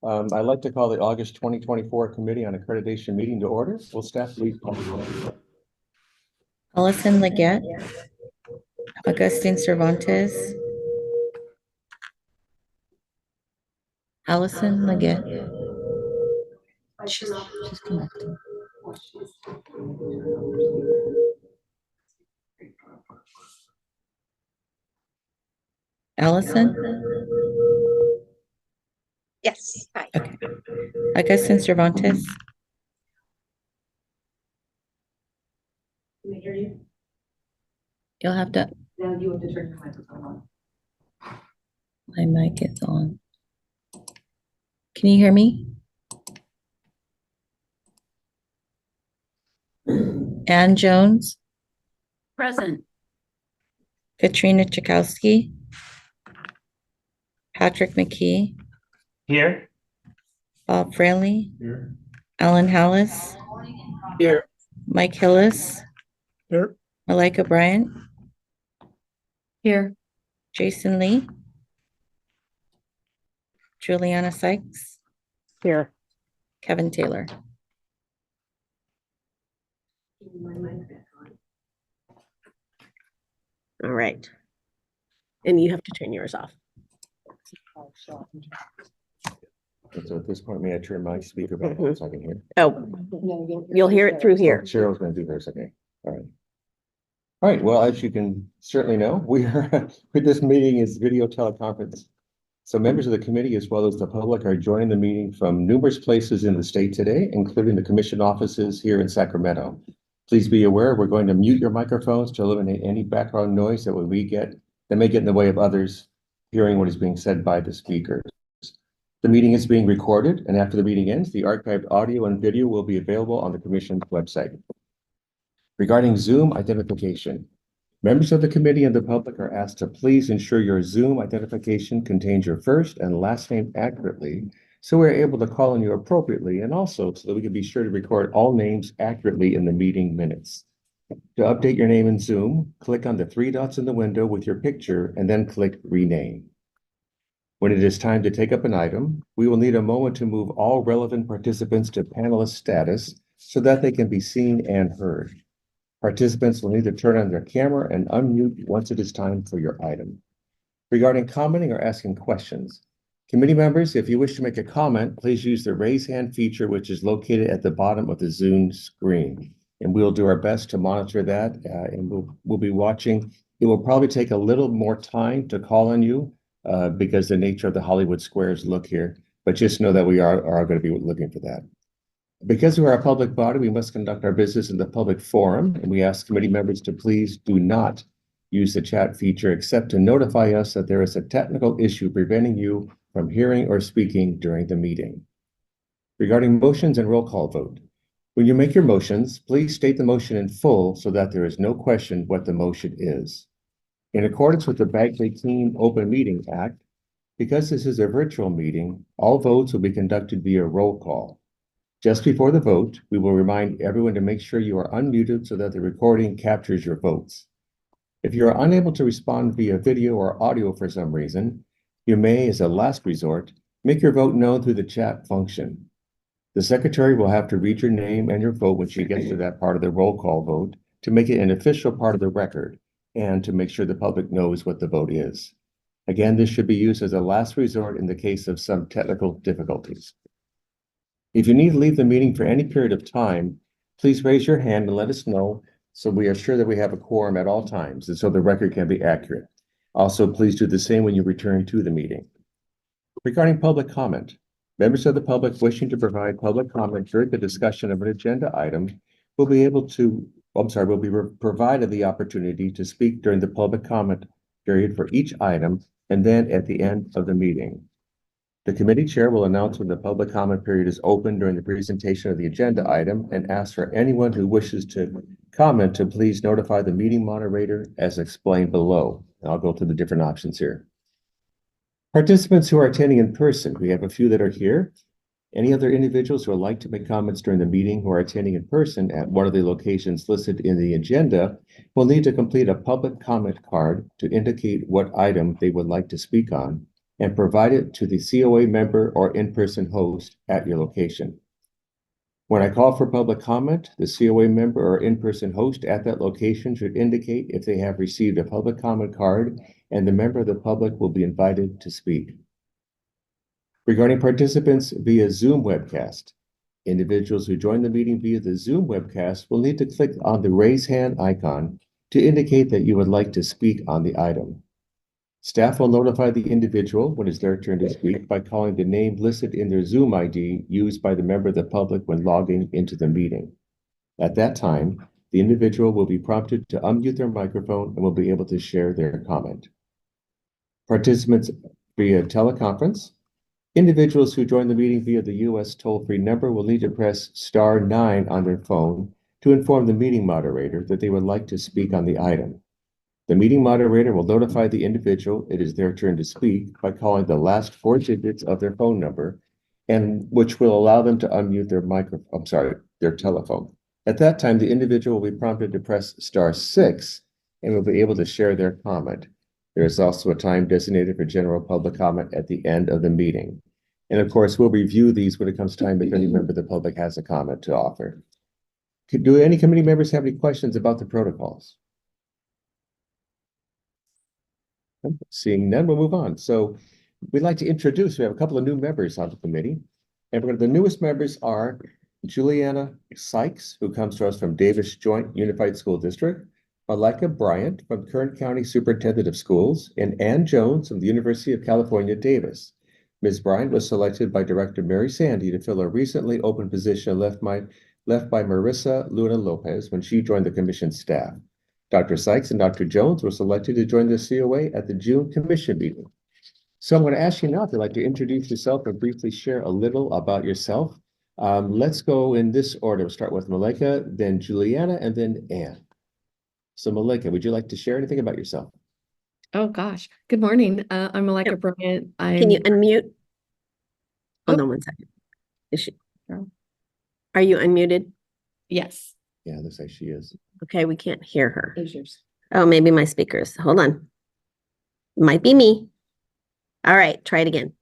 I'd like to call the August 2024 Committee on Accreditation meeting to order. Will staff please call the roll? Allison Leggett, Augustine Cervantes, Allison Leggett. She's connecting. Allison? Yes. Hi. Okay. Augustine Cervantes. Can I hear you? You'll have to, Then you have to turn your microphone on. my mic is on. Can you hear me? Ann Jones, Present. Katrina Chakowski, Patrick McKee, Here. Bob Fraley, Here. Alan Hallis, Here. Mike Hillis, Here. Malika Bryant, Here. Jason Lee, Juliana Sykes, Here. Kevin Taylor. All right. And you have to turn yours off. So at this point, may I turn my speaker back on so I can hear? Oh, you'll hear it through here. Cheryl's going to do hers, okay. All right. All right, well, as you can certainly know, we are, this meeting is video teleconference. So members of the committee, as well as the public, are joining the meeting from numerous places in the state today, including the commission offices here in Sacramento. Please be aware, we're going to mute your microphones to eliminate any background noise that may get in the way of others hearing what is being said by the speakers. The meeting is being recorded, and after the meeting ends, the archived audio and video will be available on the commission's website. Regarding Zoom identification, members of the committee and the public are asked to please ensure your Zoom identification contains your first and last name accurately, so we're able to call on you appropriately, and also so that we can be sure to record all names accurately in the meeting minutes. To update your name in Zoom, click on the three dots in the window with your picture and then click Rename. When it is time to take up an item, we will need a moment to move all relevant participants to panelist status so that they can be seen and heard. Participants will need to turn on their camera and unmute once it is time for your item. Regarding commenting or asking questions, committee members, if you wish to make a comment, please use the raise hand feature, which is located at the bottom of the Zoom screen. And we'll do our best to monitor that, and we'll be watching. It will probably take a little more time to call on you because the nature of the Hollywood Squares look here, but just know that we are going to be looking for that. Because we are a public body, we must conduct our business in the public forum, and we ask committee members to please do not use the chat feature except to notify us that there is a technical issue preventing you from hearing or speaking during the meeting. Regarding motions and roll call vote, when you make your motions, please state the motion in full so that there is no question what the motion is. In accordance with the Bagley-Keene Open Meeting Act, because this is a virtual meeting, all votes will be conducted via roll call. Just before the vote, we will remind everyone to make sure you are unmuted so that the recording captures your votes. If you are unable to respond via video or audio for some reason, you may, as a last resort, make your vote known through the chat function. The secretary will have to read your name and your vote when she gets to that part of the roll call vote to make it an official part of the record and to make sure the public knows what the vote is. Again, this should be used as a last resort in the case of some technical difficulties. If you need to leave the meeting for any period of time, please raise your hand and let us know so we are sure that we have a quorum at all times and so the record can be accurate. Also, please do the same when you return to the meeting. Regarding public comment, members of the public wishing to provide public comment during the discussion of an agenda item will be provided the opportunity to speak during the public comment period for each item and then at the end of the meeting. The committee chair will announce when the public comment period is open during the presentation of the agenda item and ask for anyone who wishes to comment to please notify the meeting moderator as explained below. And I'll go through the different options here. Participants who are attending in person, we have a few that are here. Any other individuals who would like to make comments during the meeting who are attending in person at one of the locations listed in the agenda will need to complete a public comment card to indicate what item they would like to speak on. and provide it to the COA member or in-person host at your location. When I call for public comment, the COA member or in-person host at that location should indicate if they have received a public comment card, and the member of the public will be invited to speak. Regarding participants via Zoom webcast, individuals who join the meeting via the Zoom webcast will need to click on the raise hand icon to indicate that you would like to speak on the item. Staff will notify the individual when it's their turn to speak by calling the name listed in their Zoom ID used by the member of the public when logging into the meeting. At that time, the individual will be prompted to unmute their microphone and will be able to share their comment. Participants via teleconference. Individuals who join the meeting via the U.S. toll-free number will need to press *9 on their phone to inform the meeting moderator that they would like to speak on the item. The meeting moderator will notify the individual it is their turn to speak by calling the last 4 digits of their phone number, and which will allow them to unmute their telephone. At that time, the individual will be prompted to press *6 and will be able to share their comment. There is also a time designated for general public comment at the end of the meeting. And of course, we'll review these when it comes time if any member of the public has a comment to offer. Do any committee members have any questions about the protocols? Seeing none, we'll move on. So we'd like to introduce, we have a couple of new members on the committee. And the newest members are Juliana Sykes, who comes to us from Davis Joint Unified School District, Malika Bryant from Kern County Superintendent of Schools, and Ann Jones from the University of California, Davis. Ms. Bryant was selected by Director Mary Sandy to fill a recently open position left by Marissa Luna Lopez when she joined the commission staff. Dr. Sykes and Dr. Jones were selected to join the COA at the June commission meeting. So I'm going to ask you now if you'd like to introduce yourself and briefly share a little about yourself. Let's go in this order. We'll start with Malika, then Juliana, and then Ann. So Malika, would you like to share anything about yourself? Oh gosh. Good morning. I'm Malika Bryant. Can you unmute? Hold on one second. Are you unmuted? Yes. Yeah, looks like she is. Okay, we can't hear her. There's yours. Oh, maybe my speakers. Hold on. Might be me. All right, try it again.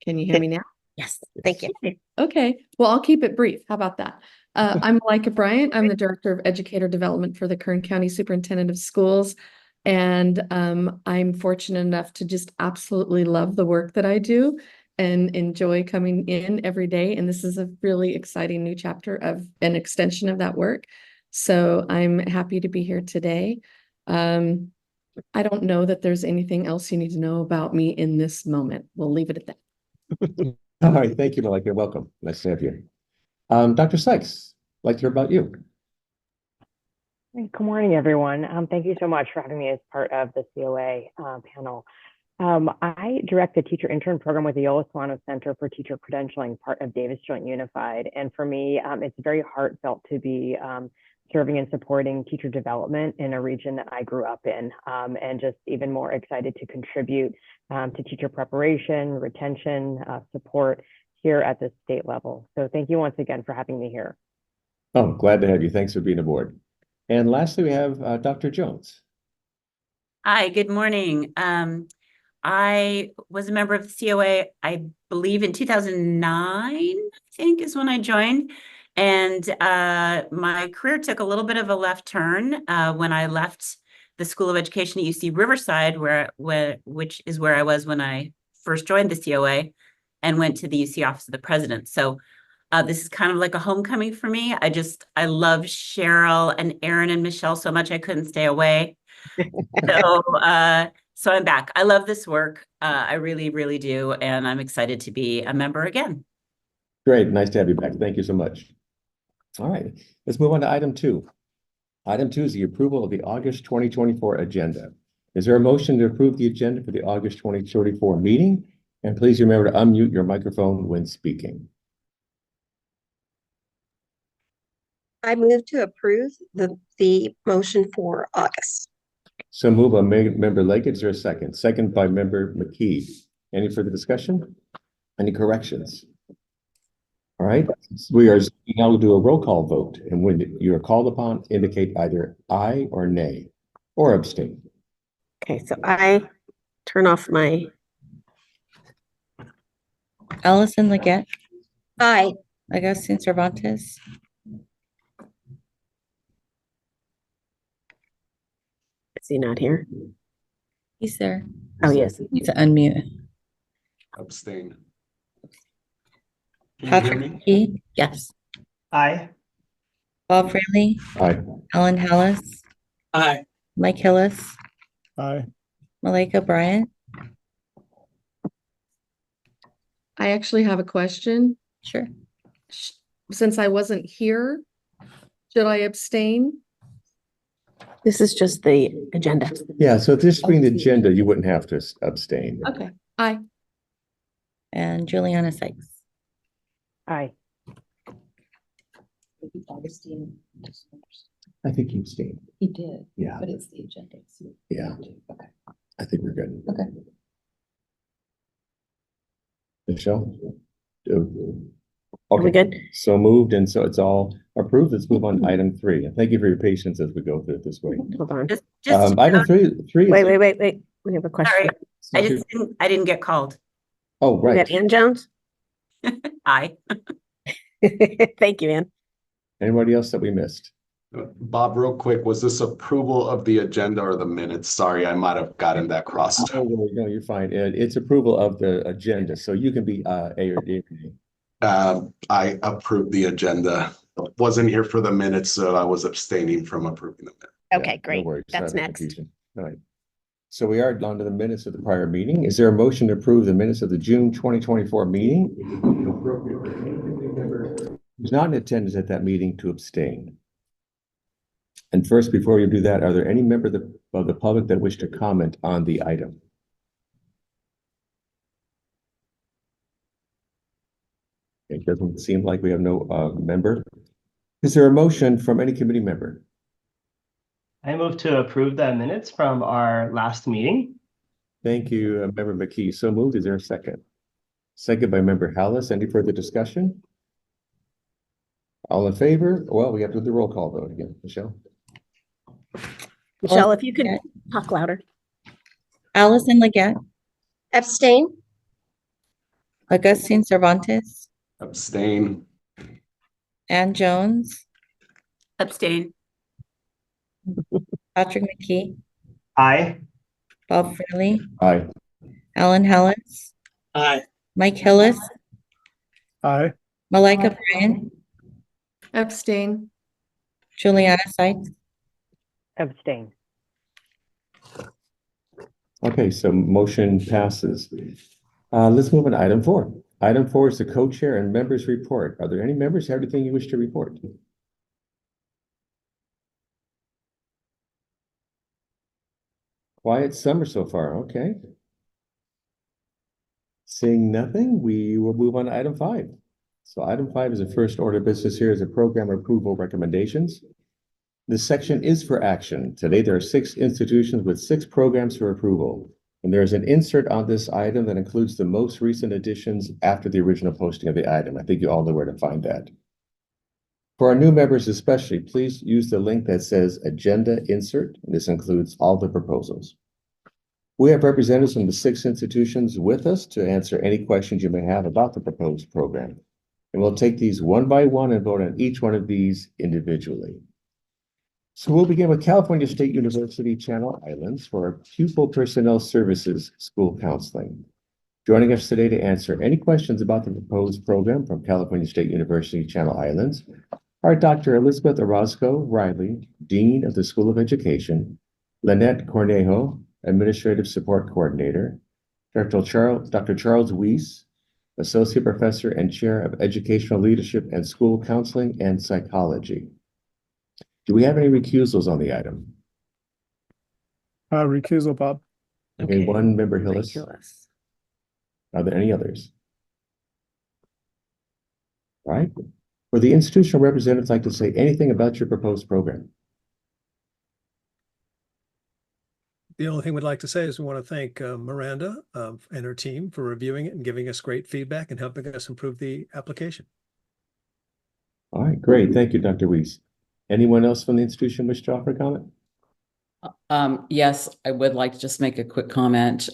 Can you hear me now? Yes, thank you. Okay. Well, I'll keep it brief. How about that? I'm Malika Bryant. I'm the Director of Educator Development for the Kern County Superintendent of Schools. And I'm fortunate enough to just absolutely love the work that I do and enjoy coming in every day. And this is a really exciting new chapter of an extension of that work. So I'm happy to be here today. I don't know that there's anything else you need to know about me in this moment. We'll leave it at that. All right, thank you, Malika. Welcome. Nice to have you. Dr. Sykes, I'd like to hear about you. Good morning, everyone. Thank you so much for having me as part of the COA panel. I direct the teacher intern program with the Yola Solano Center for Teacher Credentialing, part of Davis Joint Unified. And for me, it's very heartfelt to be serving and supporting teacher development in a region that I grew up in, and just even more excited to contribute to teacher preparation, retention, support here at the state level. So thank you once again for having me here. Oh, glad to have you. Thanks for being aboard. And lastly, we have Dr. Jones. Hi, good morning. I was a member of the COA, I believe in 2009, I think is when I joined. And my career took a little bit of a left turn when I left the School of Education at UC Riverside, which is where I was when I first joined the COA, and went to the UC Office of the President. So this is kind of like a homecoming for me. I love Cheryl and Aaron and Michelle so much I couldn't stay away. So I'm back. I love this work. I really, really do. And I'm excited to be a member again. Great. Nice to have you back. Thank you so much. All right. Let's move on to item 2. Item 2 is the approval of the August 2024 agenda. Is there a motion to approve the agenda for the August 2024 meeting? And please remember to unmute your microphone when speaking. I move to approve the motion for August. So move by member Leggett. Is there a second? Second by member McKee. Any further discussion? Any corrections? All right. We are now do a roll call vote. And when you are called upon, indicate either aye or nay or abstain. Okay, so I turn off my Allison Leggett, Aye. Augustine Cervantes, Is he not here? he's there. Oh, yes. Need to unmute. Abstain. Can you hear Patrick me? McKee, yes. Aye. Bob Fraley, Aye. Alan Hallis, Aye. Mike Hillis, Aye. Malika Bryant. I actually have a question. Sure. Since I wasn't here, should I abstain? This is just the agenda. Yeah, so if this being the agenda, you wouldn't have to abstain. Okay, aye. And Juliana Sykes. Aye. I think you abstained. He did, Yeah, but it's the agenda. yeah. Okay. I think we're good. Okay. Michelle? Are we Okay, good? so moved, and so it's all approved. Let's move on to item 3. And thank you for your patience as we go through it this way. Hold on. Just, Item three. Wait. We have a question. sorry, I didn't get called. Oh, We got right. Ann Jones. Aye. Thank you, Ann. Anybody else that we missed? Bob, real quick, was this approval of the agenda or the minutes? Sorry, I might have gotten that crossed. Oh, no, you're fine. It's approval of the agenda, so you can be A or D. I approved the agenda. Wasn't here for the minutes, so I was abstaining from approving the minutes. Okay, No great. worries. That's Sorry for next. confusion. All right. So we are on to the minutes of the prior meeting. Is there a motion to approve the minutes of the June 2024 meeting? Who's not in attendance at that meeting to abstain? And first, before we do that, are there any members of the public that wish to comment on the item? It doesn't seem like we have no member. Is there a motion from any committee member? I move to approve the minutes from our last meeting. Thank you, Member McKee. So moved. Is there a second? Second by Member Hallis. Any further discussion? All in favor? Well, we have to do the roll call vote again. Michelle? Michelle, if you could talk louder. Allison Leggett, Abstain? Augustine Cervantes, Abstain. Ann Jones, Abstain. Patrick McKee, Aye. Bob Fraley, Aye. Alan Hallis, Aye. Mike Hillis, Aye. Malika Bryant, Abstain. Juliana Sykes. Abstain. Okay, so motion passes. Let's move on to item 4. Item 4 is the co-chair and members report. Are there any members who have anything you wish to report? Quiet summer so far, okay. Seeing nothing, we will move on to item 5. So item 5 is the first order of business here is a program approval recommendations. This section is for action. Today, there are 6 institutions with 6 programs for approval. And there is an insert on this item that includes the most recent additions after the original posting of the item. I think you all know where to find that. For our new members especially, please use the link that says Agenda Insert. This includes all the proposals. We have representatives from the 6 institutions with us to answer any questions you may have about the proposed program. And we'll take these one by one and vote on each one of these individually. So we'll begin with California State University Channel Islands for Pupil Personnel Services School Counseling. Joining us today to answer any questions about the proposed program from California State University Channel Islands are Dr. Elizabeth Orozco Riley, Dean of the School of Education, Lynette Cornejo, Administrative Support Coordinator, Dr. Charles Weiss, Associate Professor and Chair of Educational Leadership and School Counseling and Psychology. Do we have any recusals on the item? Recusal, Bob. Okay, one member Hillis. Hillis. Are there any others? All right. Would the institutional representatives like to say anything about your proposed program? The only thing we'd like to say is we want to thank Miranda and her team for reviewing it and giving us great feedback and helping us improve the application. All right, great. Thank you, Dr. Weiss. Anyone else from the institution wish to offer a comment? Yes, I would like to just make a quick comment.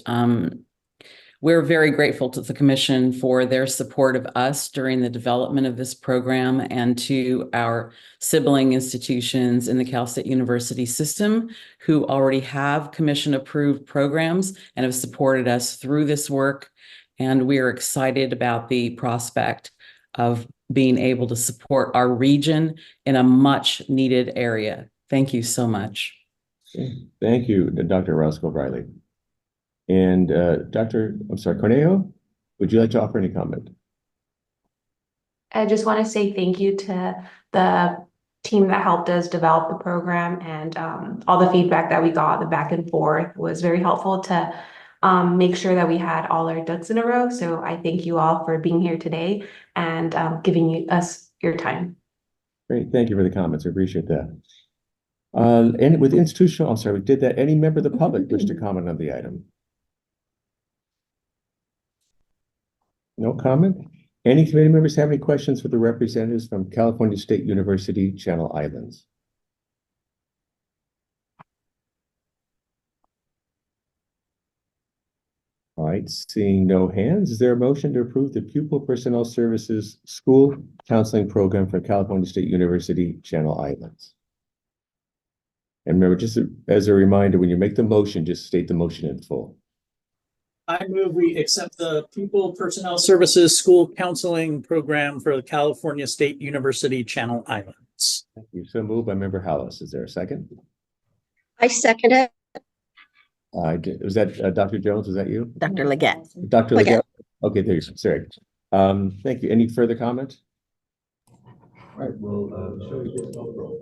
we're very grateful to the Commission for their support of us during the development of this program and to our sibling institutions in the Cal State University system who already have Commission-approved programs and have supported us through this work. And we are excited about the prospect of being able to support our region in a much-needed area. Thank you so much. Thank you, Dr. Roscoe-Riley. And Cornejo, would you like to offer any comment? I just want to say thank you to the team that helped us develop the program, and all the feedback that we got, the back and forth was very helpful to make sure that we had all our ducks in a row. So I thank you all for being here today and giving us your time. Great, thank you for the comments. I appreciate that. And with institutional, I'm sorry, we did that. Any member of the public wish to comment on the item? No comment? Any committee members have any questions for the representatives from California State University Channel Islands? All right, seeing no hands, is there a motion to approve the Pupil Personnel Services School Counseling Program for California State University Channel Islands? And remember, just as a reminder, when you make the motion, just state the motion in full. I move we accept the Pupil Personnel Services School Counseling Program for the California State University Channel Islands. Thank you. So moved by Member Hallis. Is there a second? I second it. Was that Dr. Jones? Was that you? Dr. Leggett. Dr. Leggett. Leggett? Okay, there you go. Sorry. Thank you. Any further comment? All right, we'll show you this roll.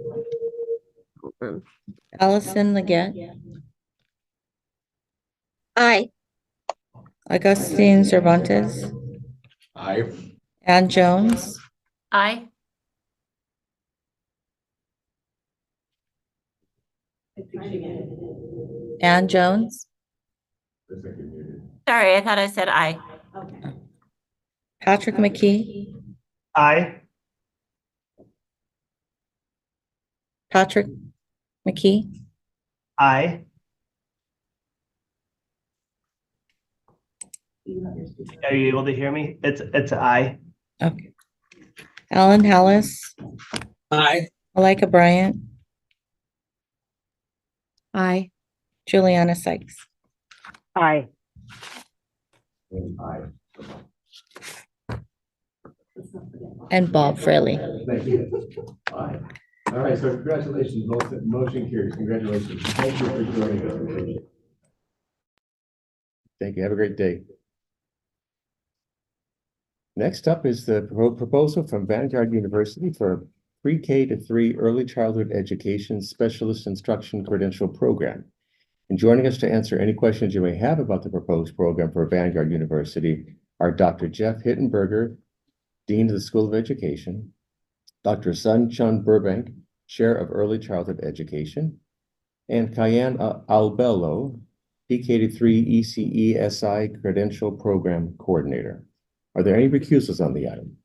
Allison Leggett, Aye. Augustine Cervantes, Aye. Ann Jones, Aye. Ann Jones, Sorry, I thought I said aye. Patrick McKee, Aye. Patrick McKee, Aye. Are you able to hear me? It's aye. okay. Alan Hallis, Aye. Malika Bryant, Aye. Juliana Sykes. Aye. Aye. And Bob Fraley. Thank you. Aye. All right, so congratulations, motion carries. Congratulations. Thank you for joining us. Thank you. Have a great day. Next up is the proposal from Vanguard University for pre-K to 3 early childhood education specialist instruction credential program. And joining us to answer any questions you may have about the proposed program for Vanguard University are Dr. Jeff Hittenberger, Dean of the School of Education, Dr. Sun Chun Burbank, Chair of Early Childhood Education, and Cayenne Albello, PK-3 ECESI Credential Program Coordinator. Are there any recusals on the item?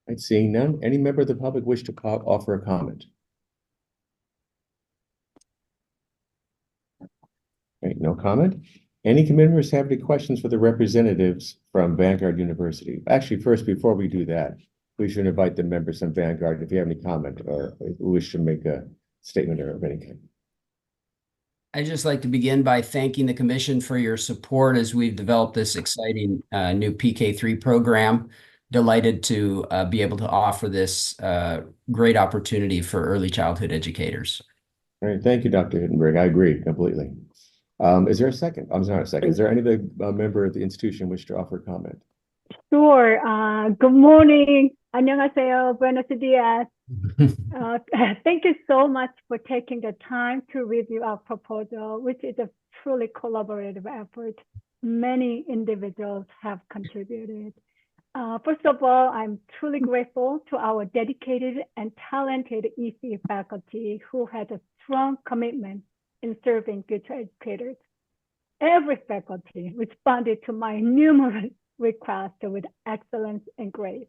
Right, seeing none, any member of the public wish to offer a comment? Right, no comment. Any committee members have any questions for the representatives from Vanguard University? Actually, first, before we do that, we should invite the members from Vanguard if you have any comment or wish to make a statement of any kind. I'd just like to begin by thanking the Commission for your support as we've developed this exciting new PK3 program. Delighted to be able to offer this great opportunity for early childhood educators. All right, thank you, Dr. Hittenberg. I agree completely. Is there a second? I'm sorry, a second. Is there any other member of the institution wish to offer comment? Sure. Good morning. 안녕하세요. Buenos dias. Thank you so much for taking the time to review our proposal, which is a truly collaborative effort. Many individuals have contributed. First of all, I'm truly grateful to our dedicated and talented EC faculty who had a strong commitment in serving future educators. Every faculty responded to my numerous requests with excellence and grace.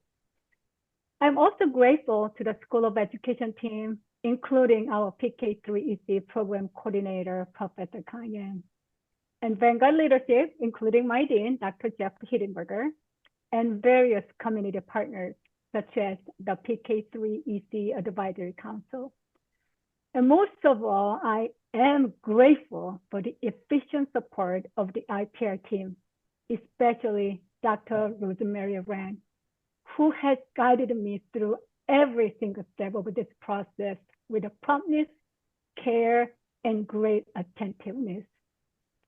I'm also grateful to the School of Education team including our PK3EC program coordinator, Professor Kanyan, and Vanguard leadership, including my dean, Dr. Jeff Hittenberger, and various community partners, such as the PK3EC Advisory Council. And most of all, I am grateful for the efficient support of the IPR team, especially Dr. Rosemary Rand, who has guided me through every single step of this process with a promptness, care, and great attentiveness.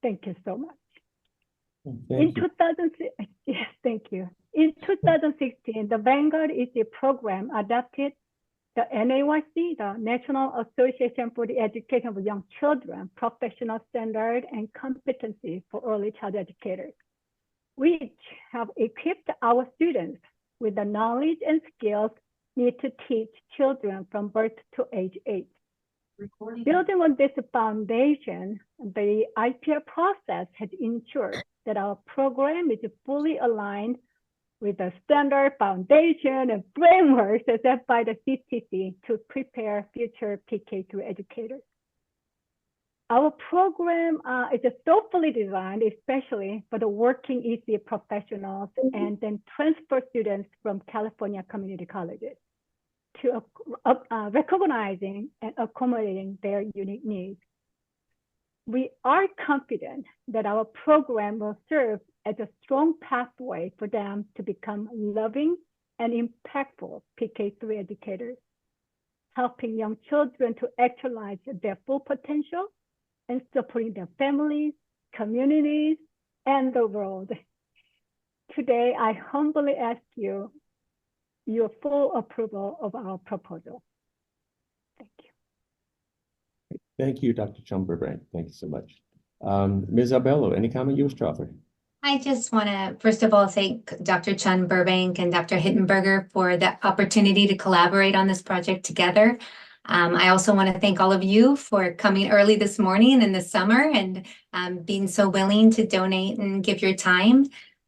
Thank you so much. Thank you. Yes, thank you. In 2016, the Vanguard EC program adopted the NAYC, the National Association for the Education of Young Children, professional standard and competency for early child educators, which have equipped our students with the knowledge and skills needed to teach children from birth to age 8. Building on this foundation, the IPR process has ensured that our program is fully aligned with the standard foundation and frameworks set by the CTC to prepare future PK3 educators. Our program is thoughtfully designed, especially for the working EC professionals and then transfer students from California community colleges to recognizing and accommodating their unique needs. We are confident that our program will serve as a strong pathway for them to become loving and impactful PK3 educators, helping young children to actualize their full potential and supporting their families, communities, and the world. Today, I humbly ask you your full approval of our proposal. Thank you. Thank you, Dr. Chumberbrand. Thank you so much. Ms. Albello, any comment you wish to offer? I just want to, first of all, thank Dr. Chun Burbank and Dr. Hittenberger for the opportunity to collaborate on this project together. I also want to thank all of you for coming early this morning in the summer and being so willing to donate and give your time,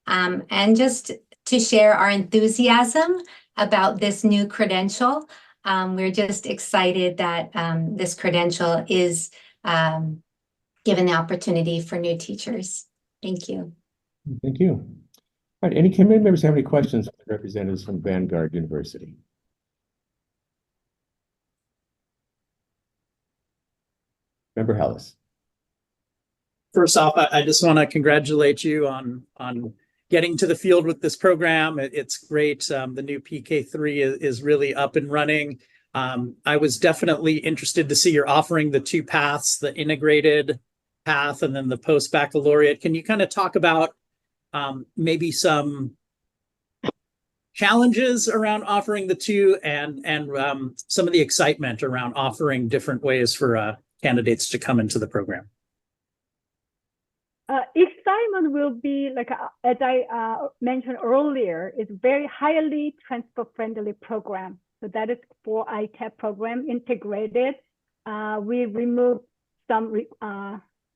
and just to share our enthusiasm about this new credential. We're just excited that this credential is given the opportunity for new teachers. Thank you. Thank you. All right, any committee members have any questions for the representatives from Vanguard University? Member Hallis. First off, I just want to congratulate you on getting to the field with this program. It's great. The new PK3 is really up and running. I was definitely interested to see you're offering the two paths, the integrated path and then the post-baccalaureate. Can you kind of talk about maybe some challenges around offering the two and some of the excitement around offering different ways for candidates to come into the program? Excitement will be, like, as I mentioned earlier, it's very highly transfer-friendly program. So that is for ITAP program integrated. We removed some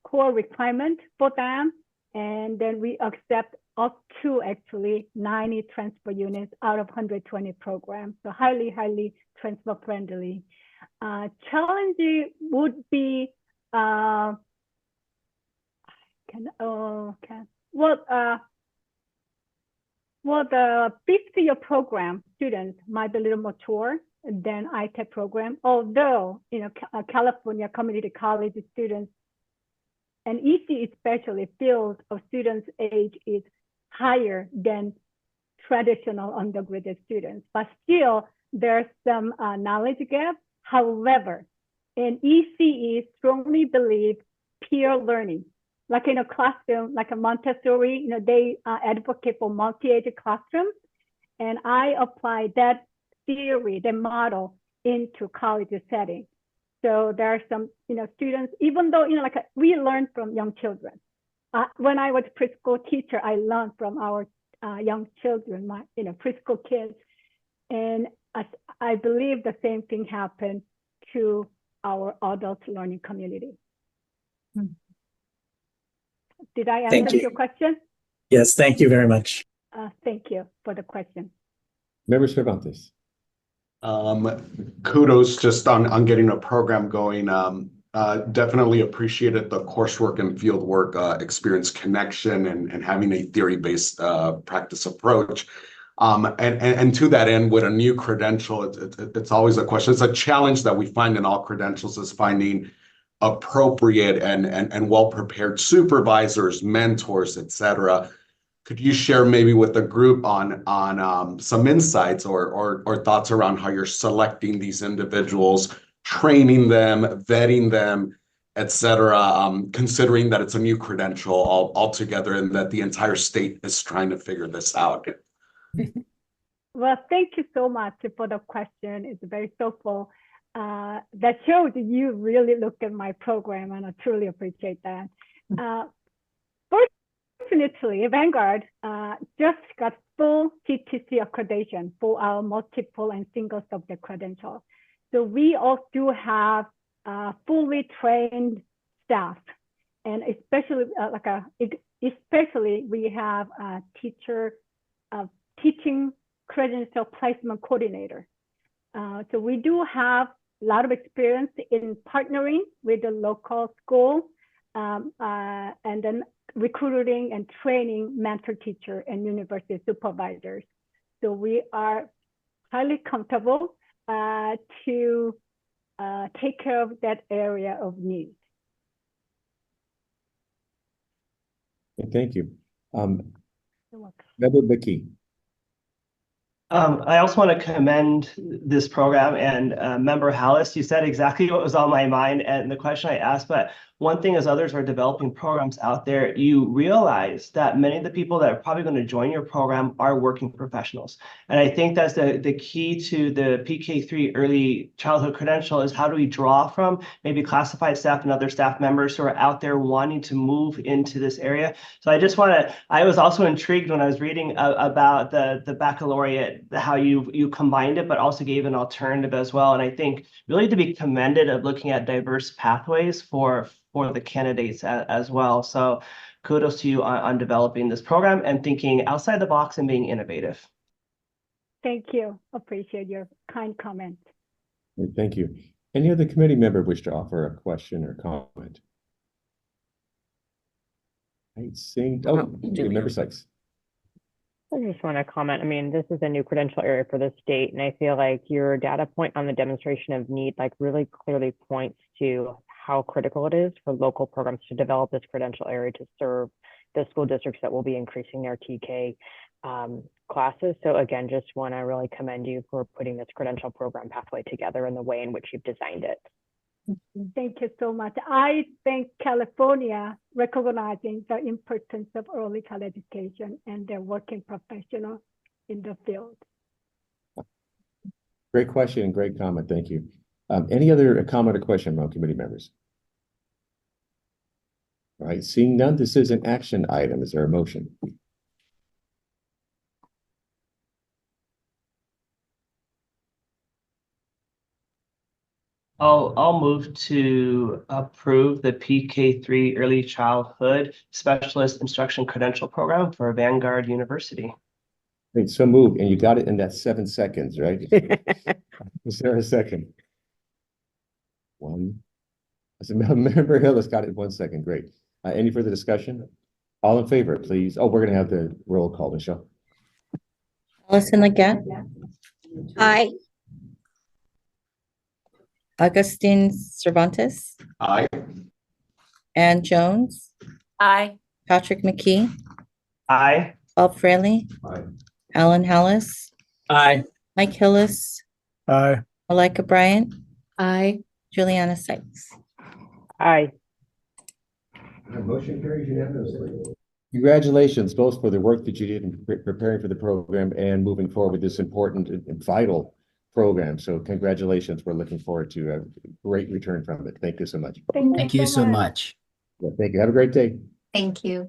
core requirement for them, and then we accept up to actually 90 transfer units out of 120 programs. So highly transfer-friendly. Challenge would be the fifth-year program students might be a little mature than ITAP program, although California community college students and EC especially field of students' age is higher than traditional undergraduate students, but still there's some knowledge gap. However, in ECE strongly believe peer learning. Like in a classroom, like a Montessori, they advocate for multi-age classrooms. And I apply that theory, the model into college setting. So there are some, students, even though, we learn from young children. When I was preschool teacher, I learned from our young children, my, preschool kids. And I believe the same thing happened to our adult learning community. Did I answer your question? Yes, thank you very much. Thank you for the question. Member Cervantes. Kudos just on getting a program going. Definitely appreciated the coursework and fieldwork experience connection and having a theory-based practice approach. And to that end, with a new credential, it's always a question. It's a challenge that we find in all credentials is finding appropriate and well-prepared supervisors, mentors, etc. Could you share maybe with the group on some insights or thoughts around how you're selecting these individuals, training them, vetting them, etc., considering that it's a new credential altogether and that the entire state is trying to figure this out? Well, thank you so much for the question. It's very thoughtful. That shows you really look at my program, and I truly appreciate that. Fortunately, Vanguard just got full CTC accreditation for our multiple and single subject credentials. So we all do have fully trained staff, and especially especially we have a teaching credential placement coordinator. So we do have a lot of experience in partnering with the local school and then recruiting and training mentor teacher and university supervisors. So we are highly comfortable to take care of that area of need. Thank you. You're welcome. Member Mickey. I also want to commend this program and Member Hallis. You said exactly what was on my mind and the question I asked, but one thing as others are developing programs out there, you realize that many of the people that are probably going to join your program are working professionals. And I think that's the key to the PK3 early childhood credential is how do we draw from maybe classified staff and other staff members who are out there wanting to move into this area. So I just want to, I was also intrigued when I was reading about the baccalaureate, how you combined it, but also gave an alternative as well. And I think really to be commended of looking at diverse pathways for the candidates as well. So kudos to you on developing this program and thinking outside the box and being innovative. Thank you. Appreciate your kind comment. Thank you. Any other committee member wish to offer a question or comment? I see. Member Sykes. I just want to comment. I mean, this is a new credential area for the state, and I feel like your data point on the demonstration of need like really clearly points to how critical it is for local programs to develop this credential area to serve the school districts that will be increasing their TK classes. So again, just want to really commend you for putting this credential program pathway together in the way in which you've designed it. Thank you so much. I thank California recognizing the importance of early childhood education and their working professionals in the field. Great question and great comment. Thank you. Any other comment or question from committee members? All right, seeing none, this is an action item. Is there a motion? I'll move to approve the PK3 Early Childhood Specialist Instruction Credential Program for Vanguard University. Great, so moved, and you got it in that 7 seconds, right? Is there a second? One. As a member Hill has got it in 1 second. Great. Any further discussion? All in favor, please. Oh, we're going to have the roll call, Michelle. Allison Leggett, Aye. Augustine Cervantes, Aye. Ann Jones, Aye. Patrick McKee, Aye. Bob Fraley, Aye. Alan Hallis, Aye. Mike Hillis, Aye. Malika Bryant, Aye. Juliana Sykes. Aye. Motion carries unanimously. Congratulations both for the work that you did in preparing for the program and moving forward with this important and vital program. So congratulations. We're looking forward to a great return from it. Thank you so much. Thank you so much. Yeah, thank you. Have a great day. Thank you.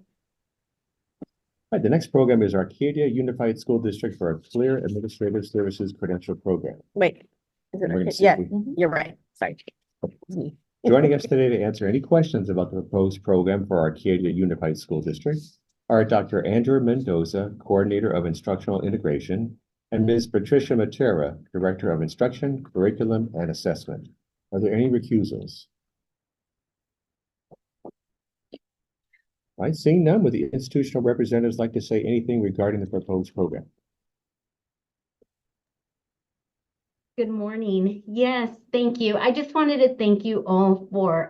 All right, the next program is Arcadia Unified School District for a Clear Administrative Services Credential Program. Wait, is We're gonna it? see Yeah, if we- you're right. Sorry. Joining us today to answer any questions about the proposed program for Arcadia Unified School District are Dr. Andrew Mendoza, Coordinator of Instructional Integration, and Ms. Patricia Matera, Director of Instruction, Curriculum, and Assessment. Are there any recusals? All right, seeing none, would the institutional representatives like to say anything regarding the proposed program? Good morning. Yes, thank you. I just wanted to thank you all for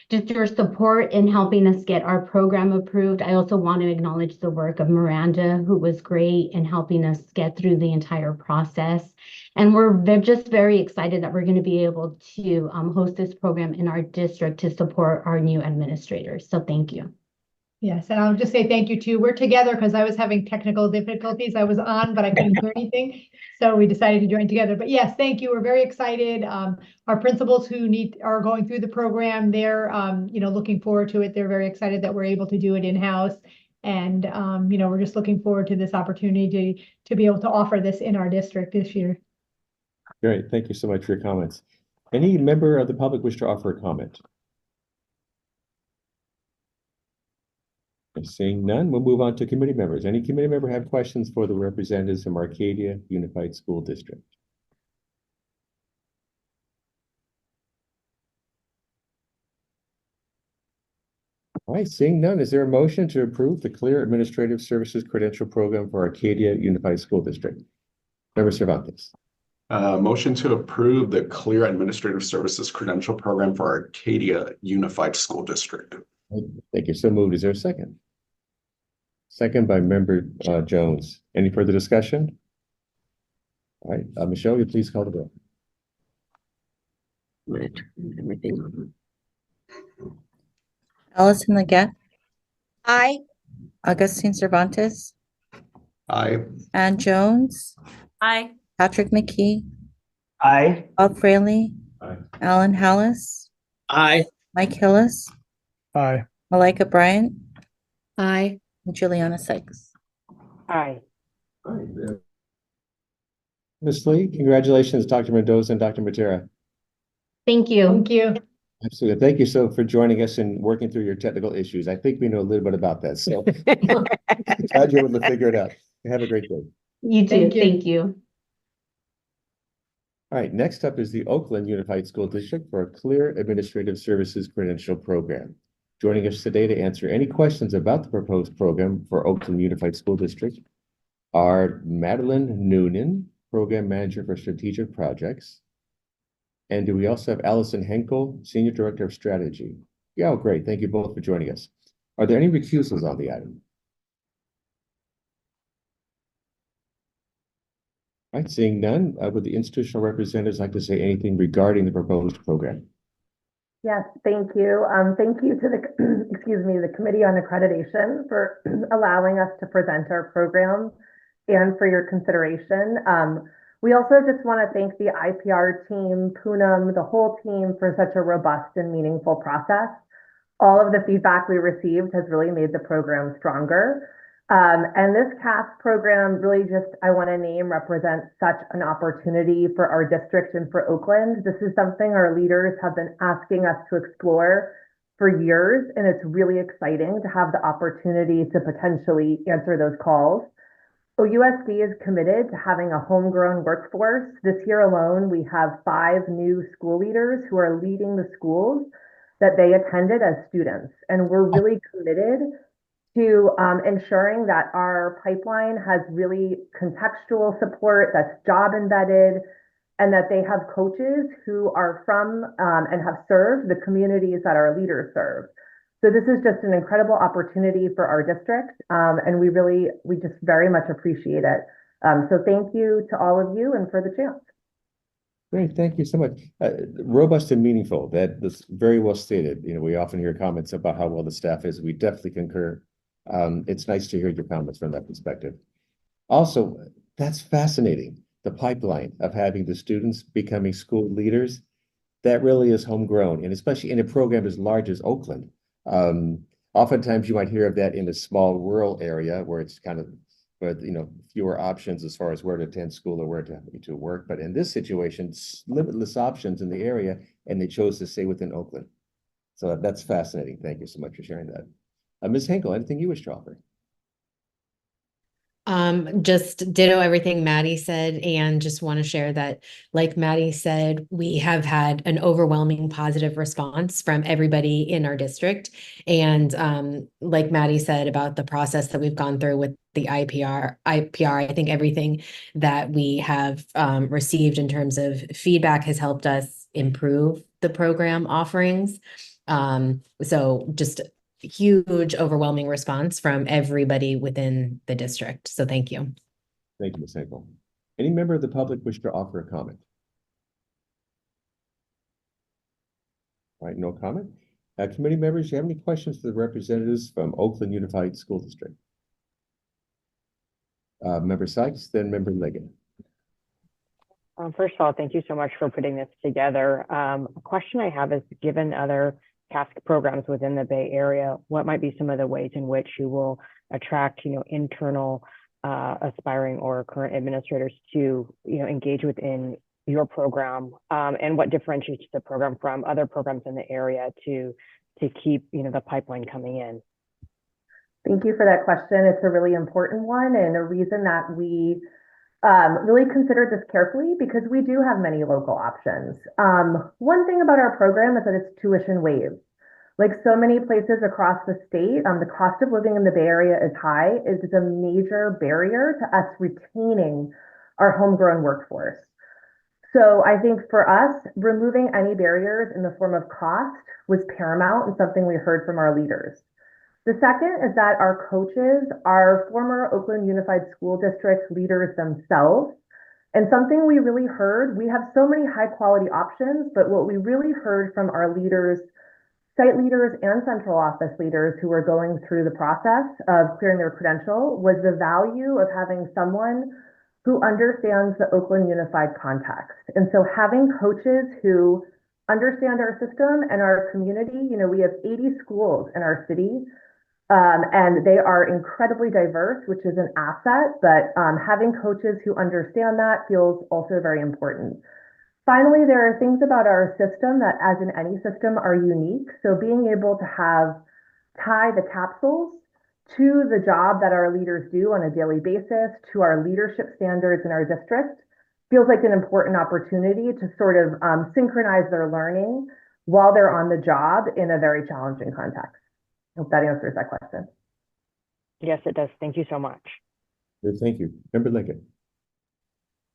just your support in helping us get our program approved. I also want to acknowledge the work of Miranda, who was great in helping us get through the entire process. And we're just very excited that we're going to be able to host this program in our district to support our new administrators. So thank you. Yes, and I'll just say thank you too. We're together because I was having technical difficulties. I was on, but I couldn't hear anything. So we decided to join together. But yes, thank you. We're very excited. Our principals who are going through the program, they're looking forward to it. They're very excited that we're able to do it in-house. And we're just looking forward to this opportunity to be able to offer this in our district this year. Great, thank you so much for your comments. Any member of the public wish to offer a comment? Seeing none, we'll move on to committee members. Any committee member have questions for the representatives from Arcadia Unified School District? All right, seeing none, is there a motion to approve the Clear Administrative Services Credential Program for Arcadia Unified School District? Member Cervantes. Motion to approve the Clear Administrative Services Credential Program for Arcadia Unified School District. Thank you. So moved. Is there a second? Second by Member Jones. Any further discussion? All right, Michelle, will you please call the roll? I'm gonna turn everything on. Allison Leggett, Aye. Augustine Cervantes, Aye. Ann Jones, Aye. Patrick McKee, Aye. Bob Fraley, Aye. Alan Hallis, Aye. Mike Hillis, Aye. Malika Bryant, Aye. and Juliana Sykes. Aye. All right. Ms. Lee, congratulations, Dr. Mendoza and Dr. Matera. Thank you. Thank you. Absolutely. Thank you so for joining us and working through your technical issues. I think we know a little bit about that. So glad you're able to figure it out. Have a great day. You too. Thank you. Thank you. All right, next up is the Oakland Unified School District for a Clear Administrative Services Credential Program. Joining us today to answer any questions about the proposed program for Oakland Unified School District are Madeline Noonan, Program Manager for Strategic Projects. And do we also have Allison Henkel, Senior Director of Strategy? Yeah, oh, great. Thank you both for joining us. Are there any recusals on the item? All right, seeing none, would the institutional representatives like to say anything regarding the proposed program? Yes, thank you. Thank you to the, excuse me, the Committee on Accreditation for allowing us to present our program and for your consideration. We also just want to thank the IPR team, Poonam, the whole team for such a robust and meaningful process. All of the feedback we received has really made the program stronger. And this CAS program really just, I want to name, represents such an opportunity for our district and for Oakland. This is something our leaders have been asking us to explore for years, and it's really exciting to have the opportunity to potentially answer those calls. OUSD is committed to having a homegrown workforce. This year alone, we have 5 new school leaders who are leading the schools that they attended as students. And we're really committed to ensuring that our pipeline has really contextual support that's job embedded, and that they have coaches who are from and have served the communities that our leaders serve. So this is just an incredible opportunity for our district, and we just very much appreciate it. So thank you to all of you and for the chance. Great, thank you so much. Robust and meaningful, that's very well stated. You know, we often hear comments about how well the staff is. We definitely concur. It's nice to hear your comments from that perspective. Also, that's fascinating. The pipeline of having the students becoming school leaders, that really is homegrown, and especially in a program as large as Oakland. Oftentimes you might hear of that in a small rural area where it's kind of, fewer options as far as where to attend school or where to work. But in this situation, limitless options in the area, and they chose to stay within Oakland. So that's fascinating. Thank you so much for sharing that. Ms. Henkel, anything you wish to offer? Just ditto everything Maddie said, and just want to share that, like Maddie said, we have had an overwhelming positive response from everybody in our district. And like Maddie said about the process that we've gone through with the IPR, I think everything that we have received in terms of feedback has helped us improve the program offerings. So just huge, overwhelming response from everybody within the district. So thank you. Thank you, Ms. Henkel. Any member of the public wish to offer a comment? All right, no comment. Committee members, do you have any questions for the representatives from Oakland Unified School District? Member Sykes, then Member Liggett. First of all, thank you so much for putting this together. A question I have is, given other task programs within the Bay Area, what might be some of the ways in which you will attract, internal aspiring or current administrators to, engage within your program, and what differentiates the program from other programs in the area to keep, the pipeline coming in? Thank you for that question. It's a really important one, and a reason that we really considered this carefully, because we do have many local options. One thing about our program is that it's tuition waived. Like so many places across the state, the cost of living in the Bay Area is high. It is a major barrier to us retaining our homegrown workforce. So I think for us, removing any barriers in the form of cost was paramount and something we heard from our leaders. The second is that our coaches are former Oakland Unified School District leaders themselves. And something we really heard, we have so many high quality options, but what we really heard from our leaders, site leaders and central office leaders who were going through the process of clearing their credential, was the value of having someone who understands the Oakland Unified context. And so having coaches who understand our system and our community, we have 80 schools in our city. And they are incredibly diverse, which is an asset, but having coaches who understand that feels also very important. Finally, there are things about our system that, as in any system, are unique. So being able to tie the capsules to the job that our leaders do on a daily basis, to our leadership standards in our district, feels like an important opportunity to sort of synchronize their learning while they're on the job in a very challenging context. I hope that answers that question. Yes, it does. Thank you so much. Thank you. Member Lincoln.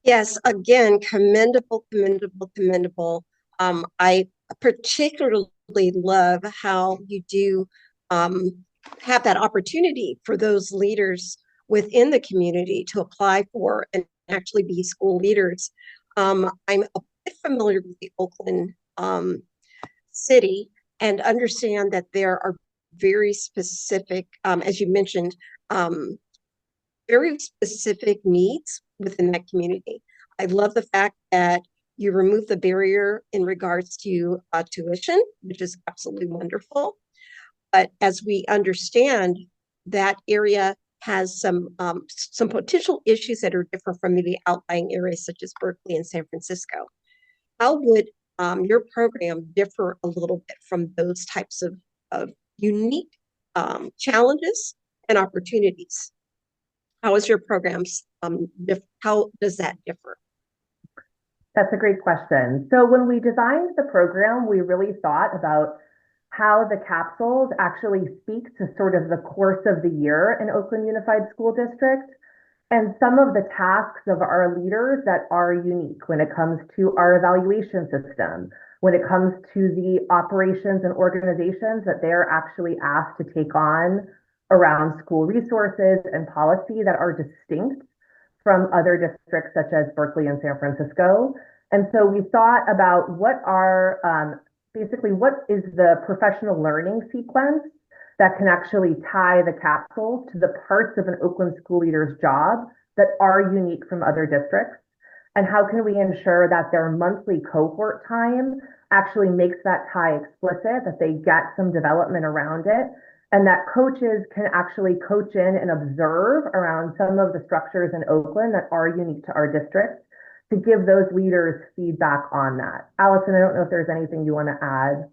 Yes, again, commendable, commendable, commendable. I particularly love how you do have that opportunity for those leaders within the community to apply for and actually be school leaders. I'm a bit familiar with the Oakland city and understand that there are very specific, as you mentioned, very specific needs within that community. I love the fact that you remove the barrier in regards to tuition, which is absolutely wonderful. But as we understand, that area has some potential issues that are different from maybe outlying areas such as Berkeley and San Francisco. How would your program differ a little bit from those types of unique challenges and opportunities? How is your programs, how does that differ? That's a great question. So when we designed the program, we really thought about how the capsules actually speak to sort of the course of the year in Oakland Unified School District, and some of the tasks of our leaders that are unique when it comes to our evaluation system, when it comes to the operations and organizations that they're actually asked to take on around school resources and policy that are distinct from other districts such as Berkeley and San Francisco. And so we thought about what are basically what is the professional learning sequence that can actually tie the capsules to the parts of an Oakland school leader's job that are unique from other districts, and how can we ensure that their monthly cohort time actually makes that tie explicit, that they get some development around it, and that coaches can actually coach in and observe around some of the structures in Oakland that are unique to our district to give those leaders feedback on that. Allison, I don't know if there's anything you want to add.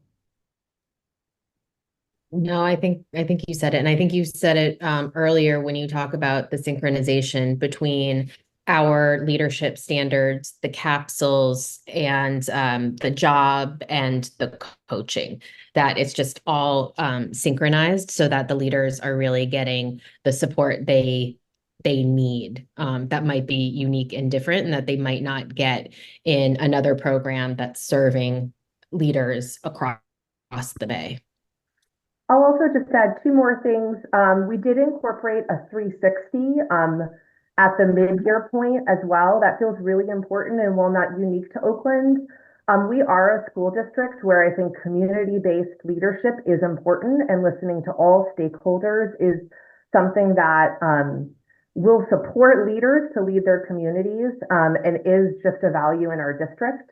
No, I think you said it, and I think you said it earlier when you talk about the synchronization between our leadership standards, the capsules, and the job and the coaching. That it's just all synchronized so that the leaders are really getting the support they need. That might be unique and different, and that they might not get in another program that's serving leaders across the Bay. I'll also just add two more things. We did incorporate a 360 at the mid-year point as well. That feels really important, and while not unique to Oakland, we are a school district where I think community-based leadership is important, and listening to all stakeholders is something that will support leaders to lead their communities and is just a value in our district.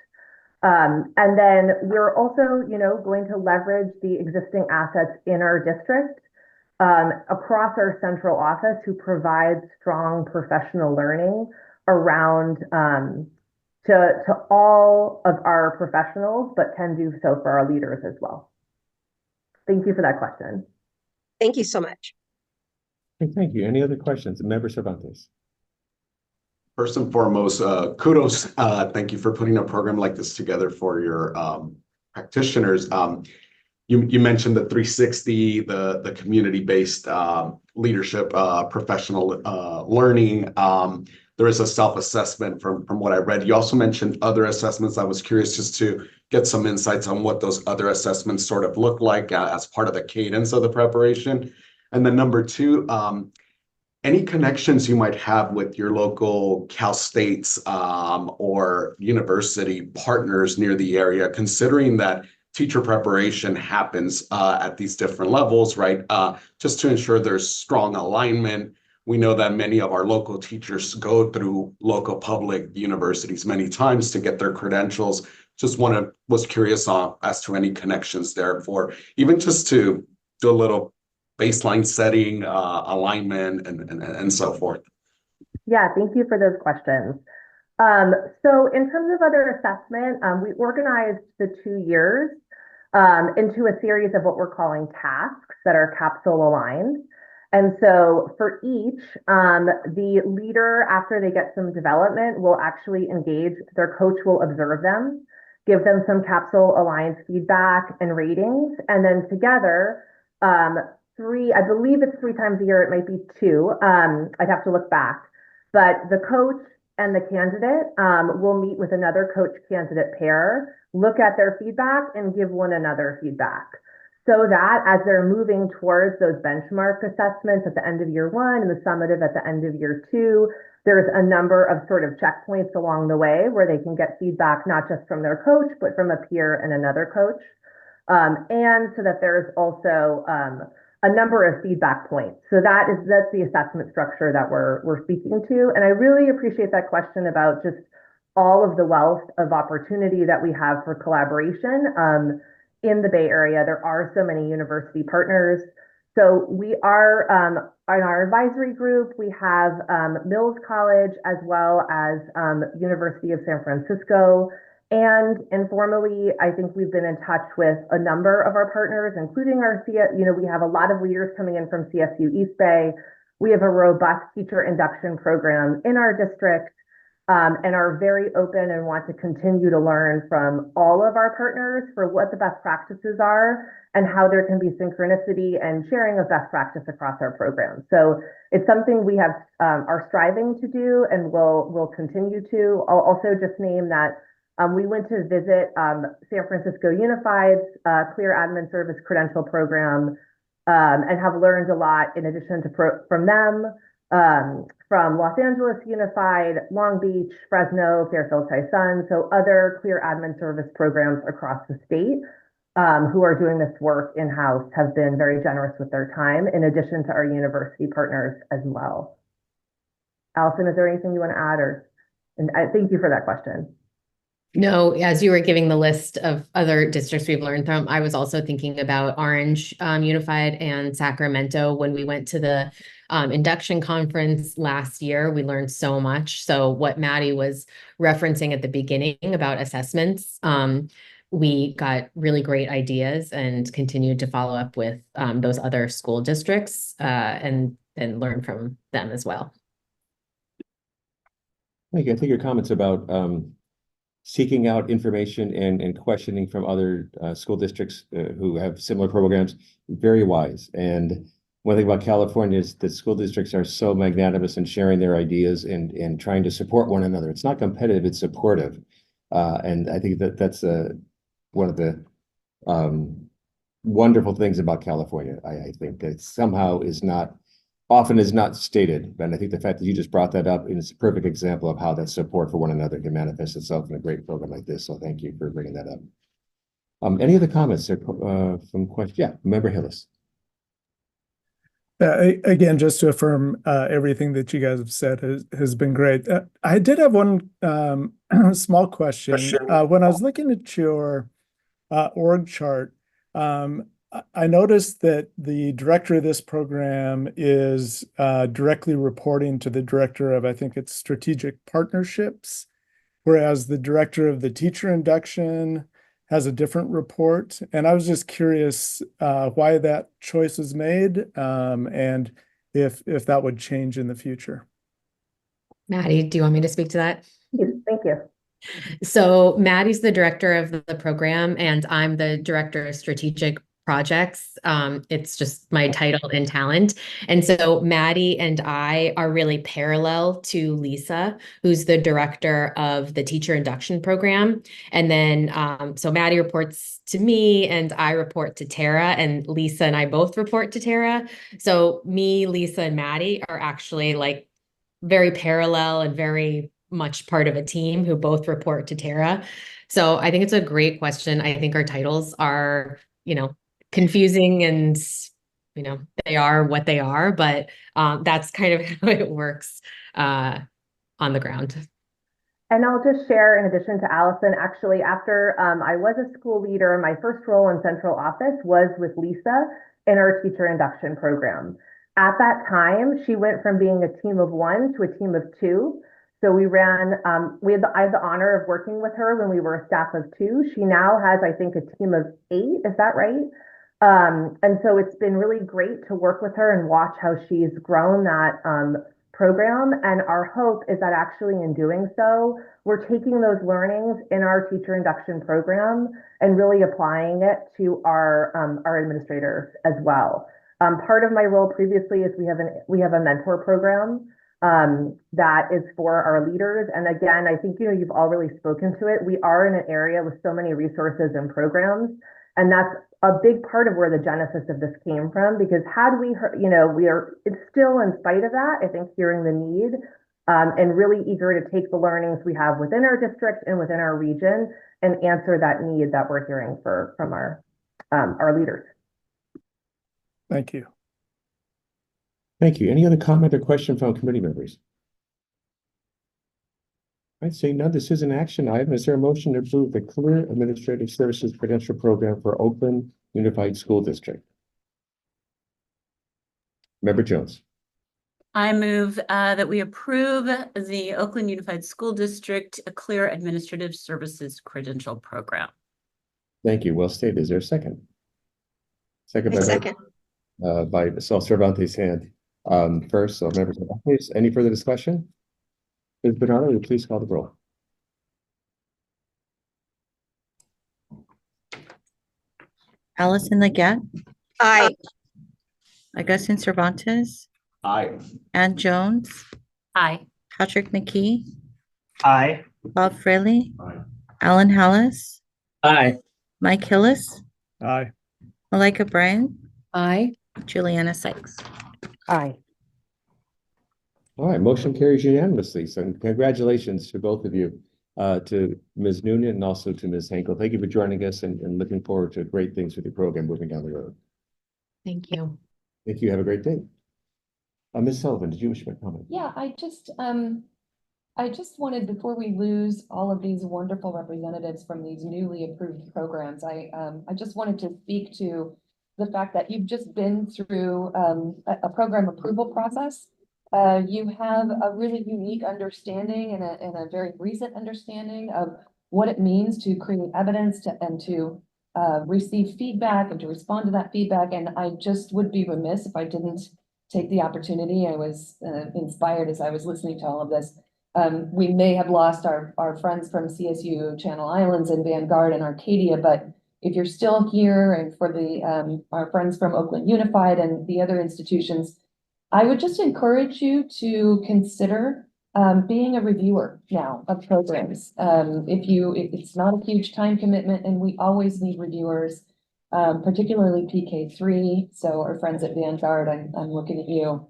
And then we're also, going to leverage the existing assets in our district across our central office, who provides strong professional learning around to all of our professionals, but can do so for our leaders as well. Thank you for that question. Thank you so much. Thank you. Any other questions? Member Cervantes. First and foremost, kudos. Thank you for putting a program like this together for your practitioners. You mentioned the 360, the community-based leadership, professional learning. There is a self-assessment from what I read. You also mentioned other assessments. I was curious just to get some insights on what those other assessments sort of look like as part of the cadence of the preparation. And then number two, any connections you might have with your local Cal States or university partners near the area, considering that teacher preparation happens at these different levels, right? Just to ensure there's strong alignment. We know that many of our local teachers go through local public universities many times to get their credentials. Just was curious as to any connections there for even just to do a little baseline setting, alignment, and so forth. Yeah, thank you for those questions. So in terms of other assessment, we organized the 2 years into a series of what we're calling tasks that are capsule aligned. And so for each, the leader, after they get some development, will actually engage, their coach will observe them, give them some capsule aligned feedback and ratings, and then together, I believe it's 3 times a year, it might be 2, I'd have to look back, but the coach and the candidate will meet with another coach candidate pair, look at their feedback and give one another feedback. So that as they're moving towards those benchmark assessments at the end of year 1 and the summative at the end of year 2, there's a number of sort of checkpoints along the way where they can get feedback, not just from their coach, but from a peer and another coach. And so that there's also a number of feedback points. So that's the assessment structure that we're speaking to. And I really appreciate that question about just all of the wealth of opportunity that we have for collaboration in the Bay Area. There are so many university partners. So we are, in our advisory group, we have Mills College as well as University of San Francisco. And informally, I think we've been in touch with a number of our partners, including our we have a lot of leaders coming in from CSU East Bay. We have a robust teacher induction program in our district and are very open and want to continue to learn from all of our partners for what the best practices are and how there can be synchronicity and sharing of best practice across our programs. So it's something we are striving to do and will continue to. I'll also just name that we went to visit San Francisco Unified's Clear Admin Service Credential Program and have learned a lot in addition to from them, from Los Angeles Unified, Long Beach, Fresno, Fairfield Tyson, so other Clear Admin Service programs across the state who are doing this work in-house have been very generous with their time in addition to our university partners as well. Allison, is there anything you want to add and I thank you for that question. No, as you were giving the list of other districts we've learned from, I was also thinking about Orange Unified and Sacramento. When we went to the induction conference last year, we learned so much. So what Maddie was referencing at the beginning about assessments, we got really great ideas and continued to follow up with those other school districts and learn from them as well. Thank you. I think your comments about seeking out information and questioning from other school districts who have similar programs, very wise. And one thing about California is that school districts are so magnanimous in sharing their ideas and trying to support one another. It's not competitive, it's supportive. And I think that that's one of the wonderful things about California. I think that somehow often is not stated. And I think the fact that you just brought that up is a perfect example of how that support for one another can manifest itself in a great program like this. So thank you for bringing that up. Any other comments from questions? Yeah, Member Hillis. Again, just to affirm everything that you guys have said has been great. I did have one small question. When I was looking at your org chart, I noticed that the director of this program is directly reporting to the director of, I think it's strategic partnerships, whereas the director of the teacher induction has a different report. And I was just curious why that choice was made and if that would change in the future. Maddie, do you want me to speak to that? Thank you. So Maddie's the director of the program and I'm the director of strategic projects. It's just my title and talent. And so Maddie and I are really parallel to Lisa, who's the director of the teacher induction program. And then, so Maddie reports to me and I report to Tara, and Lisa and I both report to Tara. So me, Lisa, and Maddie are actually like very parallel and very much part of a team who both report to Tara. So I think it's a great question. I think our titles are, confusing and, they are what they are, but that's kind of how it works on the ground. And I'll just share, in addition to Allison, actually, after I was a school leader, my first role in central office was with Lisa in our teacher induction program. At that time, she went from being a team of 1 to a team of 2. So we ran, I had the honor of working with her when we were a staff of 2. She now has, I think, a team of 8. Is that right? And so it's been really great to work with her and watch how she's grown that program. And our hope is that actually in doing so, we're taking those learnings in our teacher induction program and really applying it to our administrators as well. Part of my role previously is we have a mentor program that is for our leaders. And again, I think, you've all really spoken to it. We are in an area with so many resources and programs. And that's a big part of where the genesis of this came from, because had we, it's still in spite of that, I think, hearing the need and really eager to take the learnings we have within our district and within our region and answer that need that we're hearing from our leaders. Thank you. Thank you. Any other comment or question from committee members? I'd say none. This is an action item. Is there a motion to approve the Career Administrative Services Credential Program for Oakland Unified School District? Member Jones. I move that we approve the Oakland Unified School District Clear Administrative Services Credential Program. Thank you. Well stated. Is there a second? Second. By Cervantes' hand. First, so Member Cervantes. Any further discussion? Ms. Bernardo, will you please call the roll? Allison Leggett, Aye. Augustine Cervantes, Aye. Ann Jones, Aye. Patrick McKee, Aye. Bob Fraley, Aye. Alan Hallis, Aye. Mike Hillis, Aye. Malika Bryan, Aye. Juliana Sykes. Aye. All right, motion carries unanimously. So congratulations to both of you, to Ms. Noonan and also to Ms. Henkel. Thank you for joining us and looking forward to great things with your program moving down the road. Thank you. Thank you. Have a great day. Ms. Sullivan, did you wish to comment? Yeah, I just wanted, before we lose all of these wonderful representatives from these newly approved programs, I just wanted to speak to the fact that you've just been through a program approval process. You have a really unique understanding and a very recent understanding of what it means to create evidence and to receive feedback and to respond to that feedback. And I just would be remiss if I didn't take the opportunity. I was inspired as I was listening to all of this. We may have lost our friends from CSU Channel Islands and Vanguard and Arcadia, but if you're still here, and for our friends from Oakland Unified and the other institutions, I would just encourage you to consider being a reviewer now of programs. If it's not a huge time commitment, and we always need reviewers, particularly PK3. So our friends at Vanguard, I'm looking at you.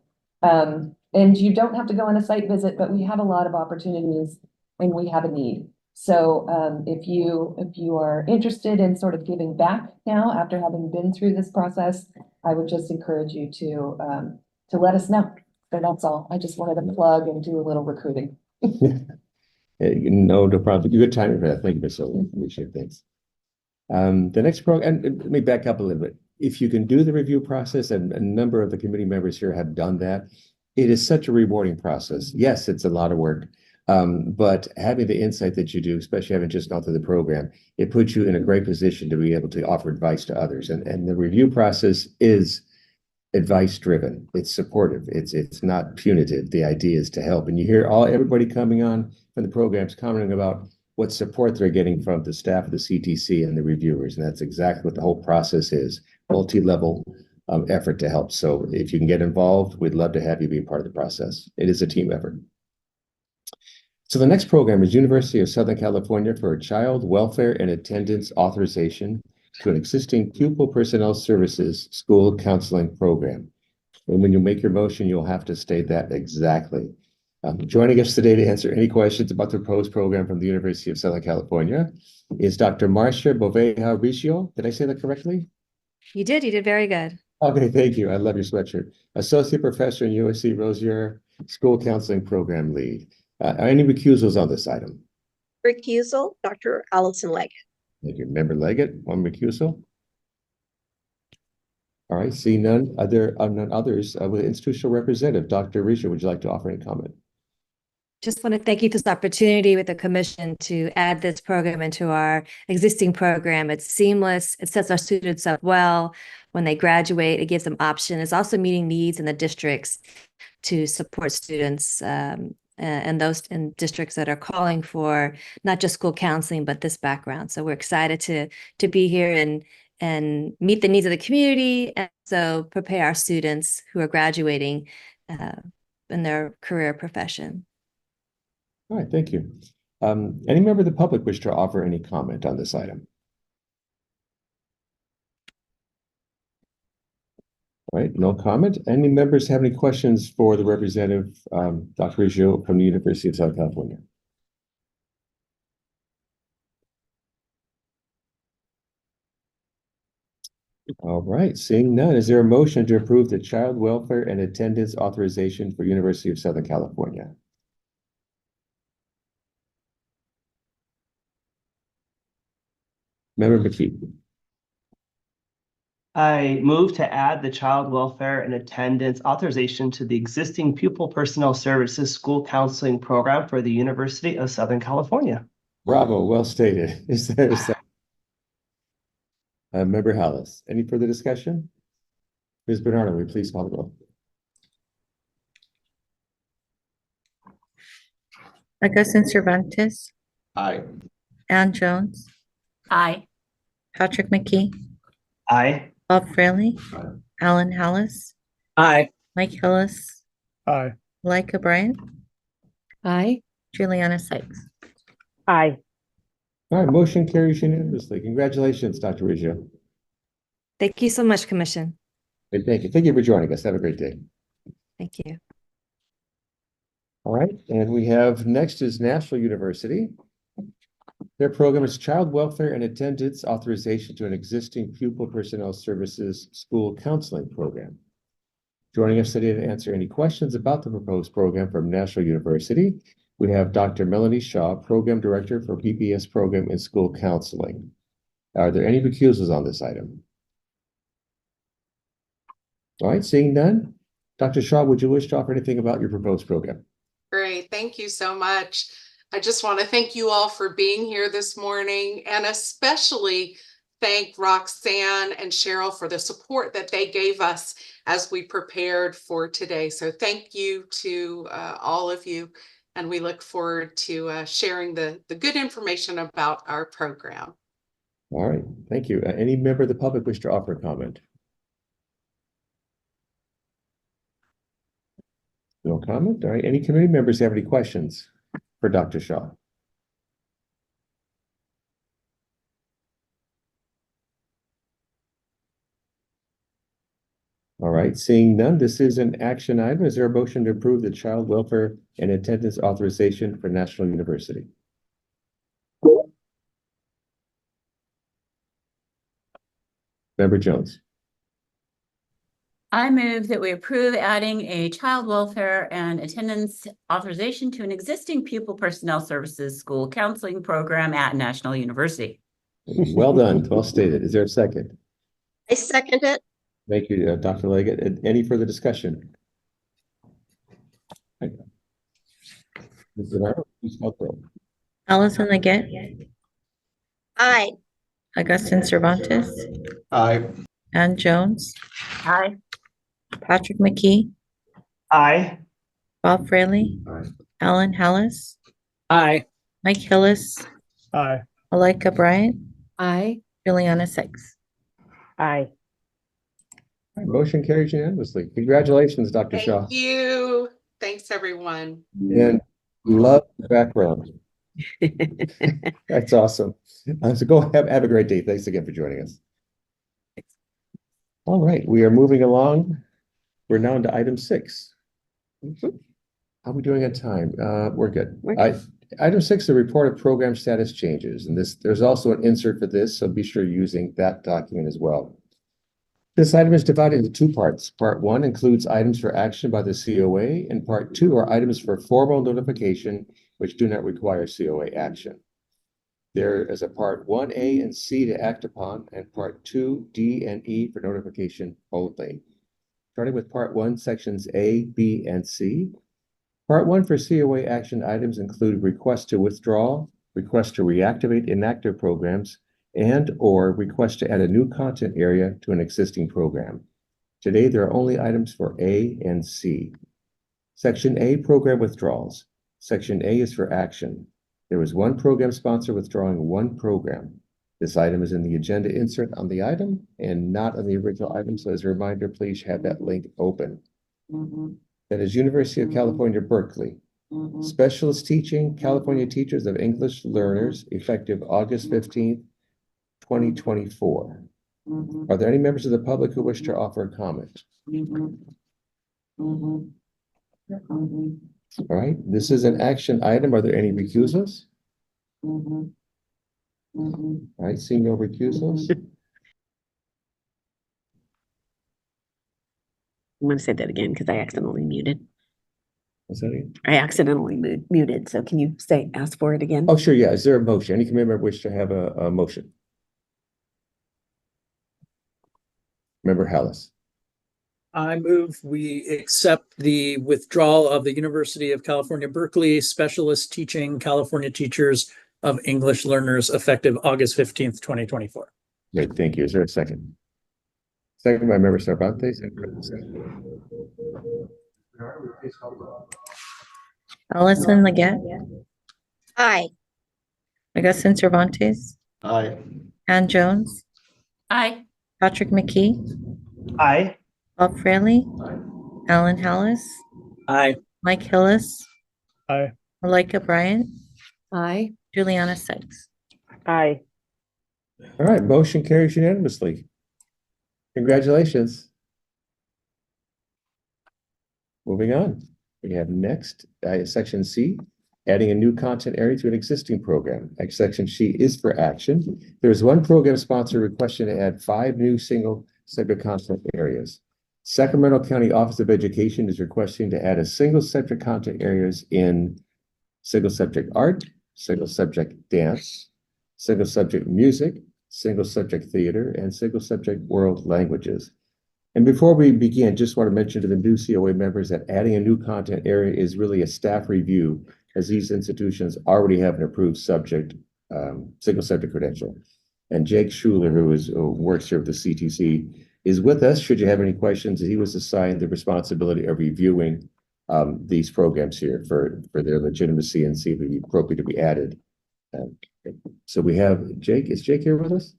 And you don't have to go on a site visit, but we have a lot of opportunities when we have a need. So if you are interested in sort of giving back now after having been through this process, I would just encourage you to let us know. So that's all. I just wanted to plug and do a little recruiting. No problem. Good timing for that. Thank you, Ms. Sullivan. Appreciate things. The next program, and let me back up a little bit. If you can do the review process, and a number of the committee members here have done that, it is such a rewarding process. Yes, it's a lot of work, but having the insight that you do, especially having just gone through the program, it puts you in a great position to be able to offer advice to others. And the review process is advice driven. It's supportive. It's not punitive. The idea is to help. And you hear everybody coming on from the programs commenting about what support they're getting from the staff of the CTC and the reviewers. And that's exactly what the whole process is. Multi-level effort to help. So if you can get involved, we'd love to have you be part of the process. It is a team effort. So the next program is University of Southern California for a Child Welfare and Attendance Authorization to an existing Pupil Personnel Services School Counseling Program. And when you make your motion, you'll have to state that exactly. Joining us today to answer any questions about the proposed program from the University of Southern California is Dr. Marcia Bovea Riccio. Did I say that correctly? You did very good. Okay, thank you. I love your sweatshirt. Associate Professor in USC Rosier School Counseling Program Lead. Are any recusals on this item? Recusal, Dr. Allison Leggett. Thank you. Member Leggett, one recusal. All right, see none. Are there none others with institutional representative? Dr. Riccio, would you like to offer any comment? Just want to thank you for this opportunity with the commission to add this program into our existing program. It's seamless. It sets our students up well when they graduate. It gives them options. It's also meeting needs in the districts to support students and those in districts that are calling for not just school counseling, but this background. So we're excited to be here and meet the needs of the community, and so prepare our students who are graduating in their career profession. All right, thank you. Any member of the public wish to offer any comment on this item? All right, no comment. Any members have any questions for the representative, Dr. Riccio from the University of Southern California? All right, seeing none, is there a motion to approve the Child Welfare and Attendance Authorization for University of Southern California? Member McKee. I move to add the Child Welfare and Attendance Authorization to the existing Pupil Personnel Services School Counseling Program for the University of Southern California. Bravo, well stated. Is there a second? Member Hallis, any further discussion? Ms. Bernardo, will you please call the roll? Augustin Cervantes, Aye. Ann Jones, Aye. Patrick McKee, Aye. Bob Fraley, Alan Hallis, Aye. Mike Hillis, Aye. Leica Bryant, Aye. Juliana Sykes. Aye. All right, motion carries unanimously. Congratulations, Dr. Riccio. Thank you so much, Commission. And thank you. Thank you for joining us. Have a great day. Thank you. All right, and we have next is National University. Their program is Child Welfare and Attendance Authorization to an existing Pupil Personnel Services School Counseling Program. Joining us today to answer any questions about the proposed program from National University, we have Dr. Melanie Shaw, Program Director for PPS Program in School Counseling. Are there any recusals on this item? All right, seeing none. Dr. Shaw, would you wish to offer anything about your proposed program? Great, thank you so much. I just want to thank you all for being here this morning, and especially thank Roxanne and Cheryl for the support that they gave us as we prepared for today. So thank you to all of you, and we look forward to sharing the good information about our program. All right, thank you. Any member of the public wish to offer a comment? No comment? All right, any committee members have any questions for Dr. Shaw? All right, seeing none, this is an action item. Is there a motion to approve the child welfare and attendance authorization for National University? Member Jones. I move that we approve adding a child welfare and attendance authorization to an existing pupil personnel services school counseling program at National University. Well done, well stated. Is there a second? I second it. Thank you, Dr. Leggett. Any further discussion? Ms. Bernardo, please call the roll. Allison Leggett, Aye. Augustine Cervantes, Aye. Ann Jones, Aye. Patrick McKee, Aye. Bob Fraley, Alan Hallis, Aye. Mike Hillis, Aye. Malika Bryant, Aye. Juliana Sykes. Aye. All right, motion carries unanimously. Congratulations, Dr. Shaw. Thank you. Thanks, everyone. And love the background. That's awesome. So go have a great day. Thanks again for joining us. All right, we are moving along. We're now into item 6. How are we doing on time? We're good. Item 6, the report of program status changes. And there's also an insert for this, so be sure you're using that document as well. This item is divided into 2 parts. Part 1 includes items for action by the COA, and Part 2 are items for formal notification, which do not require COA action. There is a Part 1A and C to act upon, and Part 2, D, and E for notification only. Starting with Part 1, Sections A, B, and C. Part 1 for COA action items include request to withdraw, request to reactivate inactive programs, and/or request to add a new content area to an existing program. Today, there are only items for A and C. Section A, program withdrawals. Section A is for action. There is one program sponsor withdrawing one program. This item is in the agenda insert on the item and not on the original item. So as a reminder, please have that link open. That is University of California, Berkeley. Specialist teaching, California Teachers of English Learners, effective August 15th, 2024. Are there any members of the public who wish to offer a comment? All right, this is an action item. Are there any recusals? All right, seeing no recusals. I'm going to say that again because I accidentally muted. What's that again? I accidentally muted. So can you ask for it again? Oh, sure. Yeah. Is there a motion? Any committee member wish to have a motion? Member Hallis. I move we accept the withdrawal of the University of California, Berkeley Specialist Teaching California Teachers of English Learners effective August 15th, 2024. Great, thank you. Is there a second? Second by Member Cervantes. Allison Leggett, Aye. Augustine Cervantes, Aye. Ann Jones, Aye. Patrick McKee, Aye. Bob Fraley, Alan Hallis, Aye. Mike Hillis, Aye. Malika Bryant, Aye. Juliana Sykes. Aye. All right, motion carries unanimously. Congratulations. Moving on, we have next section C, adding a new content area to an existing program. Section C is for action. There is one program sponsor requesting to add 5 new single subject content areas. Sacramento County Office of Education is requesting to add a single subject content areas in single subject art, single subject dance, single subject music, single subject theater, and single subject world languages. And before we begin, just want to mention to the new COA members that adding a new content area is really a staff review as these institutions already have an approved subject, single subject credential. And Jake Schuler, who works here with the CTC, is with us. Should you have any questions, he was assigned the responsibility of reviewing these programs here for their legitimacy and see if it would be appropriate to be added. So we have Jake. Is Jake here with us?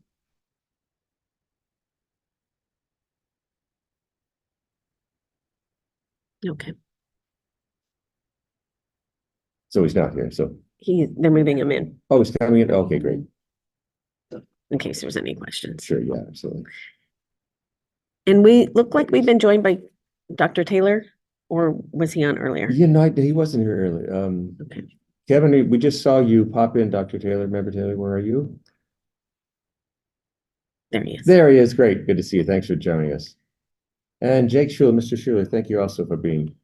Okay. So he's not here. So They're moving him in. Oh, he's coming in. Okay, great. In case there's any questions. Sure. Yeah, absolutely. And we look like we've been joined by Dr. Taylor, or was he on earlier? Yeah, no, he wasn't here earlier. Okay. Kevin, we just saw you pop in, Dr. Taylor. Member Taylor, where are you? There he is. There he is. Great. Good to see you. Thanks for joining us. And Jake Schuler, Mr. Schuler, thank you also for being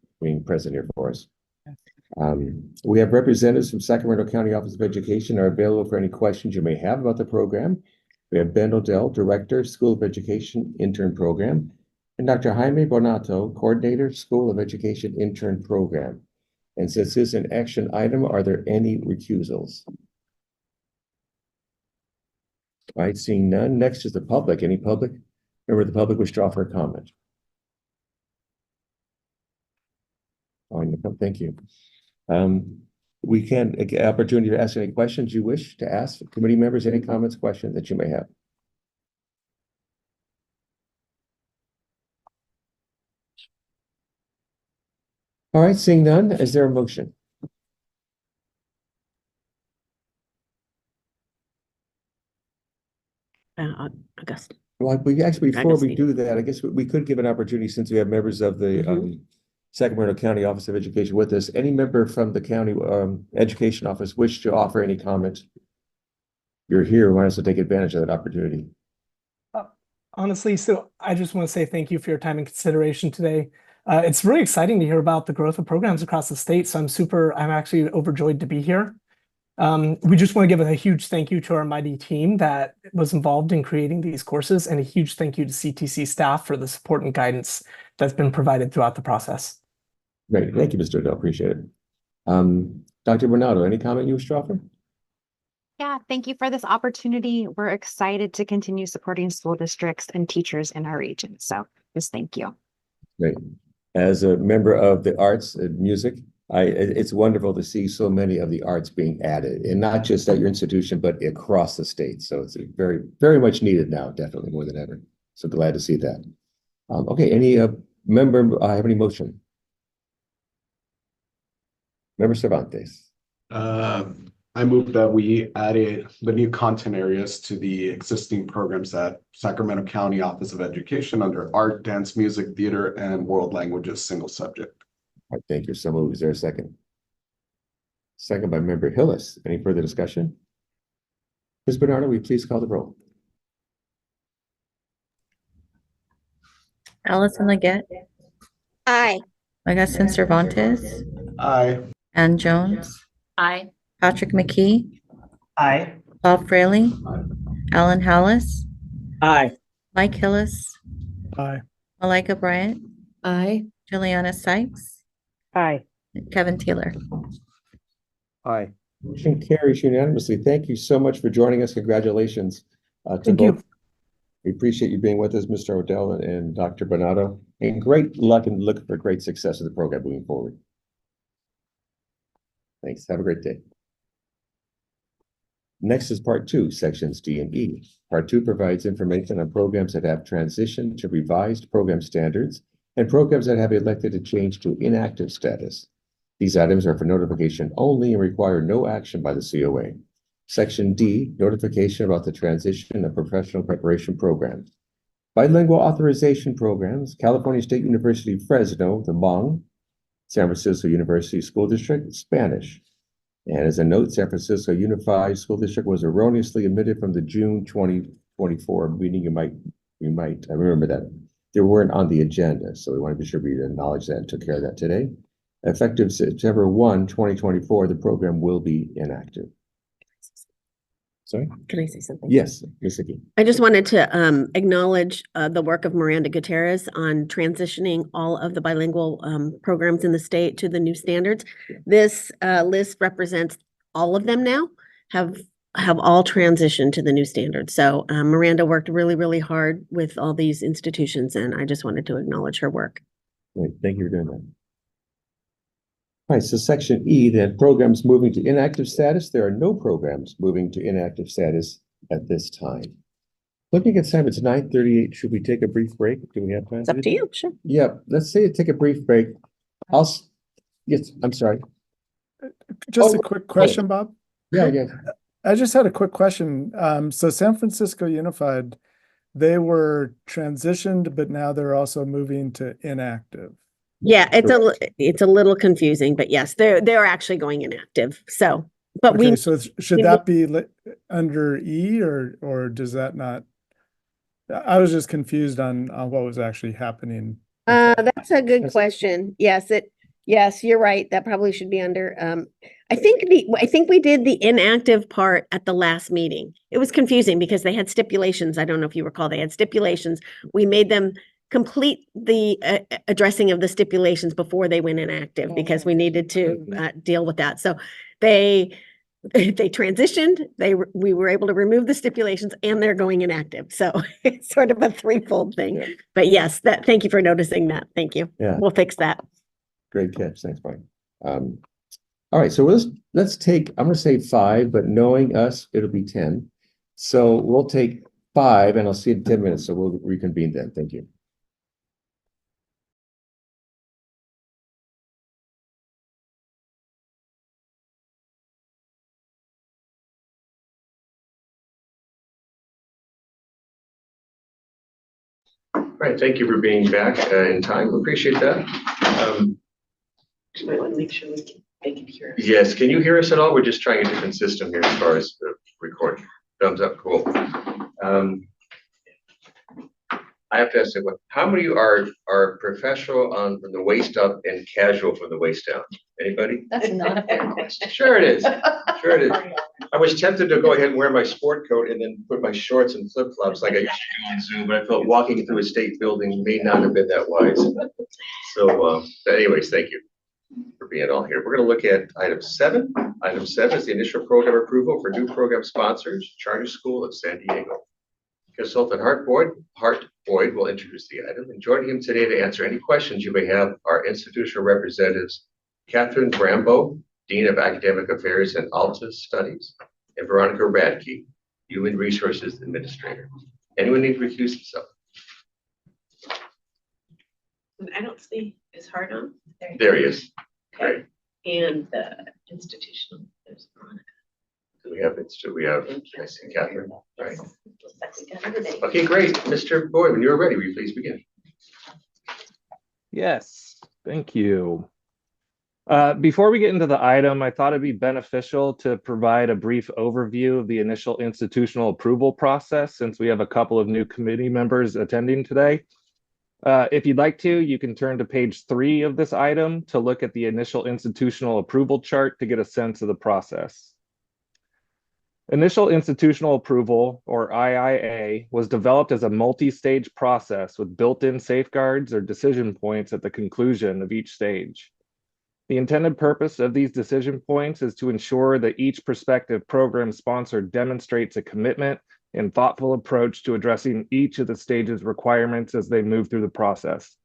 present here for us. We have representatives from Sacramento County Office of Education are available for any questions you may have about the program. We have Ben Odell, Director, School of Education Intern Program, and Dr. Jaime Bonato, Coordinator, School of Education Intern Program. And since this is an action item, are there any recusals? All right, seeing none. Next is the public. Any public member of the public wish to offer a comment? Oh, no, thank you. We can get opportunity to ask any questions you wish to ask committee members, any comments, questions that you may have. All right, seeing none, is there a motion? Augusta. Well, we actually, before we Augustine. do that, I guess we could give an opportunity since we have members of the Sacramento County Office of Education with us. Any member from the county education office wish to offer any comment? You're here, why don't you take advantage of that opportunity? Honestly, so I just want to say thank you for your time and consideration today. It's really exciting to hear about the growth of programs across the state. So I'm actually overjoyed to be here. We just want to give a huge thank you to our mighty team that was involved in creating these courses, and a huge thank you to CTC staff for the support and guidance that's been provided throughout the process. Great, thank you, Mr. Odell, appreciate it. Dr. Bernardo, any comment you wish to offer? Yeah, thank you for this opportunity. We're excited to continue supporting school districts and teachers in our region. So just thank you. Great. As a member of the arts and music, it's wonderful to see so many of the arts being added, and not just at your institution, but across the state. So it's very, very much needed now, definitely more than ever. So glad to see that. Okay, any member have any motion? Member Cervantes. I move that we added the new content areas to the existing programs at Sacramento County Office of Education under art, dance, music, theater, and world languages, single subject. All right, thank you. So moved. Is there a second? Second by Member Hillis. Any further discussion? Ms. Bernardo, will you please call the roll? Allison Leggett, Aye. Augustin Cervantes, Aye. Ann Jones, Aye. Patrick McKee, Aye. Bob Fraley, Alan Hallis, Aye. Mike Hillis, Aye. Malika Bryant, Aye. Juliana Sykes, Aye. and Kevin Taylor. Aye. Motion carries unanimously. Thank you so much for joining us. Congratulations to Thank both. you. We appreciate you being with us, Mr. Odell and Dr. Bernardo, and great luck and look for great success of the program moving forward. Thanks. Have a great day. Next is part 2, sections D and E. Part 2 provides information on programs that have transitioned to revised program standards and programs that have elected to change to inactive status. These items are for notification only and require no action by the COA. Section D, notification about the transition of professional preparation programs. Bilingual authorization programs, California State University Fresno, the Hmong, San Francisco University School District, Spanish. And as a note, San Francisco Unified School District was erroneously omitted from the June 2024 meeting. You might I remember that. They weren't on the agenda, so we want to be sure we acknowledge that and took care of that today. Effective September 1, 2024, the program will be inactive. Sorry? Can I say something? Yes, Ms. Hickey. I just wanted to acknowledge the work of Miranda Gutierrez on transitioning all of the bilingual programs in the state to the new standards. This list represents all of them now, have all transitioned to the new standards. So Miranda worked really, really hard with all these institutions, and I just wanted to acknowledge her work. Great, thank you for doing that. All right, so section E, then programs moving to inactive status. There are no programs moving to inactive status at this time. Looking at time, it's 9:38. Should we take a brief break? Do we have time? It's up to you, sure. Yeah, let's say take a brief break. Yes, I'm sorry. Just a quick question, Bob. Yeah. I just had a quick question. So San Francisco Unified, they were transitioned, but now they're also moving to inactive. Yeah, it's a little confusing, but yes, they're actually going inactive. So, but Okay, we so should that be under E or does that not? I was just confused on what was actually happening. That's a good question. Yes, you're right. That probably should be under I think we did the inactive part at the last meeting. It was confusing because they had stipulations. I don't know if you recall, they had stipulations. We made them complete the addressing of the stipulations before they went inactive because we needed to deal with that. So they transitioned, we were able to remove the stipulations and they're going inactive. So it's sort of a threefold thing. Yeah. But yes, thank you for noticing that. Thank you. Yeah. We'll fix that. Great catch. Thanks, Brian. All right, so let's take, I'm gonna say 5, but knowing us, it'll be 10. So we'll take 5 and I'll see you in 10 minutes. So we'll reconvene then. Thank you. All right, thank you for being back in time. We appreciate that. I want to make sure they can hear us. Yes, can you hear us at all? We're just trying a different system here as far as the recording. Thumbs up, cool. I have to ask you, how many of you are professional from the waist up and casual from the waist down? Anybody? That's not a fair question. Sure it is. Sure it is. I was tempted to go ahead and wear my sport coat and then put my shorts and flip flops like I used to do on Zoom, but I felt walking through a state building may not have been that wise. So, but anyways, thank you for being all here. We're going to look at item 7. Item 7 is the initial program approval for new program sponsors, Charter School of San Diego. Consultant Hart Boyd will introduce the item, and joining him today to answer any questions you may have are institutional representatives Catherine Brambo, Dean of Academic Affairs and Alta Studies, and Veronica Radke, Human Resources Administrator. Anyone need to recuse himself? I don't see, is Hart on? There he is. Okay. And the institutional, there's Veronica. We have, I see Catherine, right? Looks like we got everybody. Okay, great. Mr. Boyd, when you're ready, will you please begin? Yes, thank you. Before we get into the item, I thought it'd be beneficial to provide a brief overview of the initial institutional approval process since we have a couple of new committee members attending today. If you'd like to, you can turn to page 3 of this item to look at the initial institutional approval chart to get a sense of the process. Initial institutional approval, or IIA, was developed as a multi-stage process with built-in safeguards or decision points at the conclusion of each stage. The intended purpose of these decision points is to ensure that each prospective program sponsor demonstrates a commitment and thoughtful approach to addressing each of the stage's requirements as they move through the process.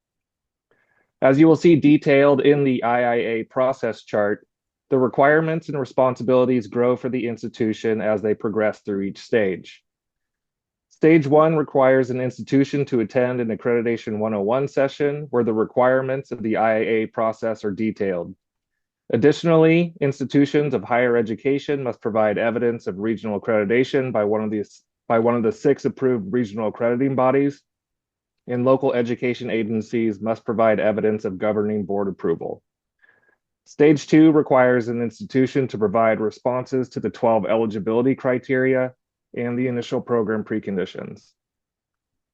As you will see detailed in the IIA process chart, the requirements and responsibilities grow for the institution as they progress through each stage. Stage 1 requires an institution to attend an Accreditation 101 session where the requirements of the IIA process are detailed. Additionally, institutions of higher education must provide evidence of regional accreditation by one of the 6 approved regional accrediting bodies, and local education agencies must provide evidence of governing board approval. Stage 2 requires an institution to provide responses to the 12 eligibility criteria and the initial program preconditions.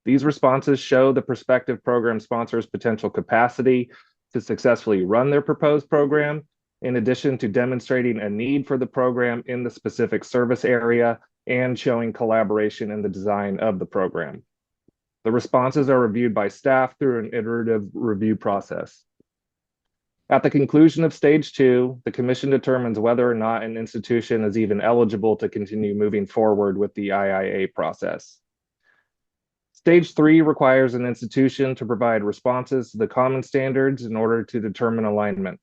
These responses show the prospective program sponsor's potential capacity to successfully run their proposed program, in addition to demonstrating a need for the program in the specific service area and showing collaboration in the design of the program. The responses are reviewed by staff through an iterative review process. At the conclusion of stage 2, the commission determines whether or not an institution is even eligible to continue moving forward with the IIA process. Stage 3 requires an institution to provide responses to the common standards in order to determine alignment.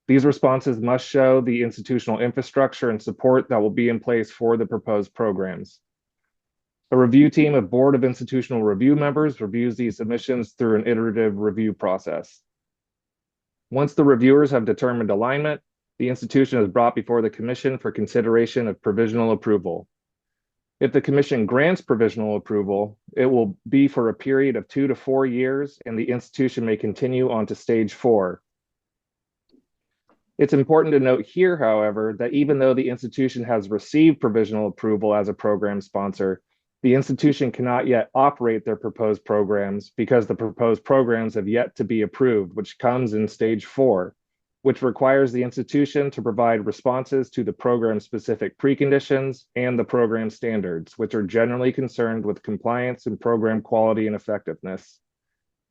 These responses must show the institutional infrastructure and support that will be in place for the proposed programs. A review team of Board of Institutional Review members reviews these submissions through an iterative review process. Once the reviewers have determined alignment, the institution is brought before the commission for consideration of provisional approval. If the commission grants provisional approval, it will be for a period of 2 to 4 years, and the institution may continue on to stage 4. It's important to note here, however, that even though the institution has received provisional approval as a program sponsor, the institution cannot yet operate their proposed programs because the proposed programs have yet to be approved, which comes in stage 4, which requires the institution to provide responses to the program-specific preconditions and the program standards, which are generally concerned with compliance and program quality and effectiveness.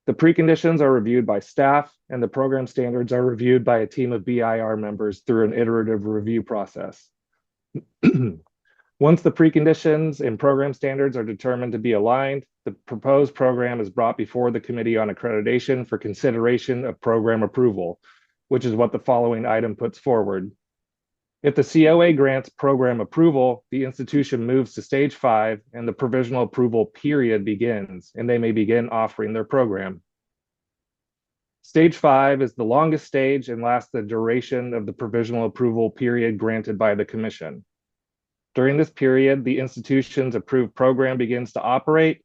The preconditions are reviewed by staff, and the program standards are reviewed by a team of BIR members through an iterative review process. Once the preconditions and program standards are determined to be aligned, the proposed program is brought before the Committee on Accreditation for consideration of program approval, which is what the following item puts forward. If the COA grants program approval, the institution moves to stage 5 and the provisional approval period begins, and they may begin offering their program. Stage 5 is the longest stage and lasts the duration of the provisional approval period granted by the Commission. During this period, the institution's approved program begins to operate,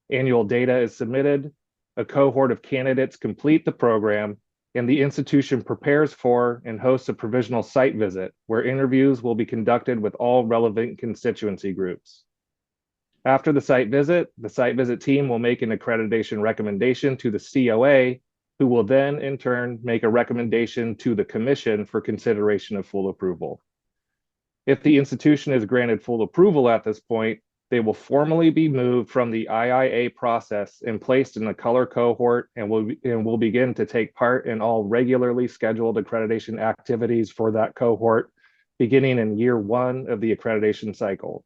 annual data is submitted, a cohort of candidates complete the program, and the institution prepares for and hosts a provisional site visit where interviews will be conducted with all relevant constituency groups. After the site visit team will make an accreditation recommendation to the COA, who will then in turn make a recommendation to the Commission for consideration of full approval. If the institution is granted full approval at this point, they will formally be moved from the IIA process and placed in the color cohort and will begin to take part in all regularly scheduled accreditation activities for that cohort, beginning in year 1 of the accreditation cycle.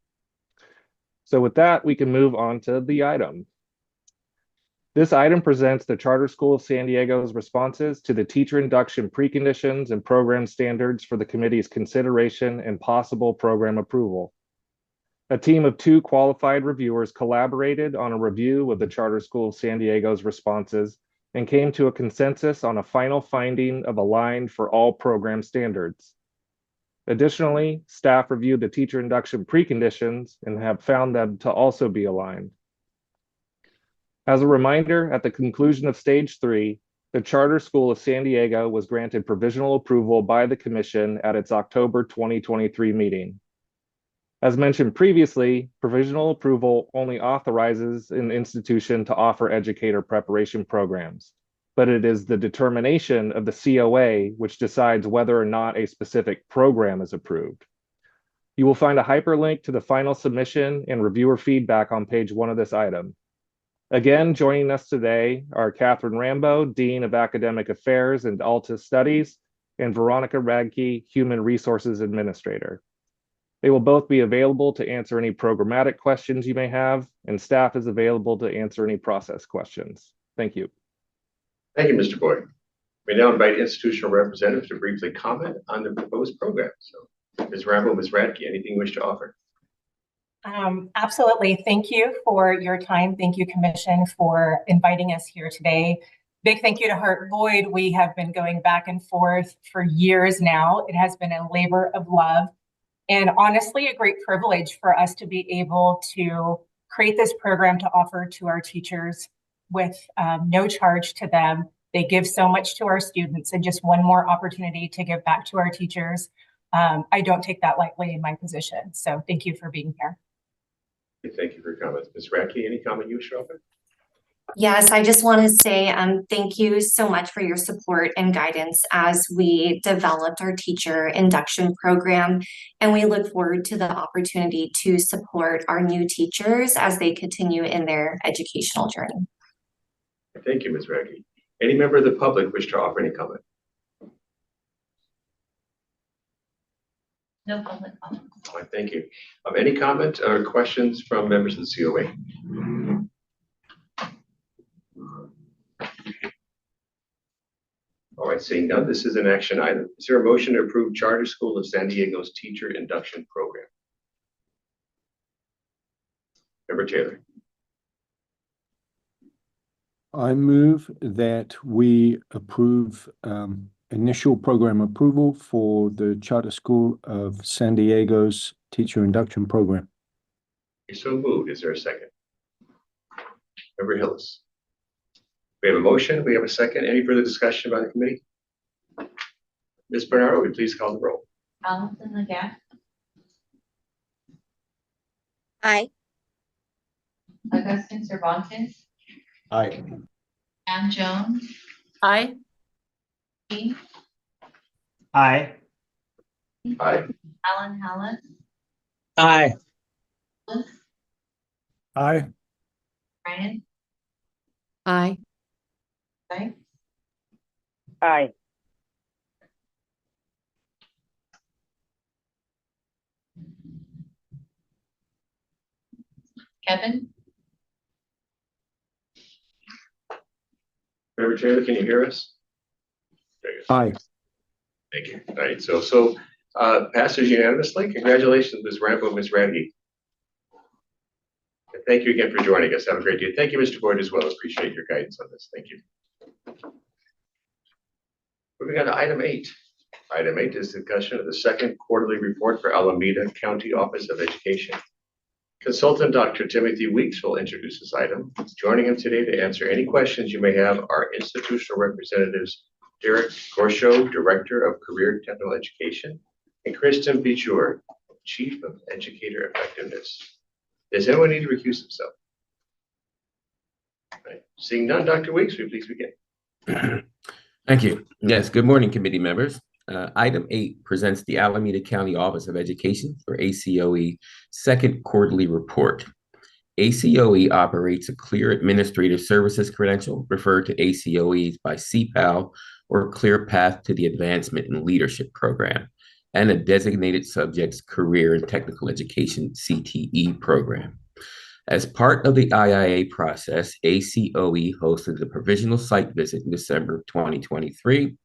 So with that, we can move on to the item. This item presents the Charter School of San Diego's responses to the teacher induction preconditions and program standards for the committee's consideration and possible program approval. A team of 2 qualified reviewers collaborated on a review of the Charter School of San Diego's responses and came to a consensus on a final finding of aligned for all program standards. Additionally, staff reviewed the teacher induction preconditions and have found them to also be aligned. As a reminder, at the conclusion of stage 3, the Charter School of San Diego was granted provisional approval by the Commission at its October 2023 meeting. As mentioned previously, provisional approval only authorizes an institution to offer educator preparation programs, but it is the determination of the COA which decides whether or not a specific program is approved. You will find a hyperlink to the final submission and reviewer feedback on page 1 of this item. Again, joining us today are Catherine Rambo, Dean of Academic Affairs and Alta Studies, and Veronica Radke, Human Resources Administrator. They will both be available to answer any programmatic questions you may have, and staff is available to answer any process questions. Thank you. Thank you, Mr. Boyd. We now invite institutional representatives to briefly comment on the proposed program. So, Ms. Rambo, Ms. Radke, anything you wish to offer? Absolutely. Thank you for your time. Thank you, Commission, for inviting us here today. Big thank you to Hart Boyd. We have been going back and forth for years now. It has been a labor of love and honestly a great privilege for us to be able to create this program to offer to our teachers with no charge to them. They give so much to our students, and just one more opportunity to give back to our teachers. I don't take that lightly in my position. So thank you for being here. Thank you for your comments. Ms. Radke, any comment you wish to offer? Yes, I just want to say thank you so much for your support and guidance as we developed our teacher induction program. And we look forward to the opportunity to support our new teachers as they continue in their educational journey. Thank you, Ms. Radke. Any member of the public wish to offer any comment? No public comment. All right, thank you. Any comment or questions from members of the COA? All right, seeing none, this is an action item. Is there a motion to approve Charter School of San Diego's teacher induction program? Member Taylor. I move that we approve initial program approval for the Charter School of San Diego's teacher induction program. So moved. Is there a second? Member Hillis. We have a motion. We have a second. Any further discussion by the committee? Ms. Bernardo, will you please call the roll? Allison Legette. Aye. Augustine Cervantes. Aye. Ann Jones. Aye. Aye. Aye. Alan Hallis. Aye. Aye. Brian. Aye. Aye. Aye. Kevin. Member Taylor, can you hear us? Aye. Thank you. All right, so passes unanimously. Congratulations, Ms. Rambo, Ms. Radke. And thank you again for joining us. Have a great day. Thank you, Mr. Boyd, as well. Appreciate your guidance on this. Thank you. Moving on to item 8. Item 8 is discussion of the second quarterly report for Alameda County Office of Education. Consultant Dr. Timothy Weeks will introduce this item. Joining him today to answer any questions you may have are institutional representatives Derek Gorshow, Director of Career Technical Education, and Kristen Bichur, Chief of Educator Effectiveness. Does anyone need to recuse himself? Right. Seeing none, Dr. Weeks, will you please begin? Thank you. Yes, good morning, committee members. Item 8 presents the Alameda County Office of Education, or ACOE, second quarterly report. ACOE operates a clear administrative services credential, referred to ACOEs by CPAL, or Clear Path to the Advancement in Leadership program, and a designated subjects career and technical education CTE program. As part of the IIA process, ACOE hosted the provisional site visit in December of 2023,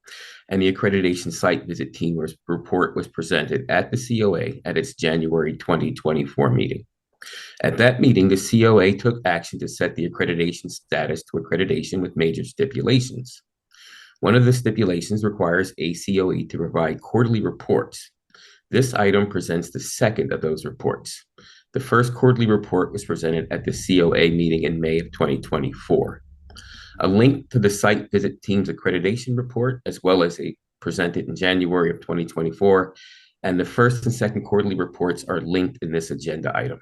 and the accreditation site visit team report was presented at the COA at its January 2024 meeting. At that meeting, the COA took action to set the accreditation status to accreditation with major stipulations. One of the stipulations requires ACOE to provide quarterly reports. This item presents the second of those reports. The first quarterly report was presented at the COA meeting in May of 2024. A link to the site visit team's accreditation report, as well as presented in January of 2024, and the first and second quarterly reports are linked in this agenda item.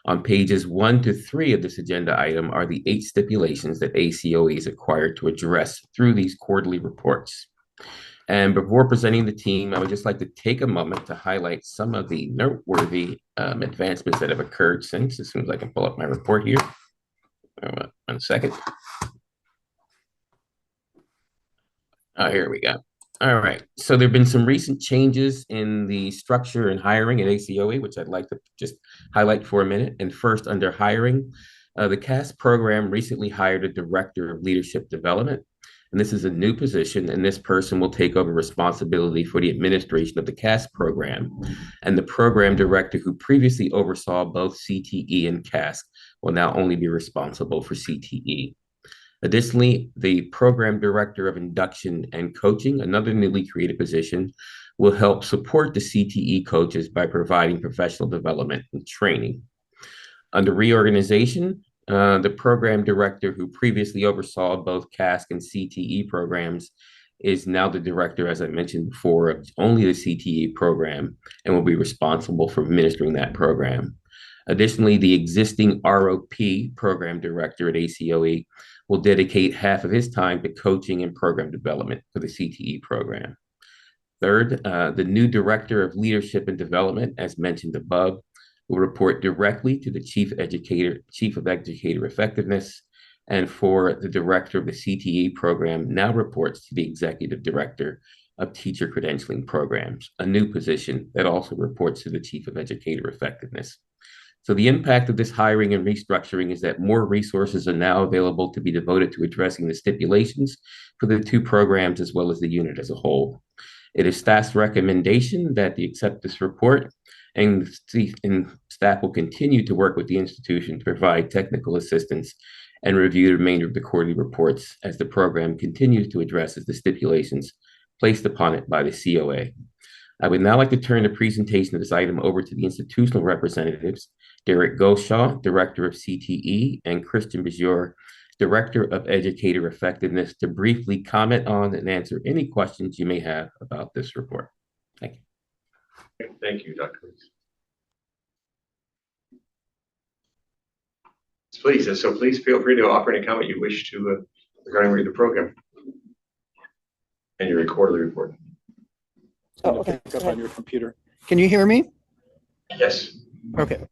On pages 1 to 3 of this agenda item are the 8 stipulations that ACOE is required to address through these quarterly reports. And before presenting the team, I would just like to take a moment to highlight some of the noteworthy advancements that have occurred since. As soon as I can pull up my report here. 1 second. Oh, here we go. All right. So there have been some recent changes in the structure and hiring at ACOE, which I'd like to just highlight for a minute. And first, under hiring, the CAS program recently hired a Director of Leadership Development. And this is a new position, and this person will take over responsibility for the administration of the CAS program. And the program director who previously oversaw both CTE and CAS will now only be responsible for CTE. Additionally, the program director of induction and coaching, another newly created position, will help support the CTE coaches by providing professional development and training. Under reorganization, the program director who previously oversaw both CASC and CTE programs is now the director, as I mentioned before, of only the CTE program and will be responsible for administering that program. Additionally, the existing ROP program director at ACOE will dedicate half of his time to coaching and program development for the CTE program. Third, the new director of leadership and development, as mentioned above, will report directly to the chief of educator effectiveness. And for the director of the CTE program, now reports to the executive director of teacher credentialing programs, a new position that also reports to the chief of educator effectiveness. So the impact of this hiring and restructuring is that more resources are now available to be devoted to addressing the stipulations for the two programs as well as the unit as a whole. It is staff's recommendation that they accept this report, and staff will continue to work with the institution to provide technical assistance and review the remainder of the quarterly reports as the program continues to address the stipulations placed upon it by the COA. I would now like to turn the presentation of this item over to the institutional representatives, Derek Goshaw, Director of CTE, and Christian Bajor, Director of Educator Effectiveness, to briefly comment on and answer any questions you may have about this report. Thank you. Thank you, Dr. Reese. Please feel free to offer any comment you wish to regarding the program and your quarterly report. Oh, okay. Pick up on your computer. Can you hear me? Yes. Okay.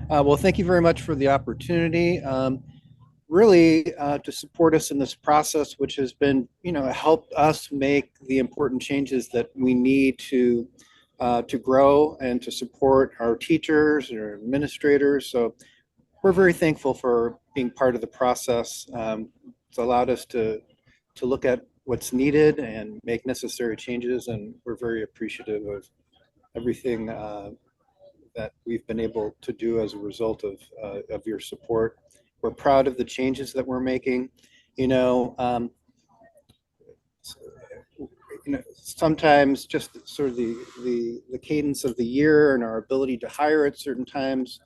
Well, thank you very much for the opportunity. Really, to support us in this process, which has been, helped us make the important changes that we need to grow and to support our teachers or administrators. So we're very thankful for being part of the process. It's allowed us to look at what's needed and make necessary changes, and we're very appreciative of everything that we've been able to do as a result of your support. We're proud of the changes that we're making. Sometimes just sort of the cadence of the year and our ability to hire at certain times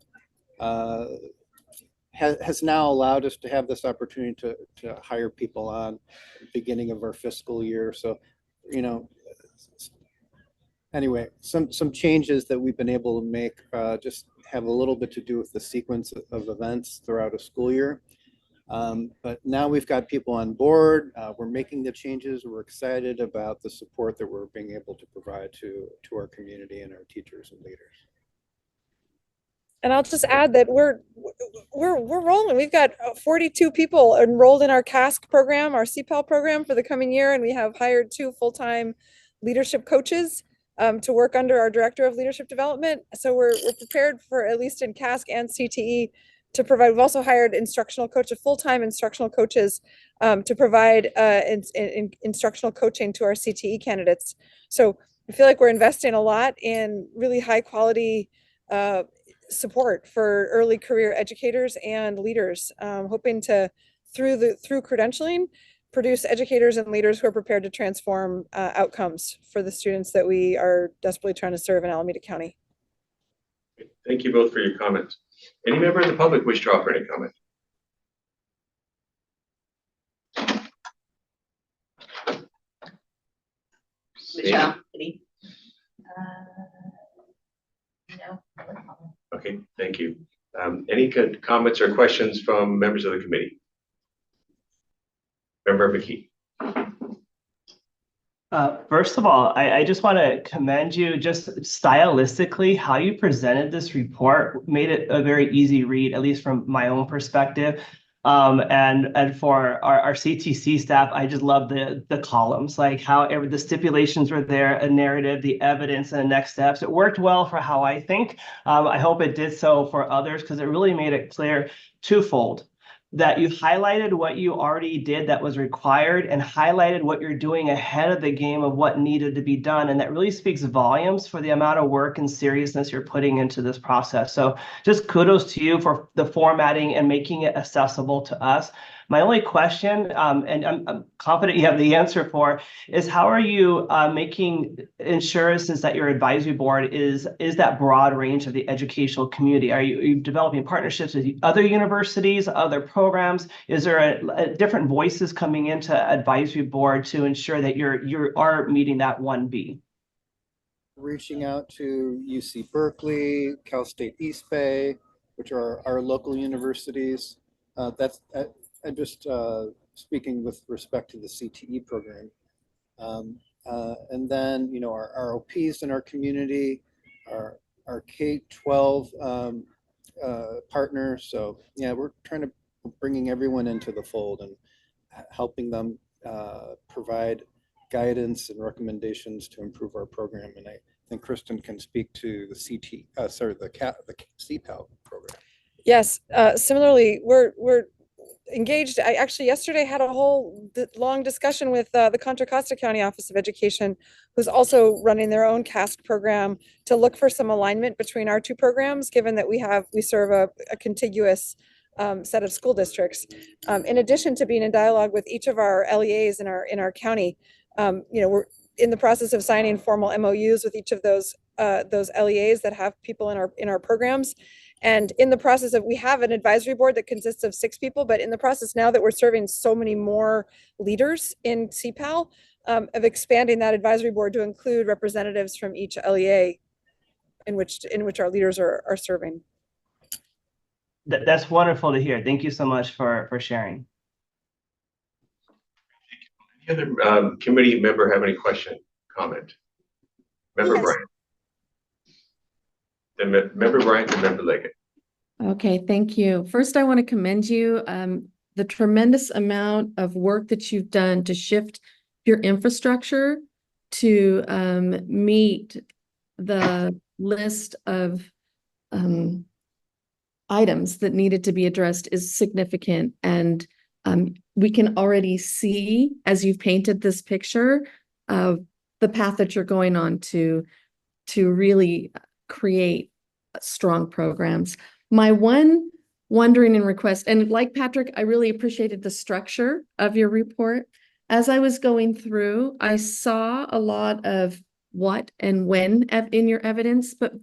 has now allowed us to have this opportunity to hire people on the beginning of our fiscal year. So, anyway, some changes that we've been able to make just have a little bit to do with the sequence of events throughout a school year. But now we've got people on board. We're making the changes. We're excited about the support that we're being able to provide to our community and our teachers and leaders. And I'll just add that we're rolling. We've got 42 people enrolled in our CASC program, our CPAL program for the coming year, and we have hired 2 full-time leadership coaches to work under our director of leadership development. So we're prepared for, at least in CASC and CTE, to provide. We've also hired full-time instructional coaches to provide instructional coaching to our CTE candidates. So I feel like we're investing a lot in really high quality support for early career educators and leaders, hoping to, through credentialing, produce educators and leaders who are prepared to transform outcomes for the students that we are desperately trying to serve in Alameda County. Thank you both for your comments. Any member of the public wish to offer any comment? Michelle? No. Okay, thank you. Any comments or questions from members of the committee? Member McKee. First of all, I just want to commend you just stylistically. How you presented this report made it a very easy read, at least from my own perspective. And for our CTC staff, I just love the columns, like how the stipulations were there, a narrative, the evidence, and the next steps. It worked well for how I think. I hope it did so for others, because it really made it clear twofold. That you highlighted what you already did that was required and highlighted what you're doing ahead of the game of what needed to be done. And that really speaks volumes for the amount of work and seriousness you're putting into this process. So just kudos to you for the formatting and making it accessible to us. My only question, and I'm confident you have the answer for, is how are you making assurances that your advisory board is that broad range of the educational community? Are you developing partnerships with other universities, other programs? Is there a different voices coming into advisory board to ensure that you are meeting that 1B? Reaching out to UC Berkeley, Cal State East Bay, which are our local universities. I'm just speaking with respect to the CTE program. And then, you know, our ROPs in our community, our K-12 partners. So yeah, we're trying to bringing everyone into the fold and helping them provide guidance and recommendations to improve our program. And I think Kristen can speak to the the CPAL program. Yes, similarly, we're engaged. I actually yesterday had a whole long discussion with the Contra Costa County Office of Education, who's also running their own CAST program, to look for some alignment between our two programs, given that we serve a contiguous set of school districts. In addition to being in dialogue with each of our LEAs in our county, you know, we're in the process of signing formal MOUs with each of those LEAs that have people in our programs. And in the process of, we have an advisory board that consists of 6 people, but in the process now that we're serving so many more leaders in CPAL, of expanding that advisory board to include representatives from each LEA in which our leaders are serving. That's wonderful to hear. Thank you so much for sharing. Any other committee member have any question, comment? Member Yes. Bryant. Then Member Bryant and Member Leggett. Okay, thank you. First, I want to commend you, the tremendous amount of work that you've done to shift your infrastructure to meet the list of items that needed to be addressed is significant. And we can already see, as you've painted this picture, of the path that you're going on to really create strong programs. My one wondering and request, and like Patrick, I really appreciated the structure of your report. As I was going through, I saw a lot of what and when in your evidence, but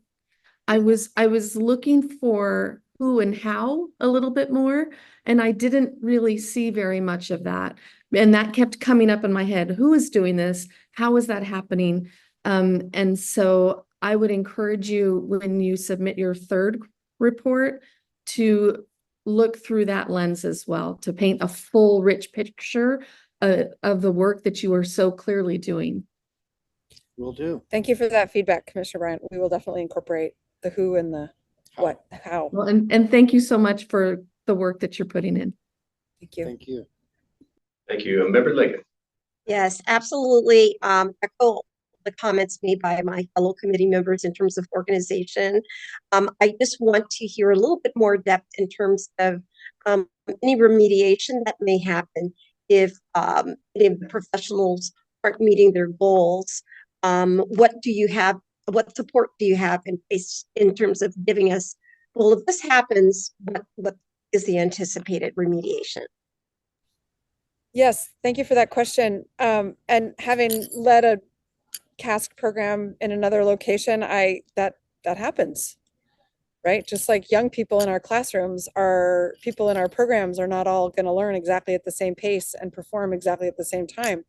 I was looking for who and how a little bit more, and I didn't really see very much of that. And that kept coming up in my head. Who is doing this? How is that happening? And so I would encourage you, when you submit your third report, to look through that lens as well, to paint a full, rich picture of the work that you are so clearly doing. Will do. Thank you for that feedback, Commissioner Bryant. We will definitely incorporate the who and the what, how. Well, and thank you so much for the work that you're putting in. Thank you. Thank you. Thank you. Member Leggett. Yes, absolutely. Echo the comments made by my fellow committee members in terms of organization. I just want to hear a little bit more depth in terms of any remediation that may happen if any of the professionals aren't meeting their goals. What do you have? What support do you have in place in terms of giving us, well, if this happens, what is the anticipated remediation? Yes, thank you for that question. And having led a CASC program in another location, that happens, right? Just like young people in our classrooms, our people in our programs are not all going to learn exactly at the same pace and perform exactly at the same time.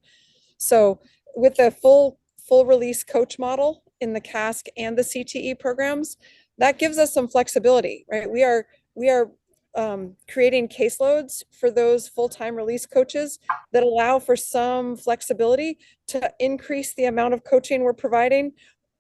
So with the full release coach model in the CASC and the CTE programs, that gives us some flexibility, right? We are creating caseloads for those full-time release coaches that allow for some flexibility to increase the amount of coaching we're providing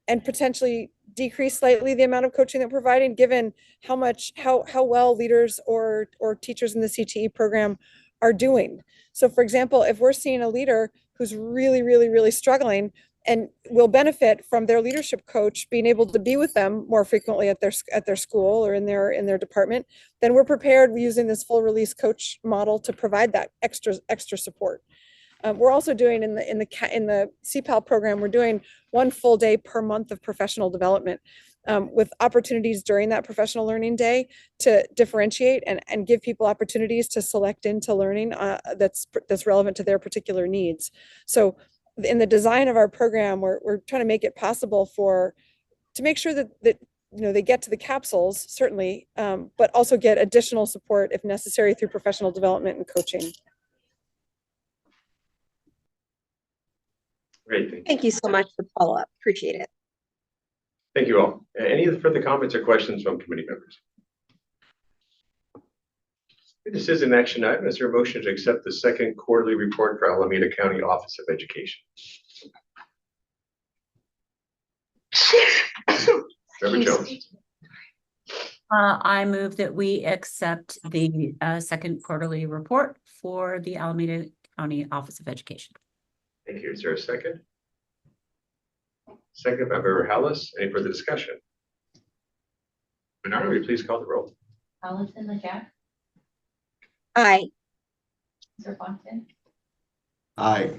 and potentially decrease slightly the amount of coaching that we're providing, given how well leaders or teachers in the CTE program are doing. So for example, if we're seeing a leader who's really struggling and will benefit from their leadership coach being able to be with them more frequently at their school or in their department, then we're prepared using this full release coach model to provide that extra support. We're also doing in the CPAL program, we're doing 1 full day per month of professional development, with opportunities during that professional learning day to differentiate and give people opportunities to select into learning that's relevant to their particular needs. So in the design of our program, we're trying to make it possible to make sure that you know, they get to the capsules, certainly, but also get additional support if necessary through professional development and coaching. Great. Thank you so much for the follow-up. Appreciate it. Thank you all. Any further comments or questions from committee members? This is an action item. Is there a motion to accept the second quarterly report for Alameda County Office of Education? Member Jones. I move that we accept the second quarterly report for the Alameda County Office of Education. Thank you. Is there a second? Second by Member Hallis. Any further discussion? Bernardo, will you please call the roll? Allison LeJack, Aye. Mr. Fontaine, Aye.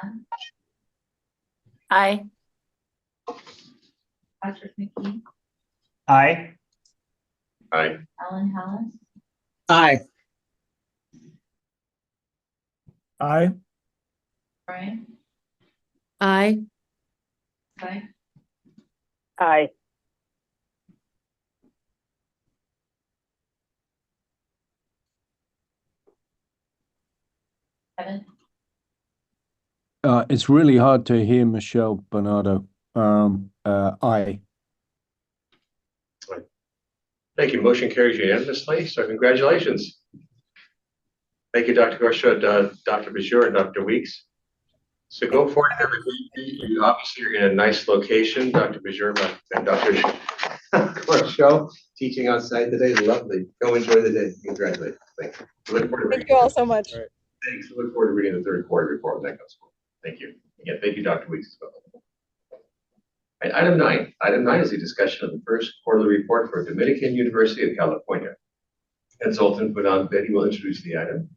Ann, Aye. Patrick McKee, Aye. Aye. Alan Hallis, Aye. Aye. Brian, Aye. Aye, Aye. Kevin, It's really hard to hear Michelle Bernardo. Aye. Thank you. Motion carries unanimously. So congratulations. Thank you, Dr. Gorsha, Dr. Bajur, and Dr. Weeks. So go forward, everybody. You obviously are in a nice location. Dr. Bajur and Dr. Gorsha teaching on site today. Lovely. Go enjoy the day. Congratulations. Thank you. Look forward to Thank you all so much. All right. Thanks. Look forward to reading the third quarter report when that comes forward. Thank you. Again, thank you, Dr. Weeks as well. And item 9. Item 9 is a discussion of the first quarterly report for Dominican University of California. Consultant Punan Betty will introduce the item.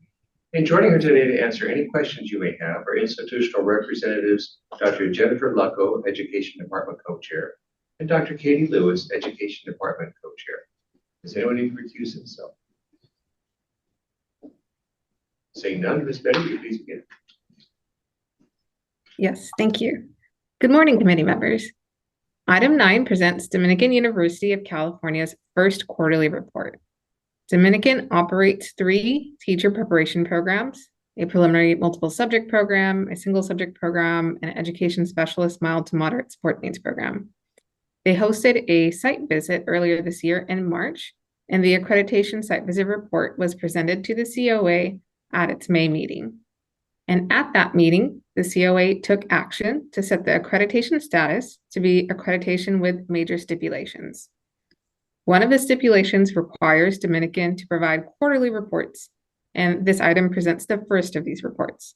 And joining her today to answer any questions you may have are institutional representatives, Dr. Jennifer Lucco, Education Department Co-Chair, and Dr. Katie Lewis, Education Department Co-Chair. Does anyone need to recuse himself? Seeing none, Ms. Betty, will you please begin? Yes, thank you. Good morning, committee members. Item 9 presents Dominican University of California's first quarterly report. Dominican operates 3 teacher preparation programs, a preliminary multiple subject program, a single subject program, and an education specialist mild to moderate support needs program. They hosted a site visit earlier this year in March, and the accreditation site visit report was presented to the COA at its May meeting. And at that meeting, the COA took action to set the accreditation status to be accreditation with major stipulations. One of the stipulations requires Dominican to provide quarterly reports, and this item presents the first of these reports.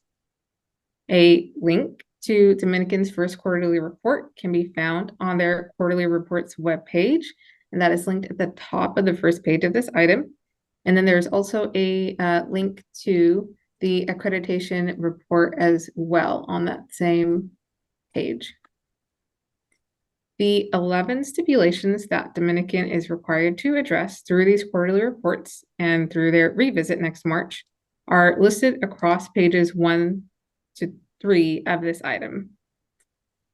A link to Dominican's first quarterly report can be found on their quarterly reports webpage, and that is linked at the top of the first page of this item. And then there's also a link to the accreditation report as well on that same page. The 11 stipulations that Dominican is required to address through these quarterly reports and through their revisit next March are listed across pages 1 to 3 of this item.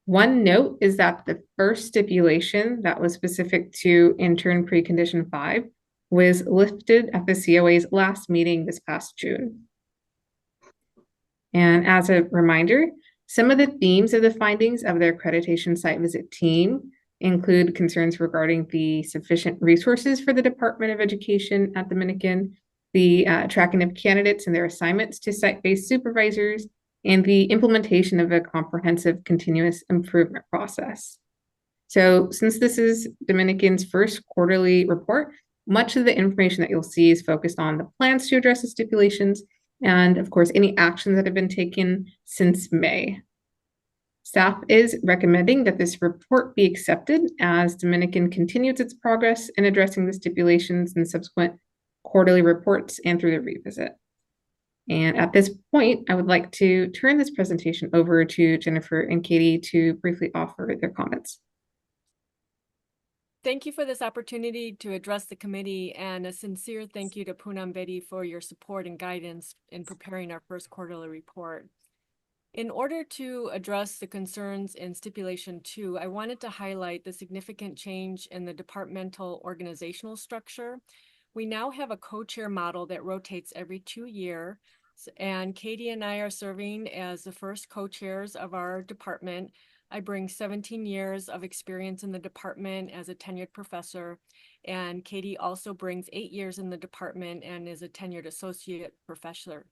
One note is that the first stipulation that was specific to intern precondition 5 was lifted at the COA's last meeting this past June. And as a reminder, some of the themes of the findings of their accreditation site visit team include concerns regarding the sufficient resources for the Department of Education at Dominican, the tracking of candidates and their assignments to site-based supervisors, and the implementation of a comprehensive continuous improvement process. So since this is Dominican's first quarterly report, much of the information that you'll see is focused on the plans to address the stipulations and, of course, any actions that have been taken since May. Staff is recommending that this report be accepted as Dominican continues its progress in addressing the stipulations in subsequent quarterly reports and through the revisit. And at this point, I would like to turn this presentation over to Jennifer and Katie to briefly offer their comments. Thank you for this opportunity to address the committee, and a sincere thank you to Poonam Betty for your support and guidance in preparing our first quarterly report. In order to address the concerns in stipulation 2, I wanted to highlight the significant change in the departmental organizational structure. We now have a co-chair model that rotates every 2 years, and Katie and I are serving as the first co-chairs of our department. I bring 17 years of experience in the department as a tenured professor, and Katie also brings 8 years in the department and is a tenured associate professor.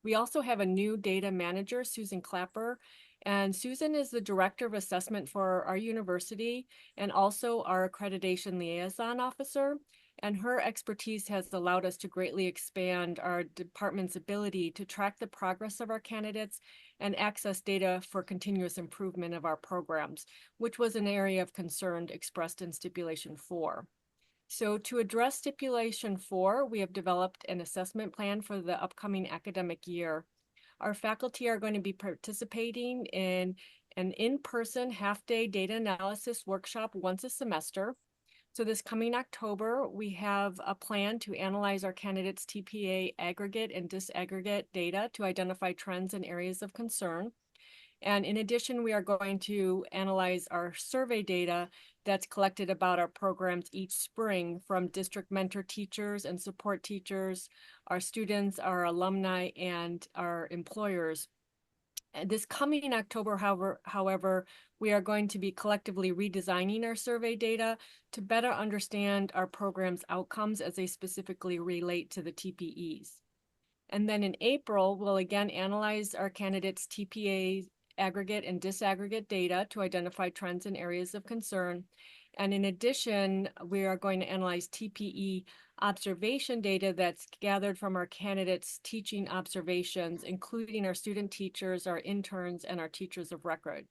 We also have a new data manager, Susan Clapper, and Susan is the director of assessment for our university and also our accreditation liaison officer. And her expertise has allowed us to greatly expand our department's ability to track the progress of our candidates and access data for continuous improvement of our programs, which was an area of concern expressed in Stipulation 4. So to address Stipulation 4, we have developed an assessment plan for the upcoming academic year. Our faculty are going to be participating in an in-person half-day data analysis workshop once a semester. So this coming October, we have a plan to analyze our candidates' TPA aggregate and disaggregate data to identify trends and areas of concern. And in addition, we are going to analyze our survey data that's collected about our programs each spring from district mentor teachers and support teachers, our students, our alumni, and our employers. And this coming October, however, we are going to be collectively redesigning our survey data to better understand our program's outcomes as they specifically relate to the TPEs. And then in April, we'll again analyze our candidates' TPA aggregate and disaggregate data to identify trends and areas of concern. And in addition, we are going to analyze TPE observation data that's gathered from our candidates' teaching observations, including our student teachers, our interns, and our teachers of record.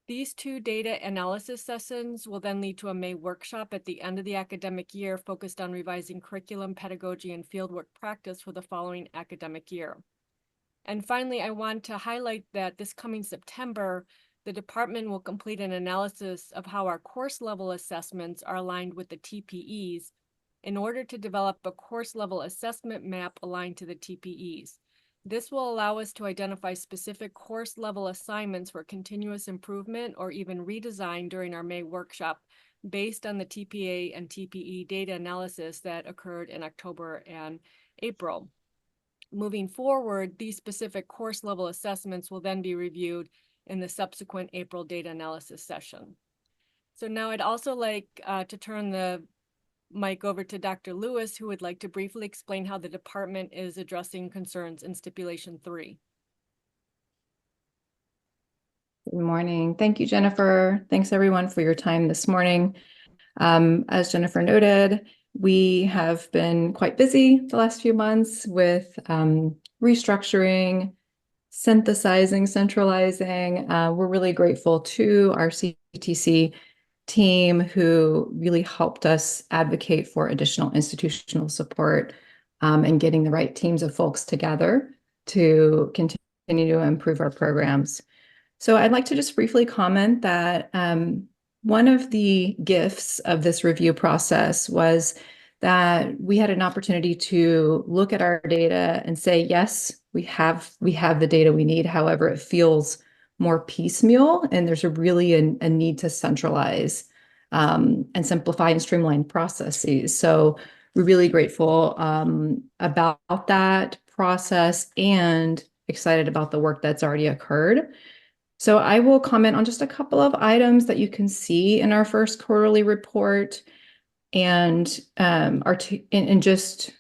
These two data analysis sessions will then lead to a May workshop at the end of the academic year focused on revising curriculum, pedagogy, and fieldwork practice for the following academic year. And finally, I want to highlight that this coming September, the department will complete an analysis of how our course level assessments are aligned with the TPEs in order to develop a course level assessment map aligned to the TPEs. This will allow us to identify specific course level assignments for continuous improvement or even redesign during our May workshop based on the TPA and TPE data analysis that occurred in October and April. Moving forward, these specific course level assessments will then be reviewed in the subsequent April data analysis session. So now I'd also like to turn the mic over to Dr. Lewis, who would like to briefly explain how the department is addressing concerns in Stipulation 3. Good morning. Thank you, Jennifer. Thanks everyone for your time this morning. As Jennifer noted, we have been quite busy the last few months with restructuring, synthesizing, centralizing. We're really grateful to our CTC team who really helped us advocate for additional institutional support and getting the right teams of folks together to continue to improve our programs. So I'd like to just briefly comment that one of the gifts of this review process was that we had an opportunity to look at our data and say, yes, we have the data we need. However, it feels more piecemeal, and there's really a need to centralize and simplify and streamline processes. So we're really grateful about that process and excited about the work that's already occurred. So I will comment on just a couple of items that you can see in our first quarterly report and just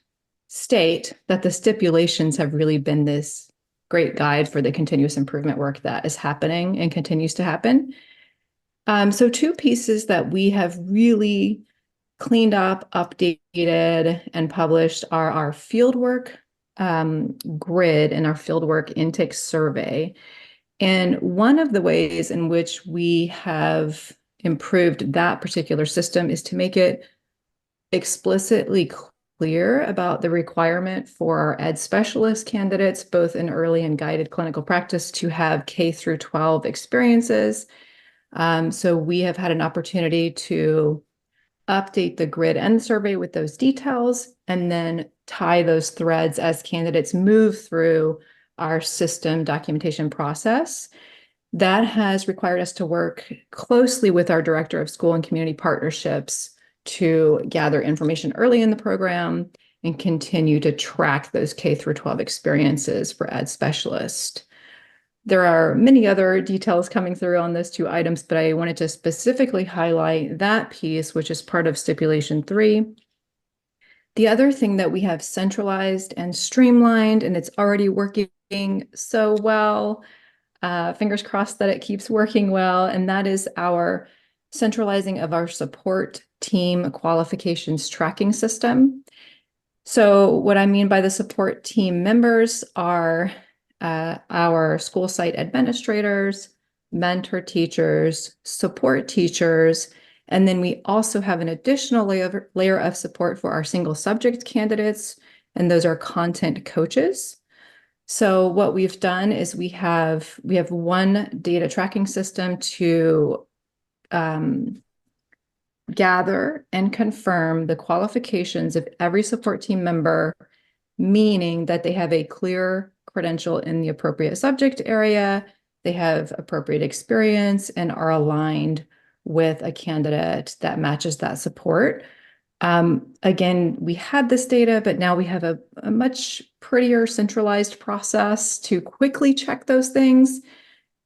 state that the stipulations have really been this great guide for the continuous improvement work that is happening and continues to happen. So two pieces that we have really cleaned up, updated, and published are our fieldwork grid and our fieldwork intake survey. And one of the ways in which we have improved that particular system is to make it explicitly clear about the requirement for our ed specialist candidates, both in early and guided clinical practice, to have K through 12 experiences. So we have had an opportunity to update the grid and survey with those details, and then tie those threads as candidates move through our system documentation process. That has required us to work closely with our Director of School and Community Partnerships to gather information early in the program and continue to track those K through 12 experiences for ed specialists. There are many other details coming through on those two items, but I wanted to specifically highlight that piece, which is part of stipulation 3. The other thing that we have centralized and streamlined, and it's already working so well, fingers crossed that it keeps working well, and that is our centralizing of our support team qualifications tracking system. So what I mean by the support team members are our school site administrators, mentor teachers, support teachers, and then we also have an additional layer of support for our single subject candidates, and those are content coaches. So what we've done is we have one data tracking system to gather and confirm the qualifications of every support team member, meaning that they have a clear credential in the appropriate subject area, they have appropriate experience, and are aligned with a candidate that matches that support. Again, we had this data, but now we have a much prettier centralized process to quickly check those things.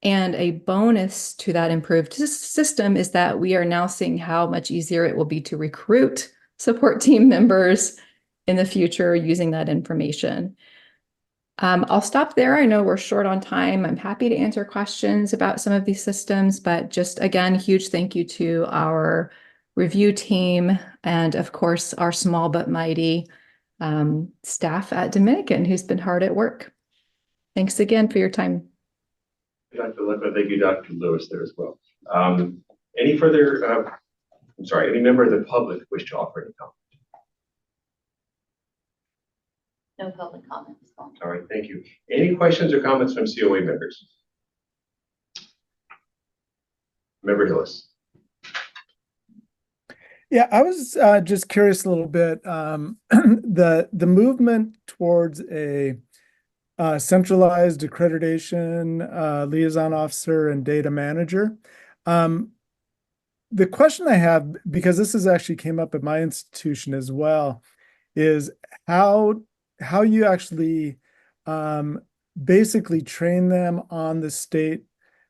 And a bonus to that improved system is that we are now seeing how much easier it will be to recruit support team members in the future using that information. I'll stop there. I know we're short on time. I'm happy to answer questions about some of these systems, but just again, huge thank you to our review team and of course our small but mighty staff at Dominican who's been hard at work. Thanks again for your time. Dr. Lippa, thank you, Dr. Lewis, there as well. Any further, any member of the public wish to offer any comment? No public comments. All right, thank you. Any questions or comments from COA members? Member Hillis. Yeah, I was just curious a little bit. The movement towards a centralized accreditation liaison officer and data manager. The question I have, because this has actually came up at my institution as well, is how you actually basically train them on the state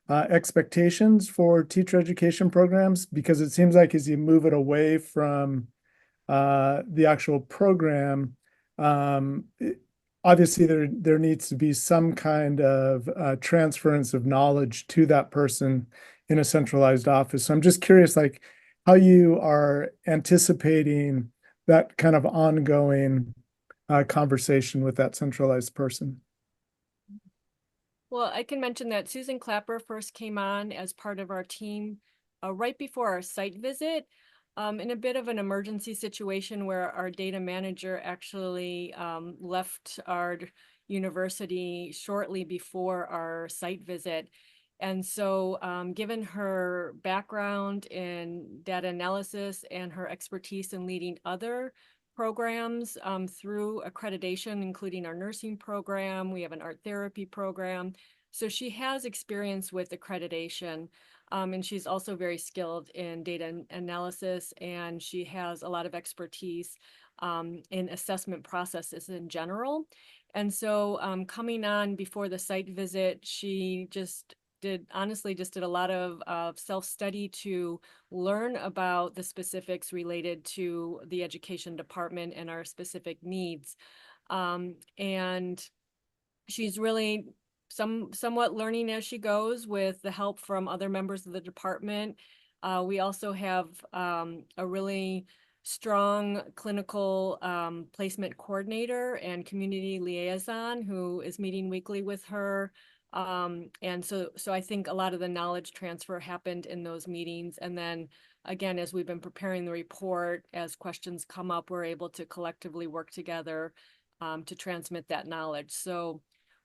expectations for teacher education programs, because it seems like as you move it away from the actual program, obviously there needs to be some kind of transference of knowledge to that person in a centralized office. So I'm just curious, like, how you are anticipating that kind of ongoing conversation with that centralized person. Well, I can mention that Susan Clapper first came on as part of our team right before our site visit. In a bit of an emergency situation where our data manager actually left our university shortly before our site visit. And so given her background in data analysis and her expertise in leading other programs through accreditation, including our nursing program, we have an art therapy program. So she has experience with accreditation. And she's also very skilled in data analysis, and she has a lot of expertise in assessment processes in general. And so coming on before the site visit, she just did a lot of self-study to learn about the specifics related to the education department and our specific needs. And she's really somewhat learning as she goes with the help from other members of the department. We also have a really strong clinical placement coordinator and community liaison who is meeting weekly with her. And so I think a lot of the knowledge transfer happened in those meetings. And then again, as we've been preparing the report, as questions come up, we're able to collectively work together to transmit that knowledge. So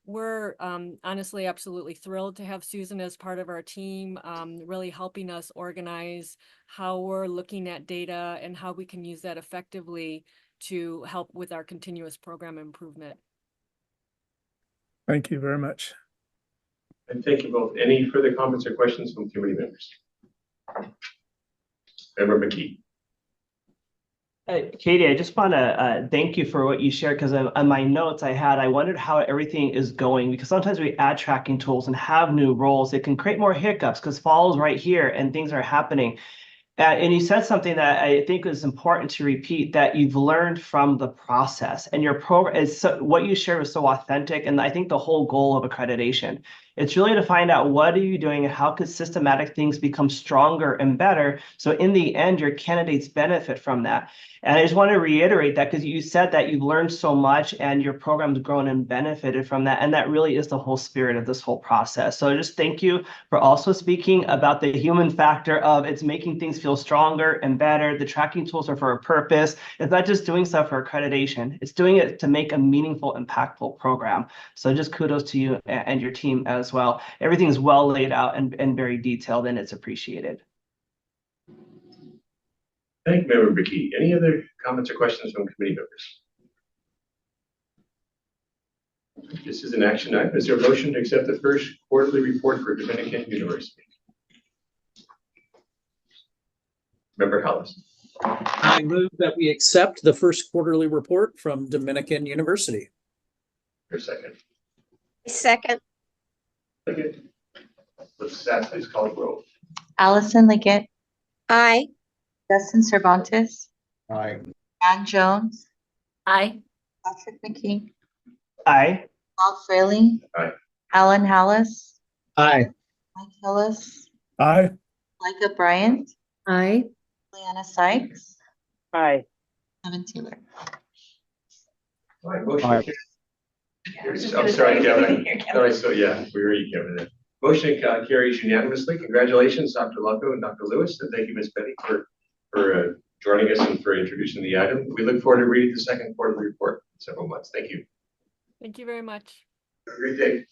we're honestly absolutely thrilled to have Susan as part of our team, really helping us organize how we're looking at data and how we can use that effectively to help with our continuous program improvement. Thank you very much. And thank you both. Any further comments or questions from committee members? Member McKee. Katie, I just want to thank you for what you shared because on my notes I wondered how everything is going because sometimes we add tracking tools and have new roles. It can create more hiccups because fall's right here and things are happening. And you said something that I think is important to repeat, that you've learned from the process, and your program is what you shared was so authentic. And I think the whole goal of accreditation, it's really to find out what are you doing and how could systematic things become stronger and better. So in the end, your candidates benefit from that. And I just want to reiterate that because you said that you've learned so much and your program's grown and benefited from that. And that really is the whole spirit of this whole process. So just thank you for also speaking about the human factor of it's making things feel stronger and better. The tracking tools are for a purpose. It's not just doing stuff for accreditation. It's doing it to make a meaningful, impactful program. So just kudos to you and your team as well. Everything is well laid out and very detailed, and it's appreciated. Thank you, Member Ricky. Any other comments or questions from committee members? This is an action item. Is there a motion to accept the first quarterly report for Dominican University? Member Hollis. I move that we accept the first quarterly report from Dominican University. For a second. Second. Second. Let's staff, please call the roll. Allison Liggett, Aye. Justin Cervantes, Aye. Ann Jones, Aye. Patrick McKee, Aye. Bob Fraley, Aye. Alan Hallis, Aye. Mike Hillis, Aye. Micah Bryant, Aye. Leanna Sykes, Aye. Kevin Taylor. All right, motion Aye. carries. I'm sorry, Kevin. Sorry, so yeah, we already covered that. Motion carries unanimously. Congratulations, Dr. Lunko and Dr. Lewis, and thank you, Ms. Betty, for joining us and for introducing the item. We look forward to reading the second quarterly report in several months. Thank you. Thank you very much. Have a great day.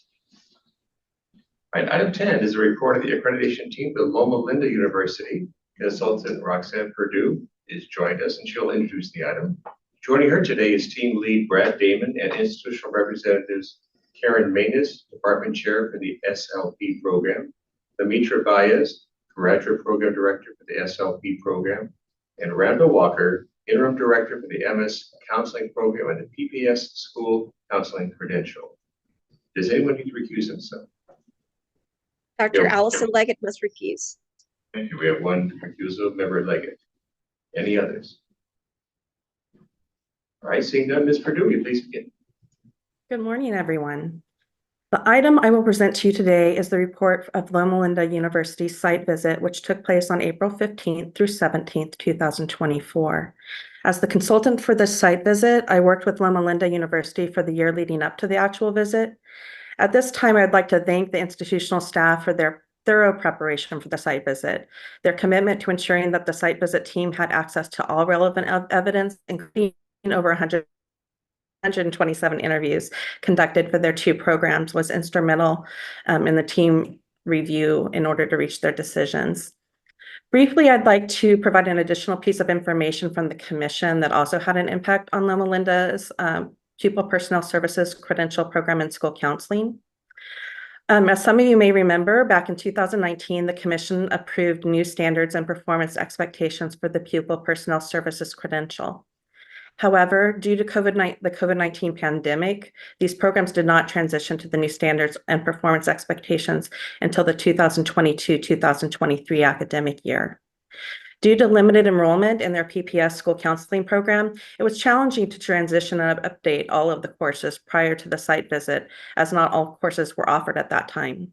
All right, item 10 is a report of the accreditation team for Loma Linda University. Consultant Roxanne Perdue is joined us and she'll introduce the item. Joining her today is team lead Brad Damon and institutional representatives Karen Manis, department chair for the SLP program, Demetra Baez, graduate program director for the SLP program, and Randall Walker, interim director for the MS counseling program and the PPS school counseling credential. Does anyone need to recuse himself? Dr. Yeah. Allison Leggett must recuse. Thank you. We have one recusal, member Leggett. Any others? All right, seeing none, Ms. Perdue, will you please begin? Good morning, everyone. The item I will present to you today is the report of Loma Linda University site visit, which took place on April 15th through 17th, 2024. As the consultant for this site visit, I worked with Loma Linda University for the year leading up to the actual visit. At this time, I'd like to thank the institutional staff for their thorough preparation for the site visit, their commitment to ensuring that the site visit team had access to all relevant evidence, including over 127 interviews conducted for their two programs, was instrumental in the team review in order to reach their decisions. Briefly, I'd like to provide an additional piece of information from the commission that also had an impact on Loma Linda's Pupil Personnel Services Credential Program and School Counseling. As some of you may remember, back in 2019, the commission approved new standards and performance expectations for the Pupil Personnel Services Credential. However, due to the COVID-19 pandemic, these programs did not transition to the new standards and performance expectations until the 2022-2023 academic year. Due to limited enrollment in their PPS school counseling program, it was challenging to transition and update all of the courses prior to the site visit, as not all courses were offered at that time.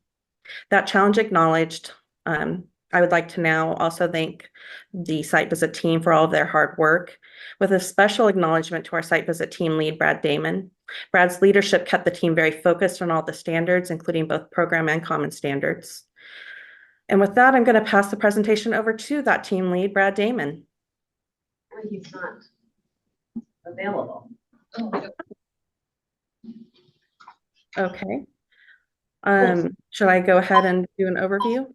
That challenge acknowledged, I would like to now also thank the site visit team for all of their hard work, with a special acknowledgement to our site visit team lead, Brad Damon. Brad's leadership kept the team very focused on all the standards, including both program and common standards. And with that, I'm going to pass the presentation over to that team lead, Brad Damon. He's not available. Okay. Should I go ahead and do an overview?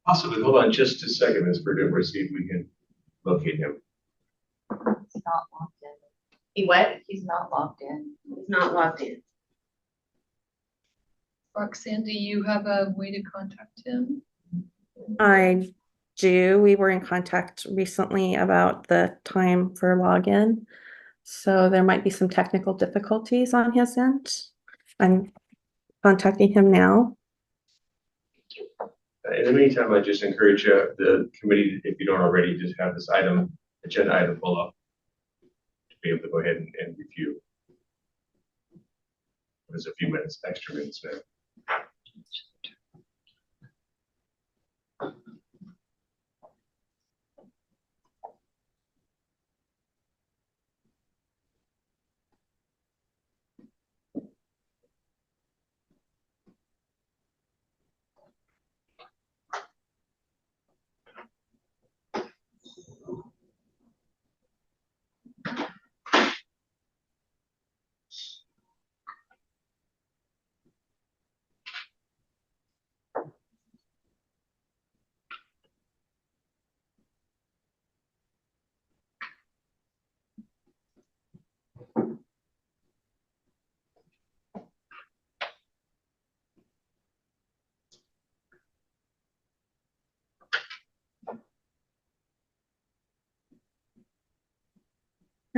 Possibly. Hold on just a second, Ms. Perdue. We'll see if we can locate him. He's not logged in. He what? He's not logged in. He's not logged in. Roxanne, do you have a way to contact him? I due. We were in contact recently about the time for login. So there might be some technical difficulties on his end. I'm contacting him now. In the meantime, I just encourage the committee, if you don't already, just have this agenda item pull up to be able to go ahead and review. There's a few extra minutes there.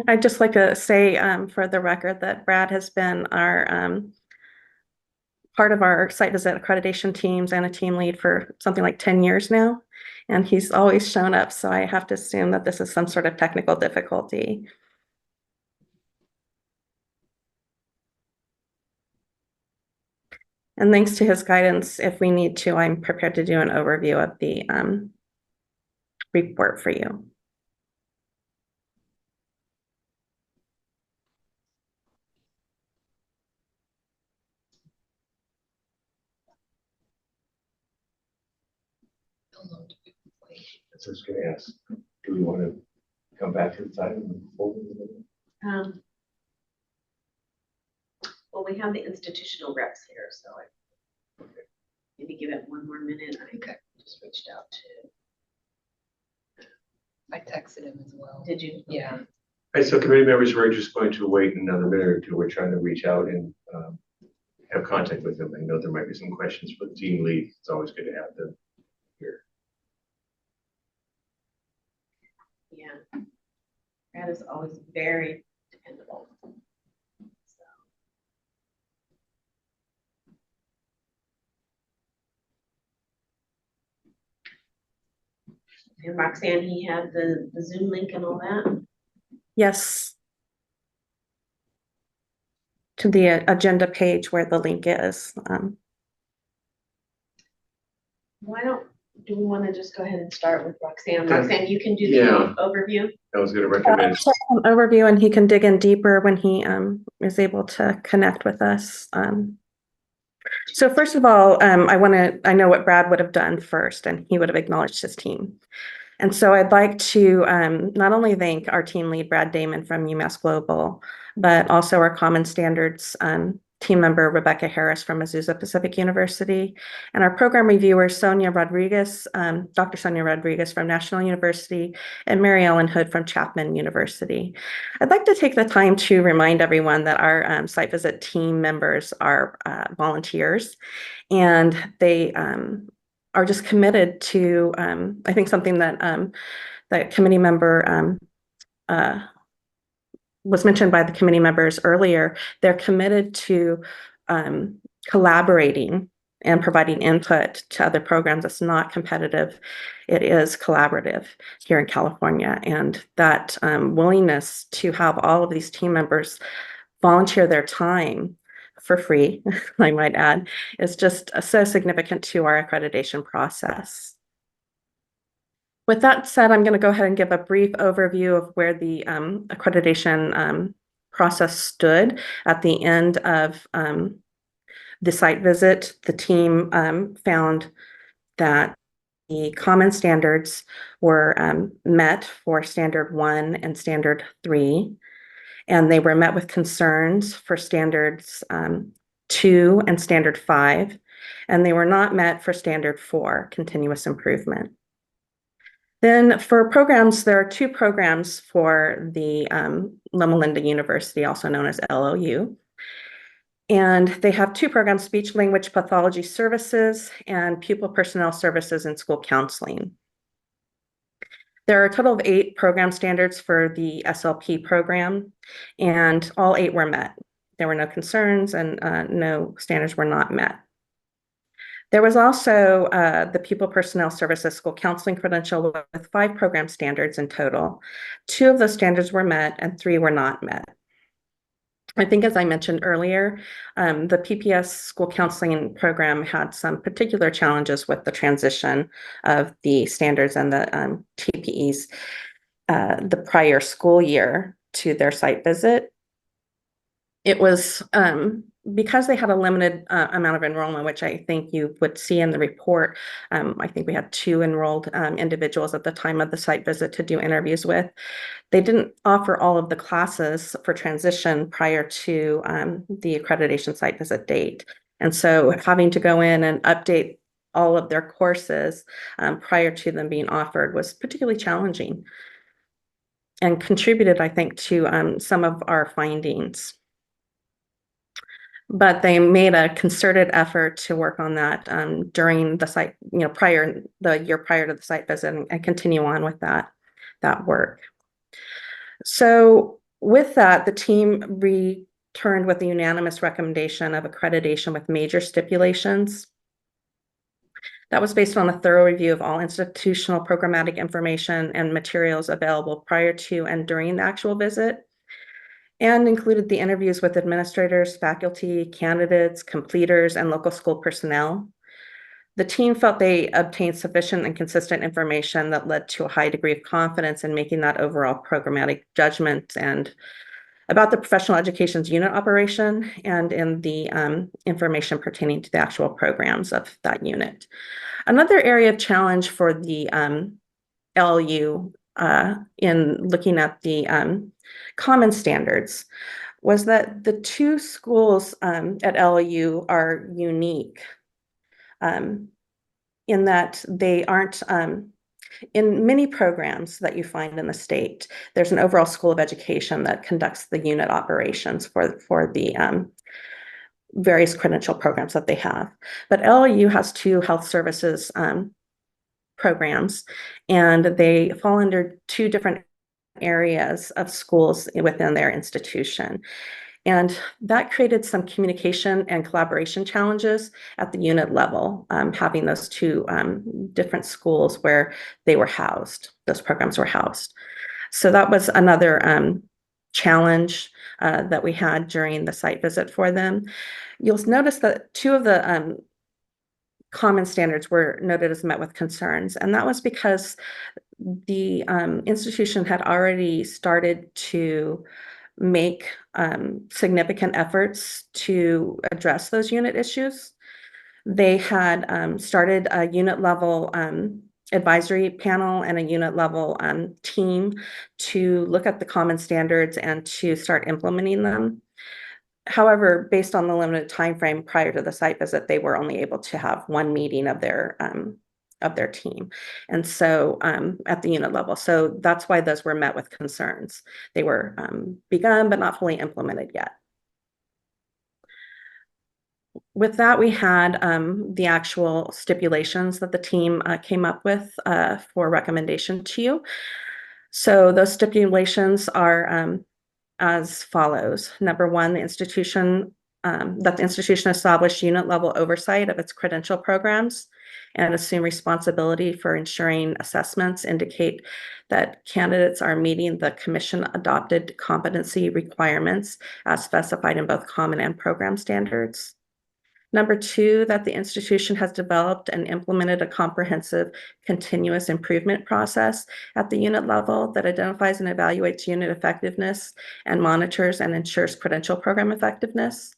I'd just like to say for the record that Brad has been our part of our site visit accreditation teams and a team lead for something like 10 years now. And he's always shown up. So I have to assume that this is some sort of technical difficulty. And thanks to his guidance, if we need to, I'm prepared to do an overview of the report for you. So I was going to ask, do we want to come back to the item? Well, we have the institutional reps here, so maybe give it one more minute. I just reached out to. I texted him as well. Did you? Yeah. All right, so committee members, we're just going to wait another minute or two. We're trying to reach out and have contact with them. I know there might be some questions for the team lead. It's always good to have them here. Yeah. Brad is always very dependable. And Roxanne, he had the Zoom link and all that? Yes. To the agenda page where the link is. Why do we want to just go ahead and start with Roxanne? Yeah. Roxanne, you can do the overview. I was going to recommend. An overview, and he can dig in deeper when he is able to connect with us. So first of all, I know what Brad would have done first, and he would have acknowledged his team. And so I'd like to not only thank our team lead, Brad Damon from UMass Global, but also our Common Standards team member, Rebecca Harris from Azusa Pacific University, and our program reviewer, Sonia Rodriguez, Dr. Sonia Rodriguez from National University, and Mary Ellen Hood from Chapman University. I'd like to take the time to remind everyone that our site visit team members are volunteers, and they are just committed to, I think something that that committee member was mentioned by the committee members earlier, they're committed to collaborating and providing input to other programs. It's not competitive, it is collaborative here in California. And that willingness to have all of these team members volunteer their time for free, I might add, is just so significant to our accreditation process. With that said, I'm going to go ahead and give a brief overview of where the accreditation process stood at the end of the site visit. The team found that the common standards were met for standard 1 and standard 3, and they were met with concerns for standards 2 and standard 5, and they were not met for standard 4, continuous improvement. Then for programs, there are 2 programs for the Loma Linda University, also known as LOU. And they have 2 programs, speech language pathology services and pupil personnel services and school counseling. There are a total of 8 program standards for the SLP program, and all 8 were met. There were no concerns and no standards were not met. There was also the Pupil Personnel Services School Counseling Credential with 5 program standards in total. 2 of those standards were met and 3 were not met. I think, as I mentioned earlier, the PPS school counseling program had some particular challenges with the transition of the standards and the TPEs the prior school year to their site visit. It was because they had a limited amount of enrollment, which I think you would see in the report. I think we had 2 enrolled individuals at the time of the site visit to do interviews with. They didn't offer all of the classes for transition prior to the accreditation site visit date. And so having to go in and update all of their courses prior to them being offered was particularly challenging and contributed, I think, to some of our findings. But they made a concerted effort to work on that during the site, the year prior to the site visit, and continue on with that work. So with that, the team returned with a unanimous recommendation of accreditation with major stipulations. That was based on a thorough review of all institutional programmatic information and materials available prior to and during the actual visit, and included the interviews with administrators, faculty, candidates, completers, and local school personnel. The team felt they obtained sufficient and consistent information that led to a high degree of confidence in making that overall programmatic judgment and about the professional education's unit operation and in the information pertaining to the actual programs of that unit. Another area of challenge for the LU in looking at the common standards was that the 2 schools at LU are unique in that they aren't in many programs that you find in the state. There's an overall school of education that conducts the unit operations for the various credential programs that they have. But LU has 2 health services programs, and they fall under 2 different areas of schools within their institution. And that created some communication and collaboration challenges at the unit level, having those 2 different schools where they were housed, those programs were housed. So that was another challenge that we had during the site visit for them. You'll notice that 2 of the common standards were noted as met with concerns, and that was because the institution had already started to make significant efforts to address those unit issues. They had started a unit level advisory panel and a unit level team to look at the common standards and to start implementing them. However, based on the limited time frame prior to the site visit, they were only able to have 1 meeting of their team, and so at the unit level. So that's why those were met with concerns. They were begun but not fully implemented yet. With that, we had the actual stipulations that the team came up with for recommendation to you. So those stipulations are as follows. Number 1, the institution established unit level oversight of its credential programs and assume responsibility for ensuring assessments indicate that candidates are meeting the commission adopted competency requirements as specified in both common and program standards. Number 2, that the institution has developed and implemented a comprehensive continuous improvement process at the unit level that identifies and evaluates unit effectiveness and monitors and ensures credential program effectiveness.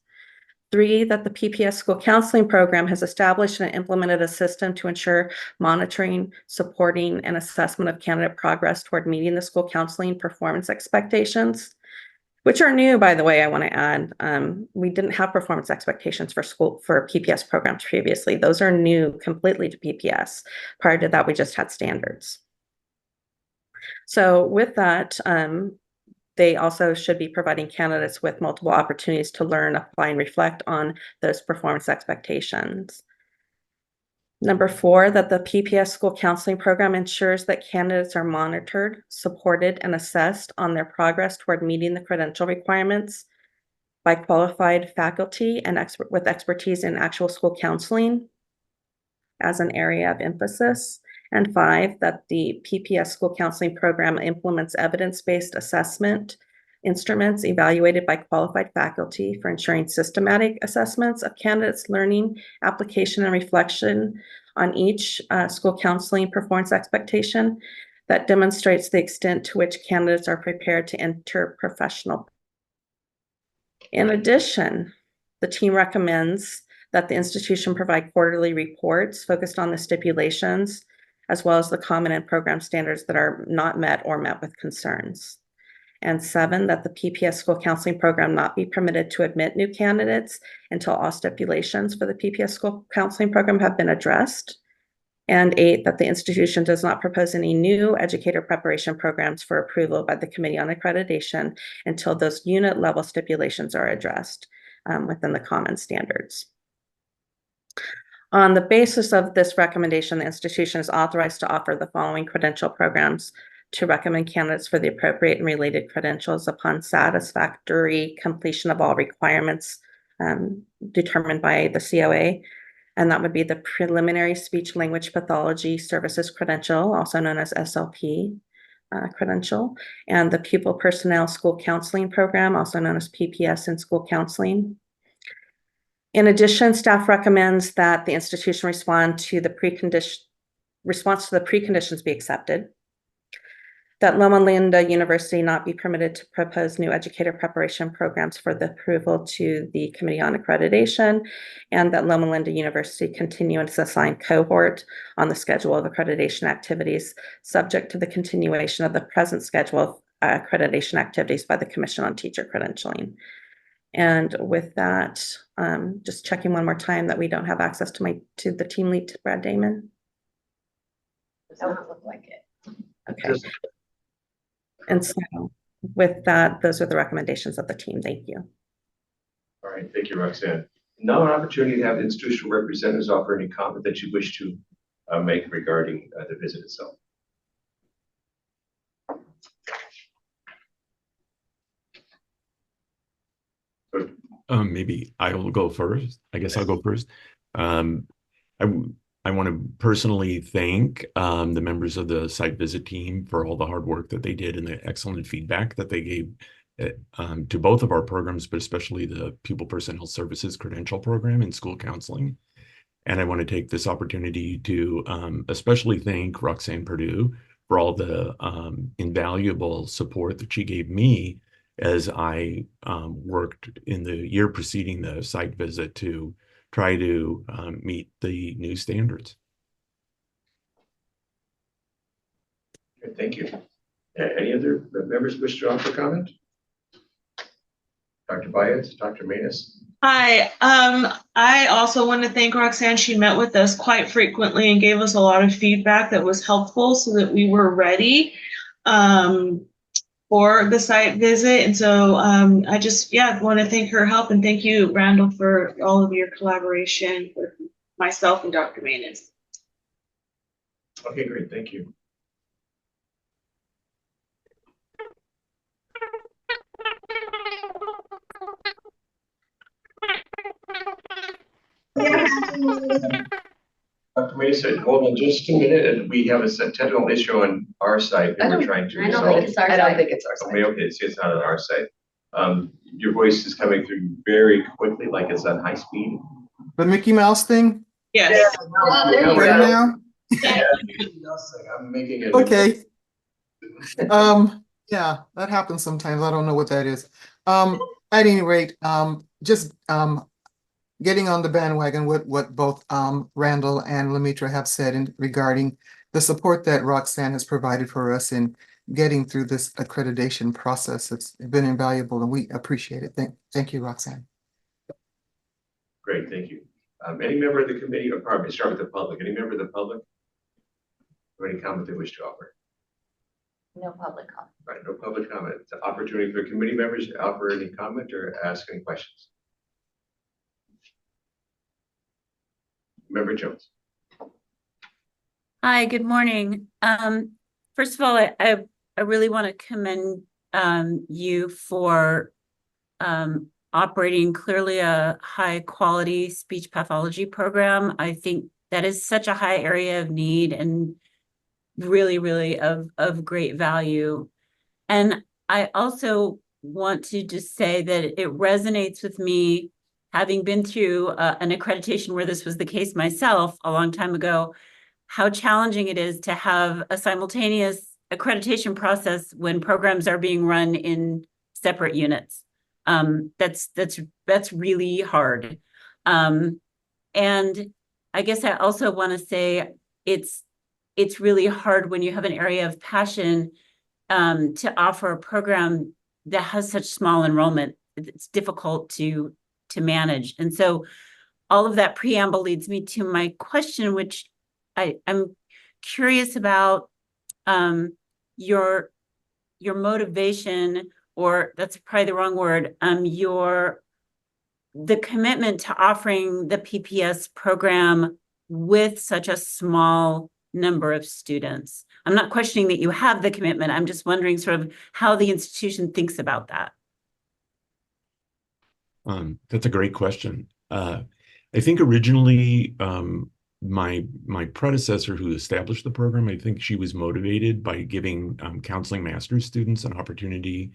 3, that the PPS school counseling program has established and implemented a system to ensure monitoring, supporting, and assessment of candidate progress toward meeting the school counseling performance expectations, which are new, by the way, I want to add. We didn't have performance expectations for PPS programs previously. Those are new completely to PPS. Prior to that, we just had standards. So with that, they also should be providing candidates with multiple opportunities to learn, apply, and reflect on those performance expectations. Number 4, that the PPS school counseling program ensures that candidates are monitored, supported, and assessed on their progress toward meeting the credential requirements by qualified faculty and with expertise in actual school counseling as an area of emphasis. And 5, that the PPS school counseling program implements evidence-based assessment instruments evaluated by qualified faculty for ensuring systematic assessments of candidates' learning, application, and reflection on each school counseling performance expectation that demonstrates the extent to which candidates are prepared to enter professional. In addition, the team recommends that the institution provide quarterly reports focused on the stipulations, as well as the common and program standards that are not met or met with concerns. And 7, that the PPS school counseling program not be permitted to admit new candidates until all stipulations for the PPS school counseling program have been addressed. And 8, that the institution does not propose any new educator preparation programs for approval by the Committee on Accreditation until those unit level stipulations are addressed within the common standards. On the basis of this recommendation, the institution is authorized to offer the following credential programs to recommend candidates for the appropriate and related credentials upon satisfactory completion of all requirements determined by the COA. And that would be the Preliminary Speech Language Pathology Services Credential, also known as SLP credential, and the Pupil Personnel School Counseling Program, also known as PPS in School Counseling. In addition, staff recommends that the institution response to the preconditions be accepted, that Loma Linda University not be permitted to propose new educator preparation programs for the approval to the Committee on Accreditation, and that Loma Linda University continue its assigned cohort on the schedule of accreditation activities, subject to the continuation of the present schedule of accreditation activities by the Commission on Teacher Credentialing. And with that, just checking one more time that we don't have access to the team lead, Brad Damon. Does not look like it. Okay. And so with that, those are the recommendations of the team. Thank you. All right, thank you, Roxanne. Now an opportunity to have institutional representatives offer any comment that you wish to make regarding the visit itself. Maybe I will go first. I guess I'll go first. I want to personally thank the members of the site visit team for all the hard work that they did and the excellent feedback that they gave to both of our programs, but especially the Pupil Personnel Services Credential Program and School Counseling. And I want to take this opportunity to especially thank Roxanne Purdue for all the invaluable support that she gave me as I worked in the year preceding the site visit to try to meet the new standards. Okay, thank you. Any other members wish to offer comment? Dr. Baez, Dr. Manus? Hi, I also want to thank Roxanne. She met with us quite frequently and gave us a lot of feedback that was helpful so that we were ready for the site visit. And so I just, want to thank her help, and thank you, Randall, for all of your collaboration with myself and Dr. Manus. Okay, great, thank you. Dr. Mason, hold on just a minute, and we have a technical issue on our side that we're trying to resolve. I don't think it's our side. Okay, see, it's not on our side. Your voice is coming through very quickly, like it's on high speed. The Mickey Mouse thing? Yes. Right now? Yeah, I'm making it. Okay. Yeah, that happens sometimes. I don't know what that is. At any rate, just getting on the bandwagon with what both Randall and Lemitra have said regarding the support that Roxanne has provided for us in getting through this accreditation process. It's been invaluable and we appreciate it. Thank you, Roxanne. Great, thank you. Any member of the committee, or probably start with the public, any member of the public? Or any comment they wish to offer? No public comment. Right, no public comment. It's an opportunity for committee members to offer any comment or ask any questions. Member Jones. Hi, good morning. First of all, I really want to commend you for operating clearly a high quality speech pathology program. I think that is such a high area of need and really, really of great value. And I also want to just say that it resonates with me, having been through an accreditation where this was the case myself a long time ago, how challenging it is to have a simultaneous accreditation process when programs are being run in separate units. That's really hard. And I guess I also want to say it's really hard when you have an area of passion to offer a program that has such small enrollment. It's difficult to manage. And so all of that preamble leads me to my question, which I'm curious about your motivation, or that's probably the wrong word, the commitment to offering the PPS program with such a small number of students. I'm not questioning that you have the commitment. I'm just wondering sort of how the institution thinks about that. That's a great question. I think originally, my predecessor who established the program, I think she was motivated by giving counseling master's students an opportunity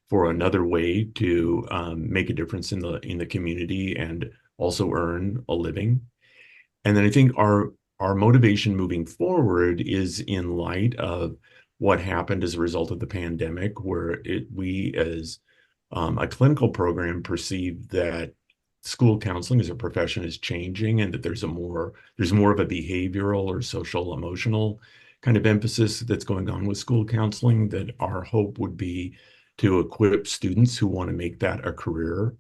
for another way to make a difference in the community and also earn a living. And then I think our motivation moving forward is in light of what happened as a result of the pandemic, where we as a clinical program perceive that school counseling as a profession is changing, and that there's more of a behavioral or social emotional kind of emphasis that's going on with school counseling, that our hope would be to equip students who want to make that a career,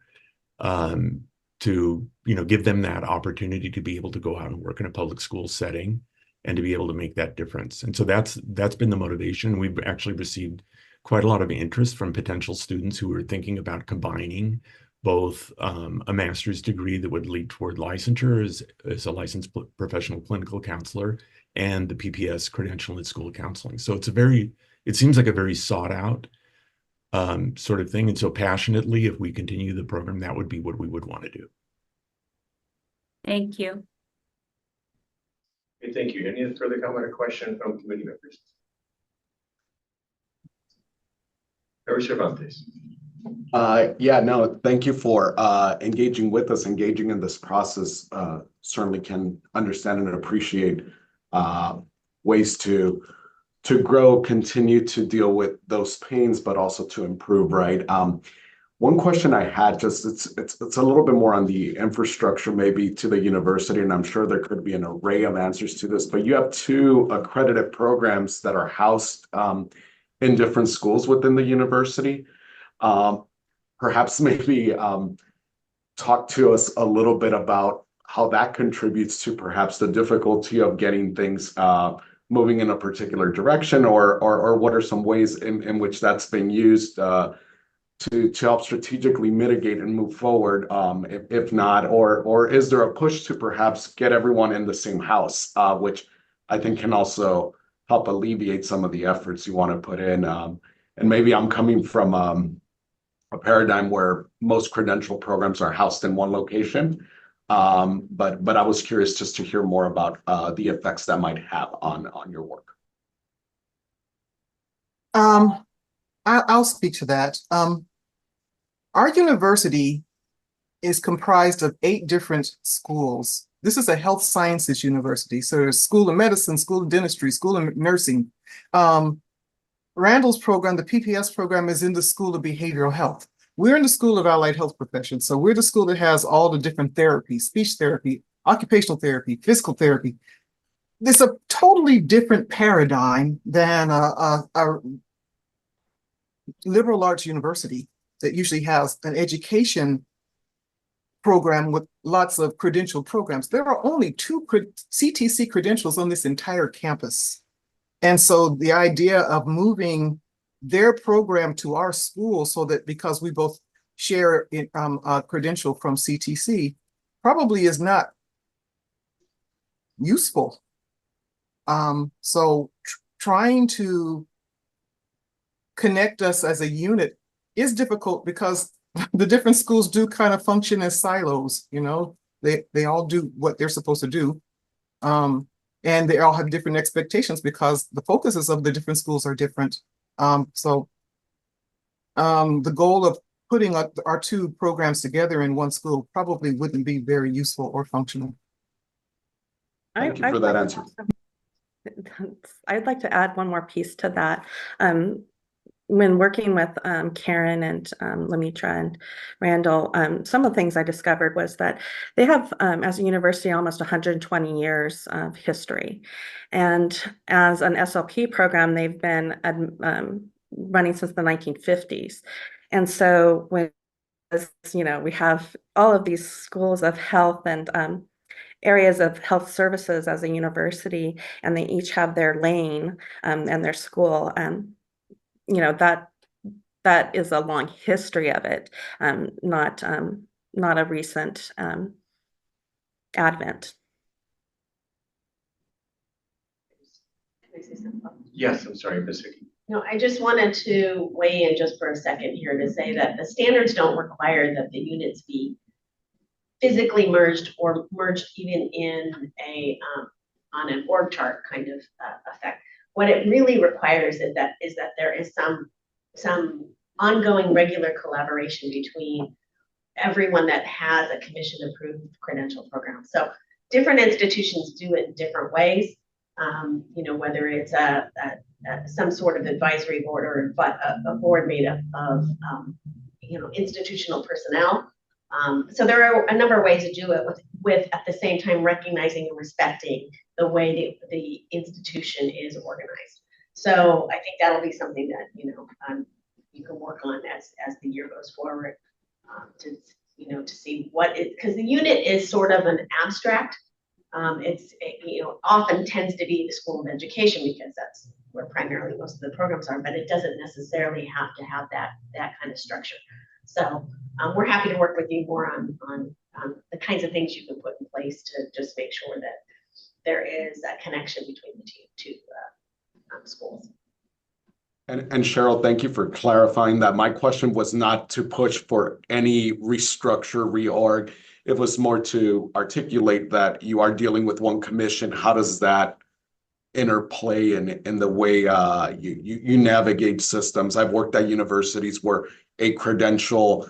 to give them that opportunity to be able to go out and work in a public school setting and to be able to make that difference. And so that's been the motivation. We've actually received quite a lot of interest from potential students who are thinking about combining both a master's degree that would lead toward licensure as a licensed professional clinical counselor and the PPS credential in school counseling. So it seems like a very sought out sort of thing. And so passionately, if we continue the program, that would be what we would want to do. Thank you. Okay, thank you. Any further comment or question from committee members? Member Cervantes. Yeah, no, thank you for engaging with us, engaging in this process. Certainly can understand and appreciate ways to grow, continue to deal with those pains, but also to improve, right? One question I had, just it's a little bit more on the infrastructure, maybe to the university, and I'm sure there could be an array of answers to this, but you have 2 accredited programs that are housed in different schools within the university. Perhaps maybe talk to us a little bit about how that contributes to perhaps the difficulty of getting things moving in a particular direction, or what are some ways in which that's been used to help strategically mitigate and move forward, if not, or is there a push to perhaps get everyone in the same house, which I think can also help alleviate some of the efforts you want to put in. And maybe I'm coming from a paradigm where most credential programs are housed in one location. But I was curious just to hear more about the effects that might have on your work. I'll speak to that. Our university is comprised of 8 different schools. This is a health sciences university. So there's School of Medicine, School of Dentistry, School of Nursing. Randall's program, the PPS program, is in the School of Behavioral Health. We're in the School of Allied Health Professions. So we're the school that has all the different therapies: speech therapy, occupational therapy, physical therapy. It's a totally different paradigm than a liberal arts university that usually has an education program with lots of credential programs. There are only 2 CTC credentials on this entire campus. And so the idea of moving their program to our school, so that because we both share a credential from CTC, probably is not useful. So trying to connect us as a unit is difficult because the different schools do kind of function as silos, you know, they all do what they're supposed to do. And they all have different expectations because the focuses of the different schools are different. The goal of putting our two programs together in one school probably wouldn't be very useful or functional. Thank you for that answer. I'd like to add one more piece to that. When working with Karen and Lemitra and Randall, some of the things I discovered was that they have, as a university, almost 120 years of history. And as an SLP program, they've been running since the 1950s. And so when, you know, we have all of these schools of health and areas of health services as a university, and they each have their lane and their school. You know, that is a long history of it, not a recent advent. Can I say something? Yes, I'm sorry, Ms. Hickey. No, I just wanted to weigh in just for a second here to say that the standards don't require that the units be physically merged or merged even in a on an org chart kind of effect. What it really requires is that there is some ongoing regular collaboration between everyone that has a commission approved credential program. So different institutions do it in different ways. You know, whether it's some sort of advisory board or a board made up of you know, institutional personnel. So there are a number of ways to do it with at the same time recognizing and respecting the way the institution is organized. So I think that'll be something that, you know, you can work on as the year goes forward, to, you know, to see what it, because the unit is sort of an abstract. You know, often tends to be the school of education because that's where primarily most of the programs are, but it doesn't necessarily have to have that kind of structure. So we're happy to work with you more on the kinds of things you can put in place to just make sure that there is a connection between the two schools. And Cheryl, thank you for clarifying that. My question was not to push for any restructure, reorg. It was more to articulate that you are dealing with one commission. How does that interplay in the way you navigate systems? I've worked at universities where a credential,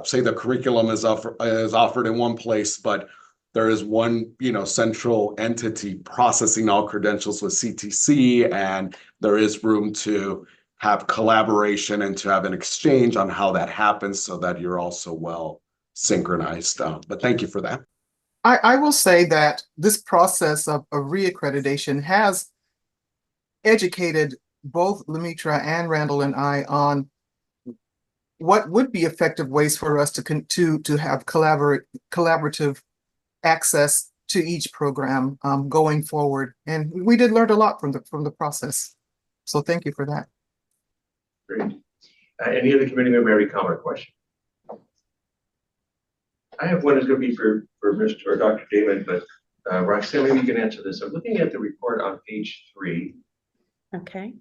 say the curriculum is offered in one place, but there is one, you know, central entity processing all credentials with CTC, and there is room to have collaboration and to have an exchange on how that happens so that you're also well synchronized. But thank you for that. I will say that this process of reaccreditation has educated both Lemitra and Randall and I on what would be effective ways for us to have collaborative access to each program going forward. And we did learn a lot from the process. So thank you for that. Great. Any other committee member have any comment or question? I have one that's going to be for Mr. or Dr. Damon, but Roxanne, maybe you can answer this. I'm looking at the report on page 3. Okay.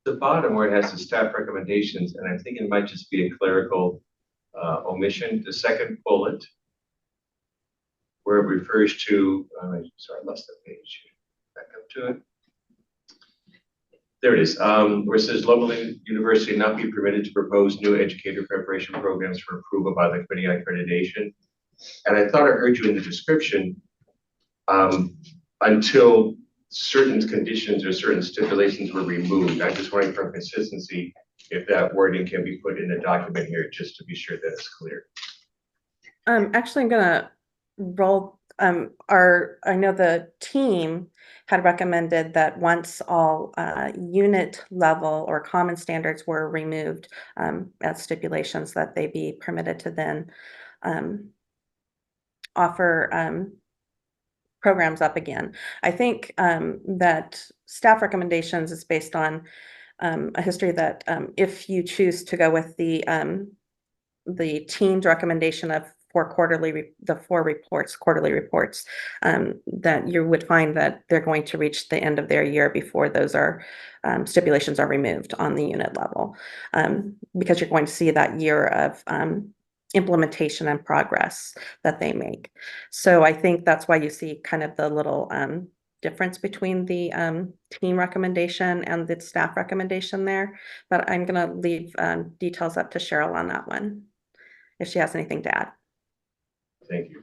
The bottom where it has the staff recommendations, and I think it might just be a clerical omission. The second bullet, where it refers to, sorry, I lost the page. Back up to it. There it is, where it says Loma University not be permitted to propose new educator preparation programs for approval by the Committee on Accreditation. And I thought I heard you in the description, until certain conditions or certain stipulations were removed. I'm just wondering for consistency if that wording can be put in the document here, just to be sure that it's clear. Actually, I'm gonna roll, I know the team had recommended that once all unit level or common standards were removed as stipulations, that they be permitted to then offer programs up again. I think that staff recommendations is based on a history that if you choose to go with the team's recommendation of four quarterly reports, that you would find that they're going to reach the end of their year before those are stipulations are removed on the unit level, because you're going to see that year of implementation and progress that they make. So I think that's why you see kind of the little difference between the team recommendation and the staff recommendation there. But I'm going to leave details up to Cheryl on that one, if she has anything to add. Thank you.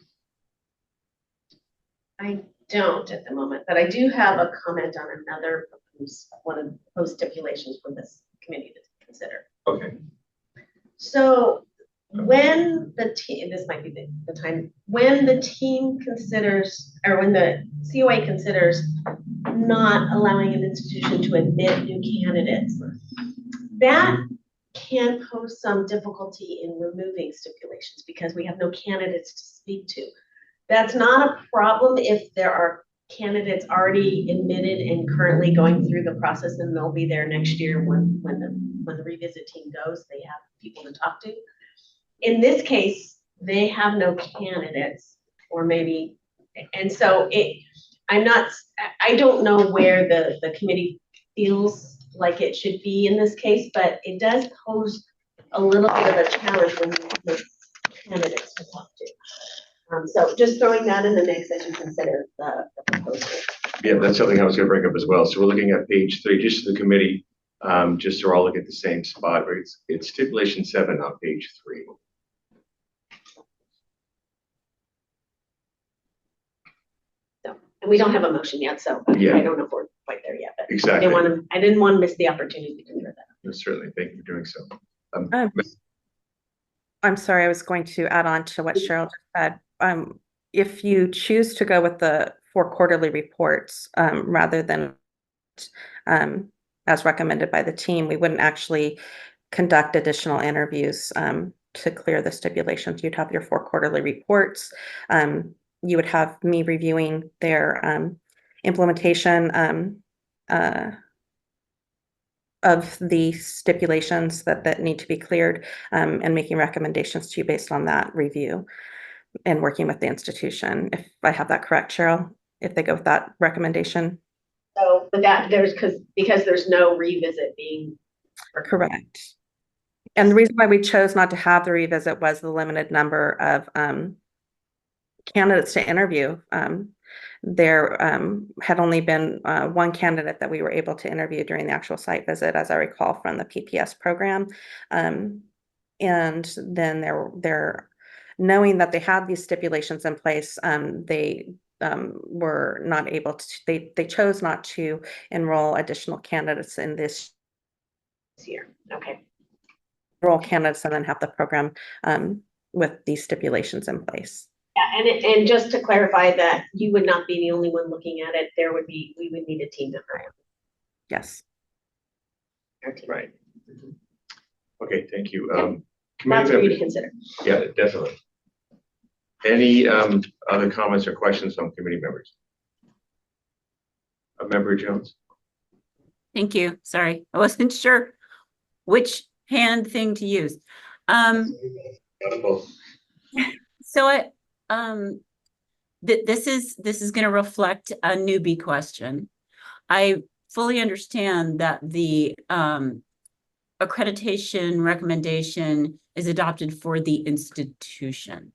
I don't at the moment, but I do have a comment on another one of the proposed stipulations for this committee to consider. Okay. So when the team, this might be the time, when the team considers, or when the COA considers not allowing an institution to admit new candidates, that can pose some difficulty in removing stipulations because we have no candidates to speak to. That's not a problem if there are candidates already admitted and currently going through the process, and they'll be there next year when the revisit team goes, they have people to talk to. In this case, they have no candidates, or maybe, and so I don't know where the committee feels like it should be in this case, but it does pose a little bit of a challenge when you have candidates to talk to. So just throwing that in the mix as you consider the proposal. Yeah, that's something I was going to bring up as well. So we're looking at page 3, just to the committee, just so we're all looking at the same spot, right? It's stipulation 7 on page 3. And we don't have a motion yet, so yeah. I don't know if we're quite there yet. But exactly. I didn't want to miss the opportunity to consider that. No, certainly, thank you for doing so. I'm sorry, I was going to add on to what Cheryl just said. If you choose to go with the 4 quarterly reports rather than as recommended by the team, we wouldn't actually conduct additional interviews to clear the stipulations. You'd have your 4 quarterly reports. You would have me reviewing their implementation of the stipulations that need to be cleared, and making recommendations to you based on that review and working with the institution. If I have that correct, Cheryl, if they go with that recommendation. So with that, because there's no revisit being correct. And the reason why we chose not to have the revisit was the limited number of candidates to interview. There had only been 1 candidate that we were able to interview during the actual site visit, as I recall, from the PPS program. And then they're knowing that they had these stipulations in place, they were not able to, they chose not to enroll additional candidates in this year. Okay. Enroll candidates and then have the program with these stipulations in place. Yeah, and just to clarify that you would not be the only one looking at it. We would need a team member. Yes. Right. Okay, thank you. That's for you to consider. Yeah, definitely. Any other comments or questions from committee members? Member Jones. Thank you. Sorry, I wasn't sure which hand thing to use. So this is going to reflect a newbie question. I fully understand that the accreditation recommendation is adopted for the institution.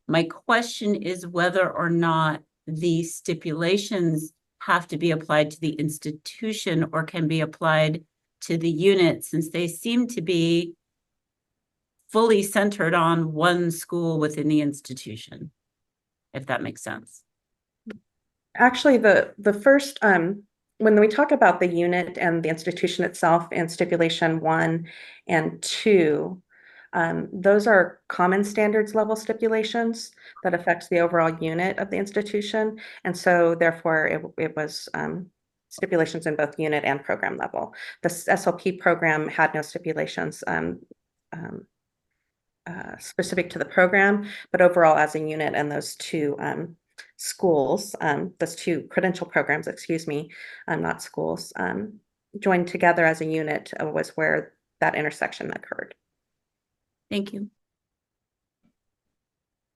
My question is whether or not the stipulations have to be applied to the institution or can be applied to the unit, since they seem to be fully centered on one school within the institution, if that makes sense. Actually, the first, when we talk about the unit and the institution itself in stipulation 1 and 2, those are common standards level stipulations that affects the overall unit of the institution. And so therefore it was stipulations in both unit and program level. The SLP program had no stipulations specific to the program, but overall as a unit, and those 2 schools, those 2 credential programs, excuse me, not schools, joined together as a unit was where that intersection occurred. Thank you.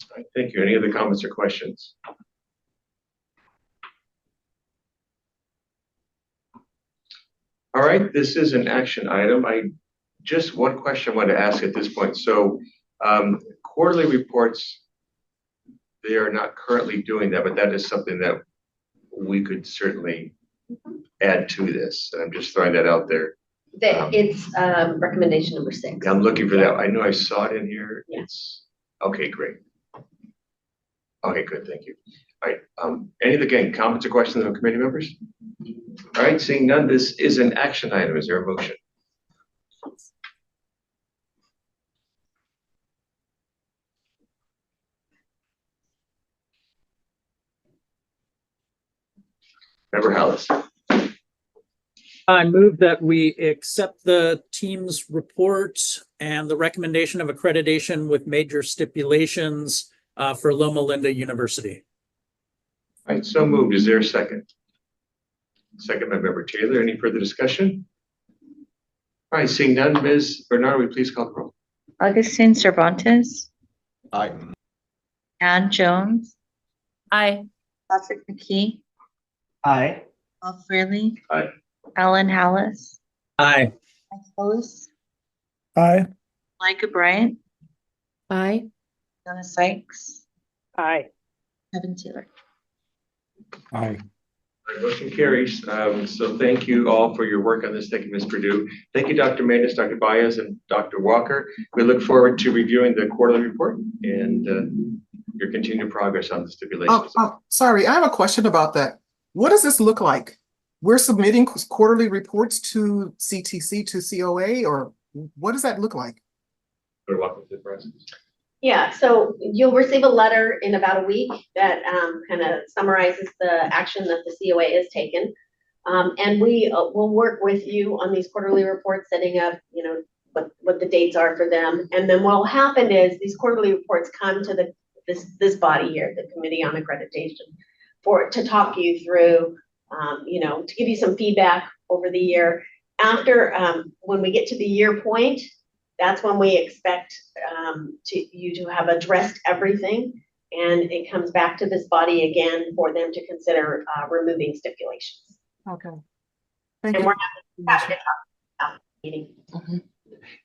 All right, thank you. Any other comments or questions? All right, this is an action item. Just one question I want to ask at this point. So quarterly reports, they are not currently doing that, but that is something that we could certainly add to this. And I'm just throwing that out there. That it's recommendation number 6. I'm looking for that. I know I saw it in here. Yeah. It's okay, great. Okay, good, thank you. All right, any of the comments or questions from committee members? All right, seeing none, this is an action item. Is there a motion? Member Hallis. I move that we accept the team's report and the recommendation of accreditation with major stipulations for Loma Linda University. All right, so moved. Is there a second? Second by Member Taylor. Any further discussion? All right, seeing none, Ms. Bernard, will you please call the roll? Augustine Cervantes. Aye. Ann Jones. Aye. Patrick McKee. Aye. Paul Freely. Aye. Alan Hallis. Aye. Mike Lewis. Aye. Micah Bryant. Aye. Donna Sykes. Aye. Kevin Taylor. Aye. All right, motion carries. So thank you all for your work on this. Thank you, Ms. Perdue. Thank you, Dr. Manis, Dr. Baez, and Dr. Walker. We look forward to reviewing the quarterly report and your continued progress on the stipulations. Sorry, I have a question about that. What does this look like? We're submitting quarterly reports to CTC, to COA, or what does that look like? Dr. Walker, the process. Yeah, so you'll receive a letter in about a week that kind of summarizes the action that the COA has taken. And we will work with you on these quarterly reports, setting up, what the dates are for them. And then what will happen is these quarterly reports come to this body here, the Committee on Accreditation, to talk you through, to give you some feedback over the year. After, when we get to the year point, that's when we expect you to have addressed everything, and it comes back to this body again for them to consider removing stipulations. Okay. Thank and you. We're happy to talk about the meeting.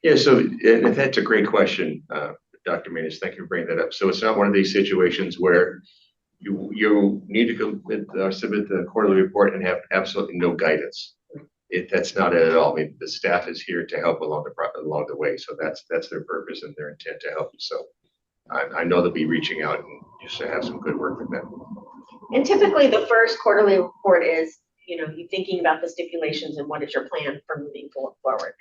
Yeah, so and that's a great question, Dr. Manis. Thank you for bringing that up. So it's not one of these situations where you need to submit the quarterly report and have absolutely no guidance. That's not it at all. I mean, the staff is here to help along the way. So that's their purpose and their intent to help you. So I know they'll be reaching out and just to have some good work with them. And typically the first quarterly report is, you thinking about the stipulations and what is your plan for moving forward.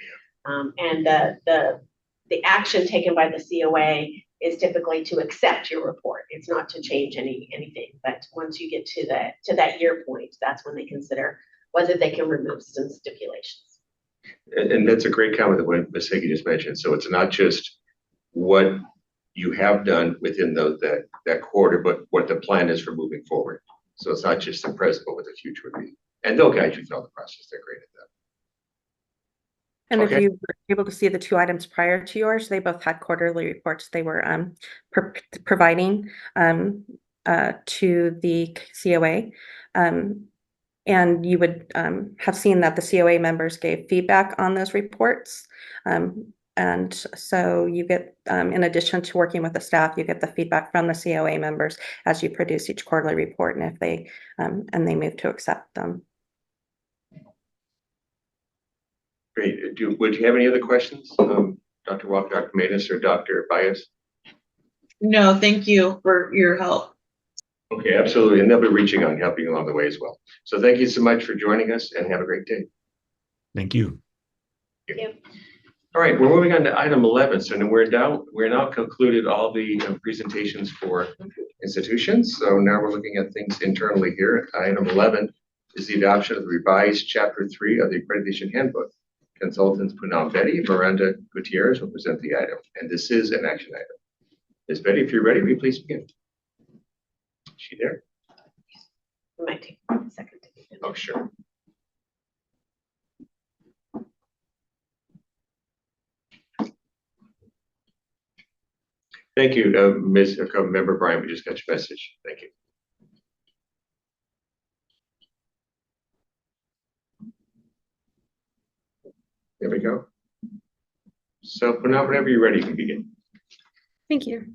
And the action taken by the COA is typically to accept your report. It's not to change anything. But once you get to that year point, that's when they consider whether they can remove some stipulations. And that's a great comment that what Ms. Hickey just mentioned. So it's not just what you have done within that quarter, but what the plan is for moving forward. So it's not just the present, but what the future would be. And they'll guide you throughout the process. They're great at that. And Okay. if you were able to see the 2 items prior to yours, they both had quarterly reports they were providing to the COA. And you would have seen that the COA members gave feedback on those reports. And so you get, in addition to working with the staff, you get the feedback from the COA members as you produce each quarterly report, and if they move to accept them. Great. Would you have any other questions, Dr. Walker, Dr. Manis, or Dr. Baez? No, thank you for your help. Okay, absolutely. And they'll be reaching out and helping along the way as well. So thank you so much for joining us and have a great day. Thank you. Thank you. All right, we're moving on to item 11. So we're now concluded all the presentations for institutions. So now we're looking at things internally here. Item 11 is the adoption of the revised Chapter 3 of the Accreditation Handbook. Consultants Poonam Betty and Miranda Gutierrez will present the item, and this is an action item. Ms. Betty, if you're ready, will you please begin? Is she there? It might take a second. Oh, sure. Thank you, Member Bryan. We just got your message. Thank you. There we go. So now, whenever you're ready, you can begin. Thank you.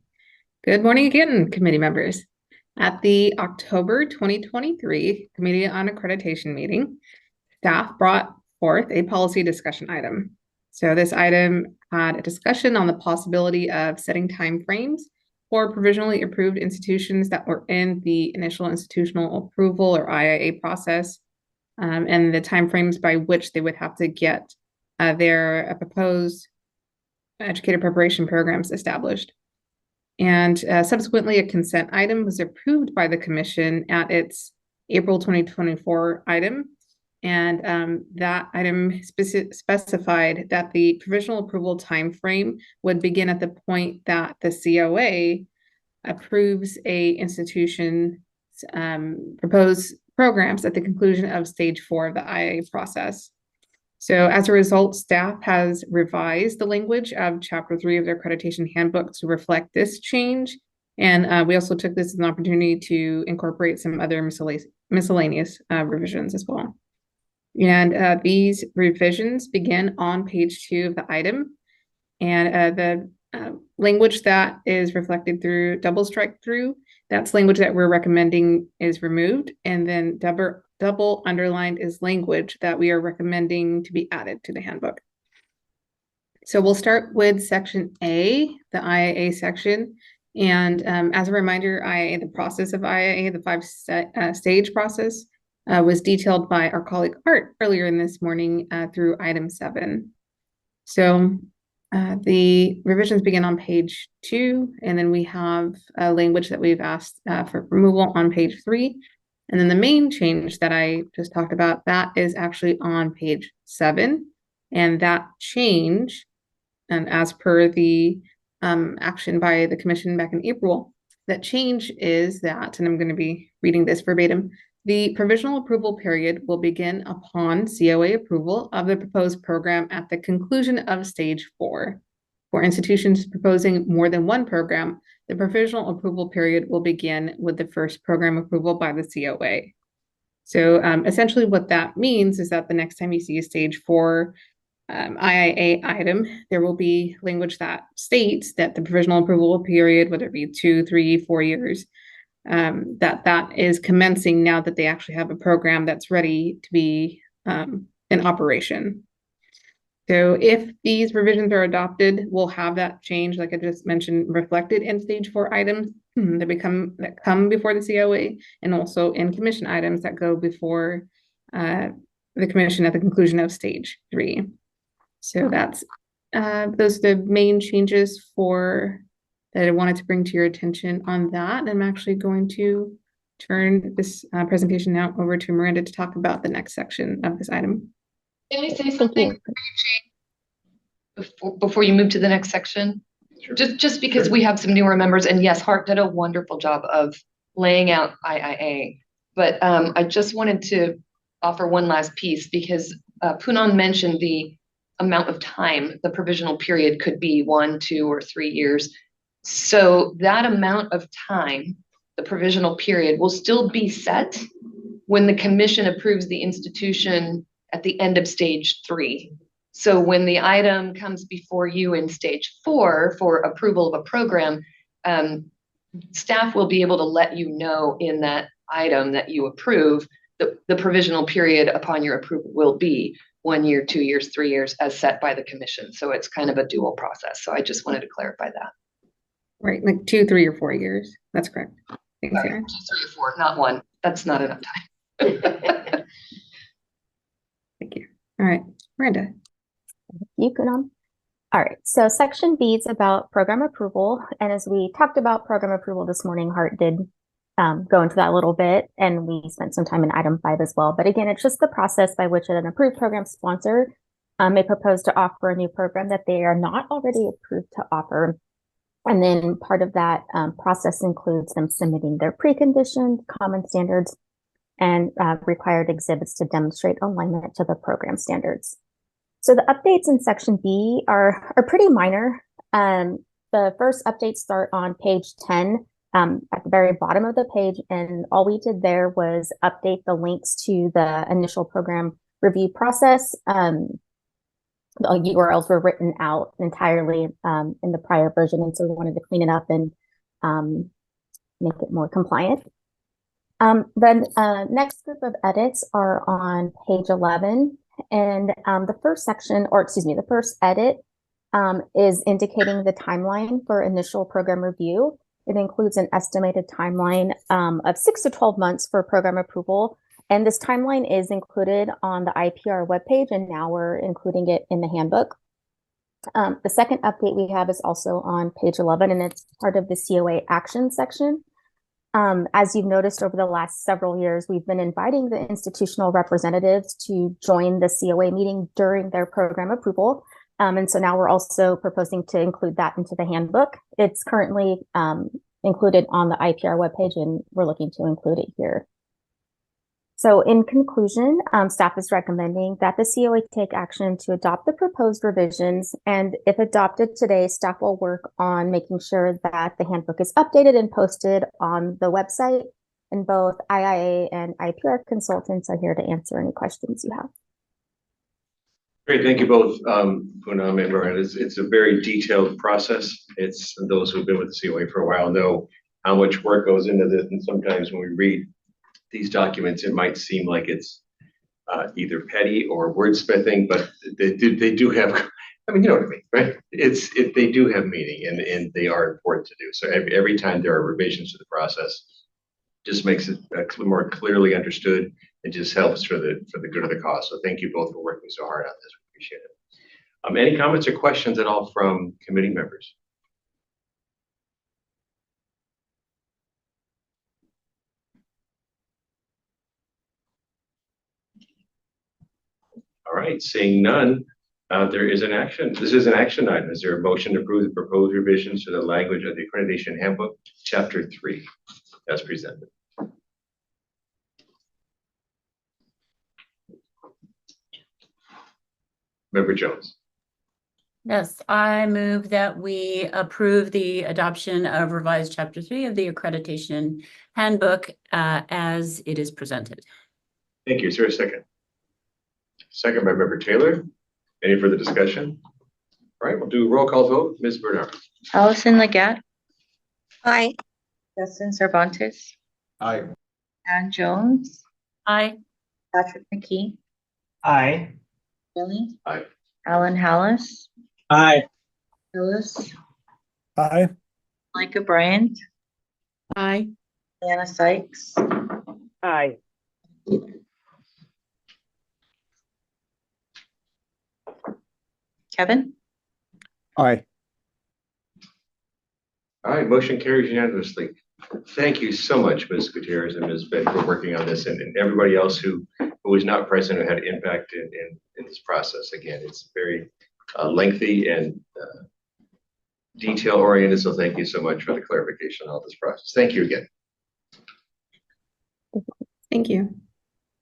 Good morning again, committee members. At the October 2023 Committee on Accreditation meeting, staff brought forth a policy discussion item. So this item had a discussion on the possibility of setting timeframes for provisionally approved institutions that were in the initial institutional approval or IIA process, and the timeframes by which they would have to get their proposed educator preparation programs established. And subsequently, a consent item was approved by the commission at its April 2024 item. And that item specified that the provisional approval timeframe would begin at the point that the COA approves a institution's proposed programs at the conclusion of stage 4 of the IIA process. So as a result, staff has revised the language of Chapter 3 of the Accreditation Handbook to reflect this change. And we also took this as an opportunity to incorporate some other miscellaneous revisions as well. And these revisions begin on page 2 of the item. And the language that is reflected through double strike through, that's language that we're recommending is removed. And then double underlined is language that we are recommending to be added to the handbook. So we'll start with section A, the IIA section. And as a reminder, IIA, the process of IIA, the 5-stage process, was detailed by our colleague Art earlier in this morning through item 7. So the revisions begin on page 2, and then we have language that we've asked for removal on page 3. And then the main change that I just talked about, that is actually on page 7. And that change, as per the action by the commission back in April, that change is that, and I'm going to be reading this verbatim, the provisional approval period will begin upon COA approval of the proposed program at the conclusion of stage 4. For institutions proposing more than one program, the provisional approval period will begin with the first program approval by the COA. So essentially what that means is that the next time you see a stage 4 IIA item, there will be language that states that the provisional approval period, whether it be 2, 3, 4 years, that is commencing now that they actually have a program that's ready to be in operation. So if these revisions are adopted, we'll have that change, like I just mentioned, reflected in stage 4 items that come before the COA, and also in commission items that go before the commission at the conclusion of stage 3. So that's those are the main changes that I wanted to bring to your attention on that. And I'm actually going to turn this presentation now over to Miranda to talk about the next section of this item. Can I say something before you move to the next section? Sure. Just because we have some newer members, and yes, Hart did a wonderful job of laying out IIA, but I just wanted to offer one last piece, because Poonam mentioned the amount of time the provisional period could be 1, 2, or 3 years. So that amount of time, the provisional period, will still be set when the commission approves the institution at the end of stage 3. So when the item comes before you in stage 4 for approval of a program, staff will be able to let you know in that item that you approve the provisional period upon your approval will be 1 year, 2 years, 3 years as set by the commission. So it's kind of a dual process. So I just wanted to clarify that. Right, like 2, 3, or 4 years. That's correct. Thanks, Right. 2, 3, or 4, not 1. That's not enough time. Thank you. All right, Miranda. You could All right, so section B is about program approval. And as we talked about program approval this morning, Hart did go into that a little bit, and we spent some time in item 5 as well. But again, it's just the process by which an approved program sponsor may propose to offer a new program that they are not already approved to offer. And then part of that process includes them submitting their preconditioned common standards and required exhibits to demonstrate alignment to the program standards. So the updates in section B are pretty minor. The first updates start on page 10 at the very bottom of the page. And all we did there was update the links to the initial program review process. The URLs were written out entirely in the prior version. And so we wanted to clean it up and make it more compliant. Next group of edits are on page 11. And the first section, or excuse me, the first edit is indicating the timeline for initial program review. It includes an estimated timeline of 6 to 12 months for program approval. And this timeline is included on the IPR webpage, and now we're including it in the handbook. The second update we have is also on page 11, and it's part of the COA action section. As you've noticed over the last several years, we've been inviting the institutional representatives to join the COA meeting during their program approval. And so now we're also proposing to include that into the handbook. It's currently included on the IPR webpage, and we're looking to include it here. So in conclusion, staff is recommending that the COA take action to adopt the proposed revisions. And if adopted today, staff will work on making sure that the handbook is updated and posted on the website. And both IIA and IPR consultants are here to answer any questions you have. Great, thank you both, Poonam and Brian. It's a very detailed process. It's those who've been with the COA for a while know how much work goes into this, and sometimes when we read these documents, it might seem like it's either petty or wordsmithing, but they do have, I mean, you know what I mean, right? They do have meaning, and they are important to do. So every time there are revisions to the process, just makes it more clearly understood and just helps for the good of the cause. So thank you both for working so hard on this. We appreciate it. Any comments or questions at all from committee members? All right, seeing none, there is an action. This is an action item. Is there a motion to approve the proposed revisions to the language of the Accreditation Handbook, Chapter 3, as presented? Member Jones. Yes, I move that we approve the adoption of revised Chapter 3 of the Accreditation Handbook as it is presented. Thank you. Is there a second? Second by Member Taylor. Any further discussion? All right, we'll do a roll call vote. Ms. Bernard. Allison Leggett. Aye. Justin Cervantes. Aye. Ann Jones. Aye. Patrick McKee. Aye. Billy. Aye. Alan Hallis. Aye. Phyllis. Aye. Micah Bryant. Aye. Anna Sykes. Aye. Kevin. Aye. All right, motion carries unanimously. Thank you so much, Ms. Gutierrez and Ms. Ben, for working on this, and everybody else who was not present or had impact in this process. Again, it's very lengthy and detail oriented, so thank you so much for the clarification on all this process. Thank you again. Thank you.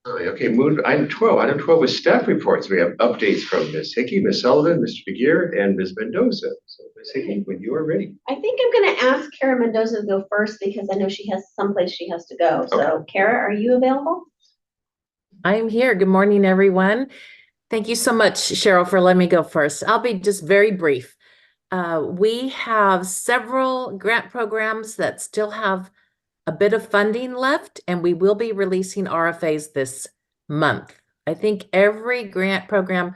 Okay, move item 12. Item 12 is staff reports. We have updates from Ms. Hickey, Ms. Sullivan, Mr. Begier, and Ms. Mendoza. So Ms. Hickey, when you are ready. I think I'm going to ask Kara Mendoza to go first because I know she has someplace she has to go. So Kara, are you available? I'm here. Good morning, everyone. Thank you so much, Cheryl, for letting me go first. I'll be just very brief. We have several grant programs that still have a bit of funding left, and we will be releasing RFAs this month. I think every grant program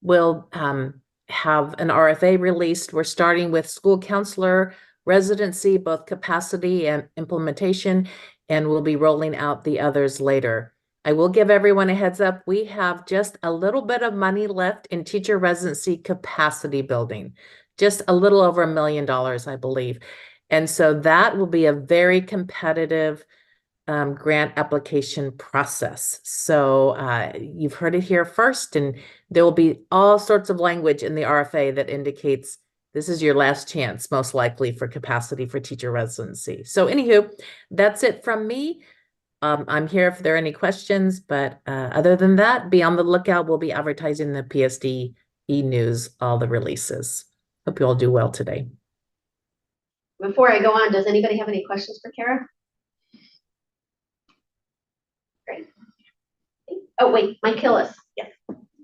will have an RFA released. We're starting with school counselor residency, both capacity and implementation, and we'll be rolling out the others later. I will give everyone a heads up. We have just a little bit of money left in teacher residency capacity building, just a little over $1 million, I believe. And so that will be a very competitive grant application process. So you've heard it here first, and there will be all sorts of language in the RFA that indicates this is your last chance, most likely, for capacity for teacher residency. So anywho, that's it from me. I'm here if there are any questions, but other than that, be on the lookout. We'll be advertising the PSD e-news, all the releases. Hope you all do well today. before I go on, does anybody have any questions for Kara? Great. Oh, wait, Mike Hillis. Yes.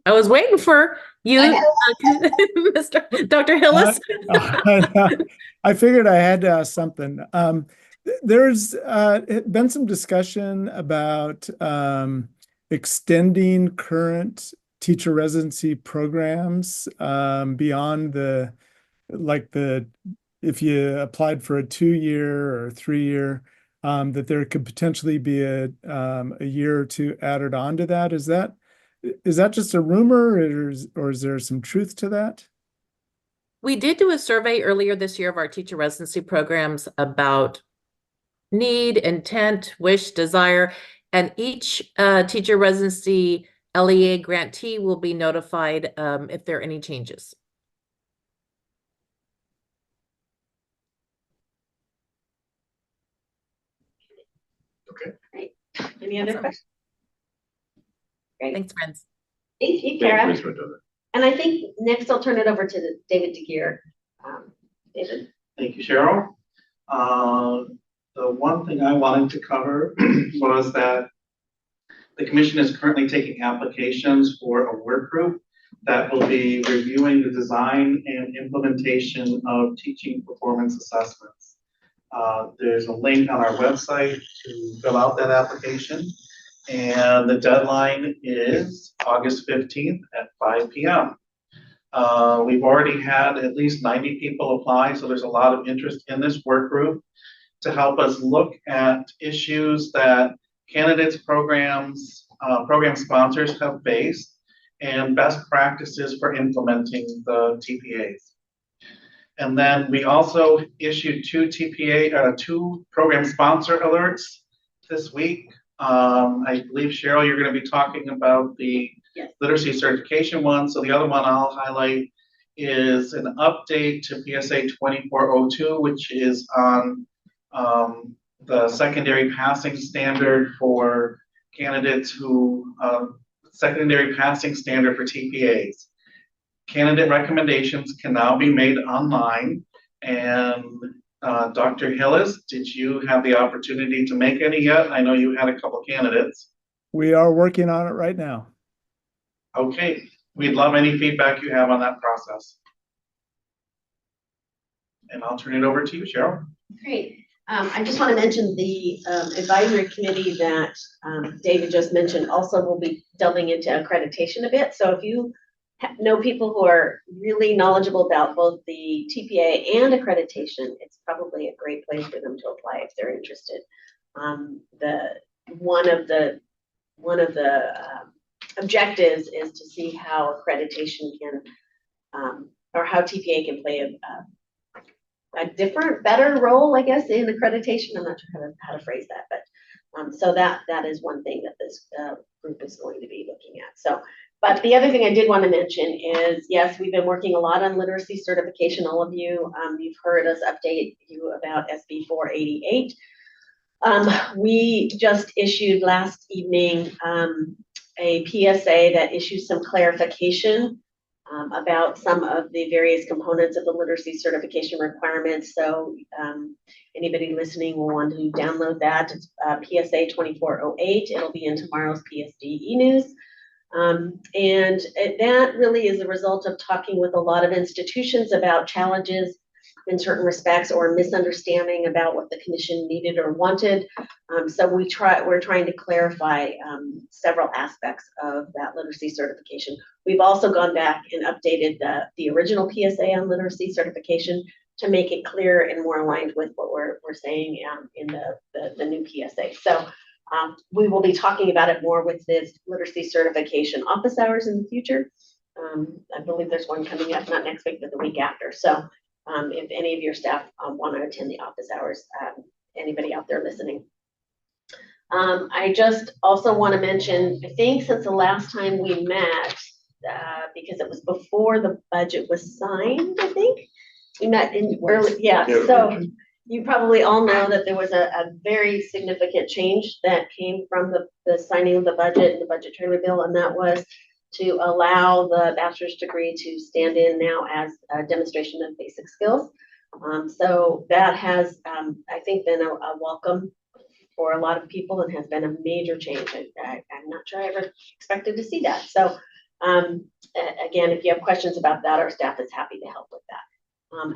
I was waiting for you, Dr. Hillis. I figured I had to ask something. There's been some discussion about extending current teacher residency programs beyond if you applied for a 2-year or 3-year, that there could potentially be a year or two added on to that. Is that just a rumor, or is there some truth to that? We did do a survey earlier this year of our teacher residency programs about need, intent, wish, desire, and each teacher residency LEA grantee will be notified if there are any changes. Okay. Great. Any other questions? Great. Thanks, friends. Thank you, Kara. And I think next I'll turn it over to David DeGear. David. Thank you, Cheryl. The one thing I wanted to cover was that the commission is currently taking applications for a work group that will be reviewing the design and implementation of teaching performance assessments. There's a link on our website to fill out that application, and the deadline is August 15th at 5 p.m. We've already had at least 90 people apply, so there's a lot of interest in this work group to help us look at issues that candidates, programs, program sponsors have faced, and best practices for implementing the TPAs. And then we also issued two program sponsor alerts this week. I believe, Cheryl, you're going to be talking about the literacy certification one. So the other one I'll highlight is an update to PSA 2402, which is on the secondary passing standard for candidates who, secondary passing standard for TPAs. Candidate recommendations can now be made online. And Dr. Hillis, did you have the opportunity to make any yet? I know you had a couple candidates. We are working on it right now. Okay, we'd love any feedback you have on that process. And I'll turn it over to you, Cheryl. Great. I just want to mention the advisory committee that David just mentioned also will be delving into accreditation a bit. So if you know people who are really knowledgeable about both the TPA and accreditation, it's probably a great place for them to apply if they're interested. One of the objectives is to see how accreditation can, or how TPA can play a different, better role, I guess, in accreditation. I'm not sure how to phrase that, but so that is one thing that this group is going to be looking at. So, but the other thing I did want to mention is, yes, we've been working a lot on literacy certification. All of you, you've heard us update you about SB 488. We just issued last evening a PSA that issues some clarification about some of the various components of the literacy certification requirements. So anybody listening will want to download that. It's PSA 2408. It'll be in tomorrow's PSD e-news. And that really is a result of talking with a lot of institutions about challenges in certain respects or misunderstanding about what the commission needed or wanted. So we're trying to clarify several aspects of that literacy certification. We've also gone back and updated the original PSA on literacy certification to make it clear and more aligned with what we're saying in the new PSA. So we will be talking about it more with this literacy certification office hours in the future. I believe there's one coming up, not next week, but the week after. So if any of your staff want to attend the office hours, anybody out there listening. I just also want to mention, I think since the last time we met, because it was before the budget was signed, I think, we met in early, yeah, so you probably all know that there was a very significant change that came from the signing of the budget and the budgetary bill, and that was to allow the bachelor's degree to stand in now as a demonstration of basic skills. So that has, I think, been a welcome for a lot of people and has been a major change. I'm not sure I ever expected to see that. So again, if you have questions about that, our staff is happy to help with that.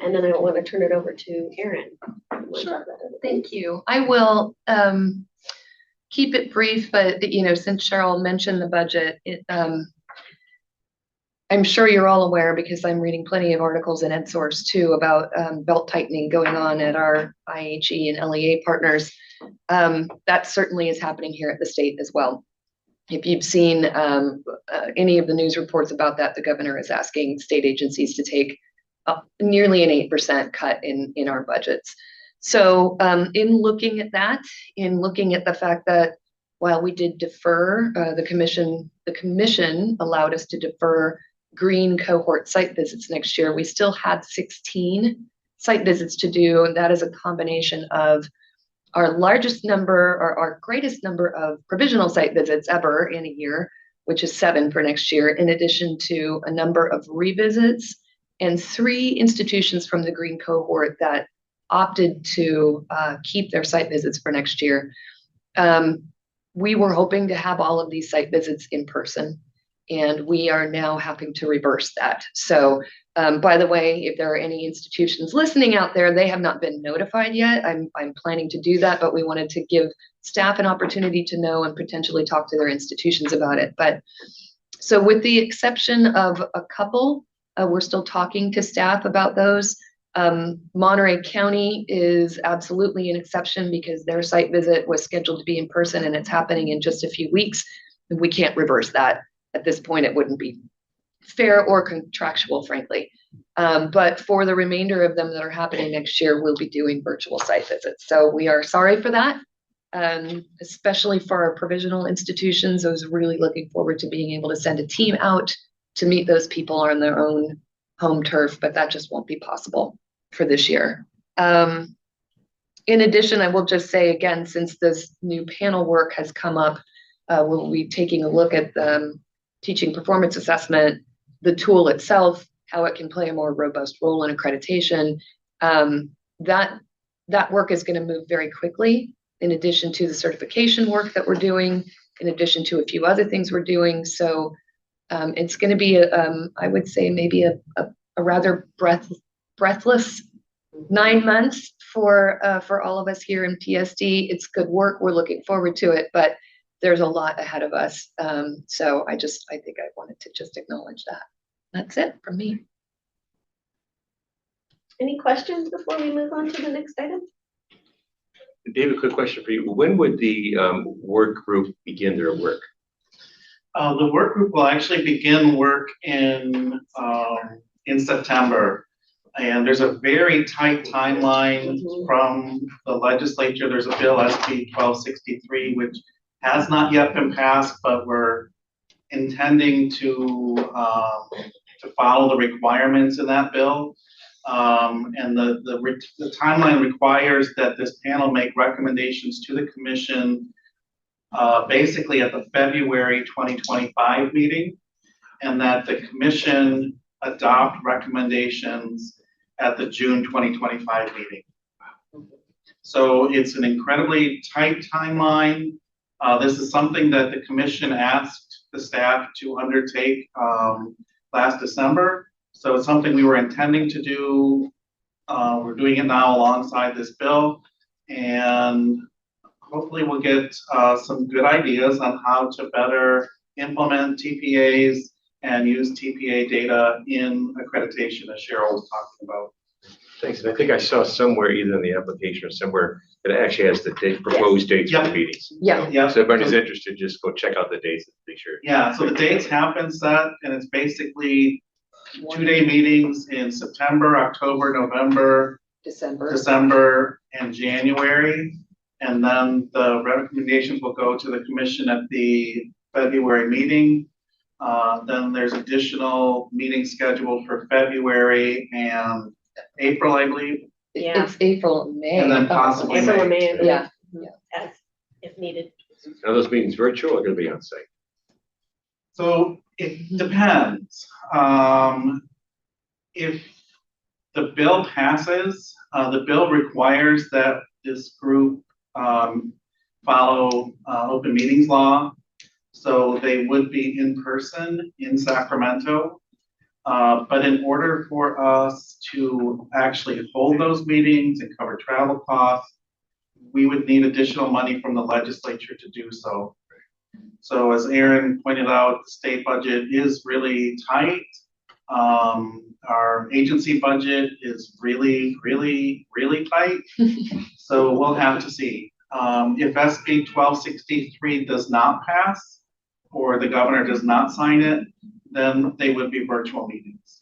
And then I want to turn it over to Erin. Sure. Thank you. I will keep it brief, but since Cheryl mentioned the budget, I'm sure you're all aware, because I'm reading plenty of articles in EdSource too about belt tightening going on at our IHE and LEA partners. That certainly is happening here at the state as well. If you've seen any of the news reports about that, the governor is asking state agencies to take nearly an 8% cut in our budgets. So in looking at that, in looking at the fact that while we did defer, the commission allowed us to defer green cohort site visits next year, we still had 16 site visits to do, and that is a combination of our largest number, or our greatest number of provisional site visits ever in a year, which is 7 for next year, in addition to a number of revisits and 3 institutions from the green cohort that opted to keep their site visits for next year. We were hoping to have all of these site visits in person, and we are now having to reverse that. So by the way, if there are any institutions listening out there, they have not been notified yet. I'm planning to do that, but we wanted to give staff an opportunity to know and potentially talk to their institutions about it. But so with the exception of a couple, we're still talking to staff about those. Monterey County is absolutely an exception because their site visit was scheduled to be in person and it's happening in just a few weeks. We can't reverse that. At this point, it wouldn't be fair or contractual, frankly. But for the remainder of them that are happening next year, we'll be doing virtual site visits. So we are sorry for that, especially for our provisional institutions. I was really looking forward to being able to send a team out to meet those people on their own home turf, but that just won't be possible for this year. In addition, I will just say again, since this new panel work has come up, we'll be taking a look at the teaching performance assessment, the tool itself, how it can play a more robust role in accreditation. That work is going to move very quickly, in addition to the certification work that we're doing, in addition to a few other things we're doing. So it's going to be, I would say, maybe a rather breathless 9 months for all of us here in PSD. It's good work. We're looking forward to it, but there's a lot ahead of us. So I think I wanted to just acknowledge that. That's it from me. Any questions before we move on to the next item? David, quick question for you. When would the work group begin their work? The work group will actually begin work in September. And there's a very tight timeline from the legislature. There's a bill, SB 1263, which has not yet been passed, but we're intending to follow the requirements in that bill. And the timeline requires that this panel make recommendations to the commission basically at the February 2025 meeting, and that the commission adopt recommendations at the June 2025 meeting. So it's an incredibly tight timeline. This is something that the commission asked the staff to undertake last December. So it's something we were intending to do. We're doing it now alongside this bill, and hopefully we'll get some good ideas on how to better implement TPAs and use TPA data in accreditation, as Cheryl was talking about. Thanks. And I think I saw somewhere, either in the application or somewhere, that it actually has the proposed dates for the meetings. Yeah. So if anybody's interested, just go check out the dates and make sure. Yeah, so the dates have been set, and it's basically 2-day meetings in September, October, November, December, and January. And then the recommendations will go to the commission at the February meeting. Then there's additional meetings scheduled for February and April, I believe. Yeah. It's April and May. And then possibly April and May. Yeah. As if needed. Are those meetings virtual or going to be on site? So it depends. If the bill passes, the bill requires that this group follow open meetings law. So they would be in person in Sacramento. But in order for us to actually hold those meetings and cover travel costs, we would need additional money from the legislature to do so. So as Aaron pointed out, the state budget is really tight. Our agency budget is really, really, really tight. So we'll have to see. If SB 1263 does not pass, or the governor does not sign it, then they would be virtual meetings.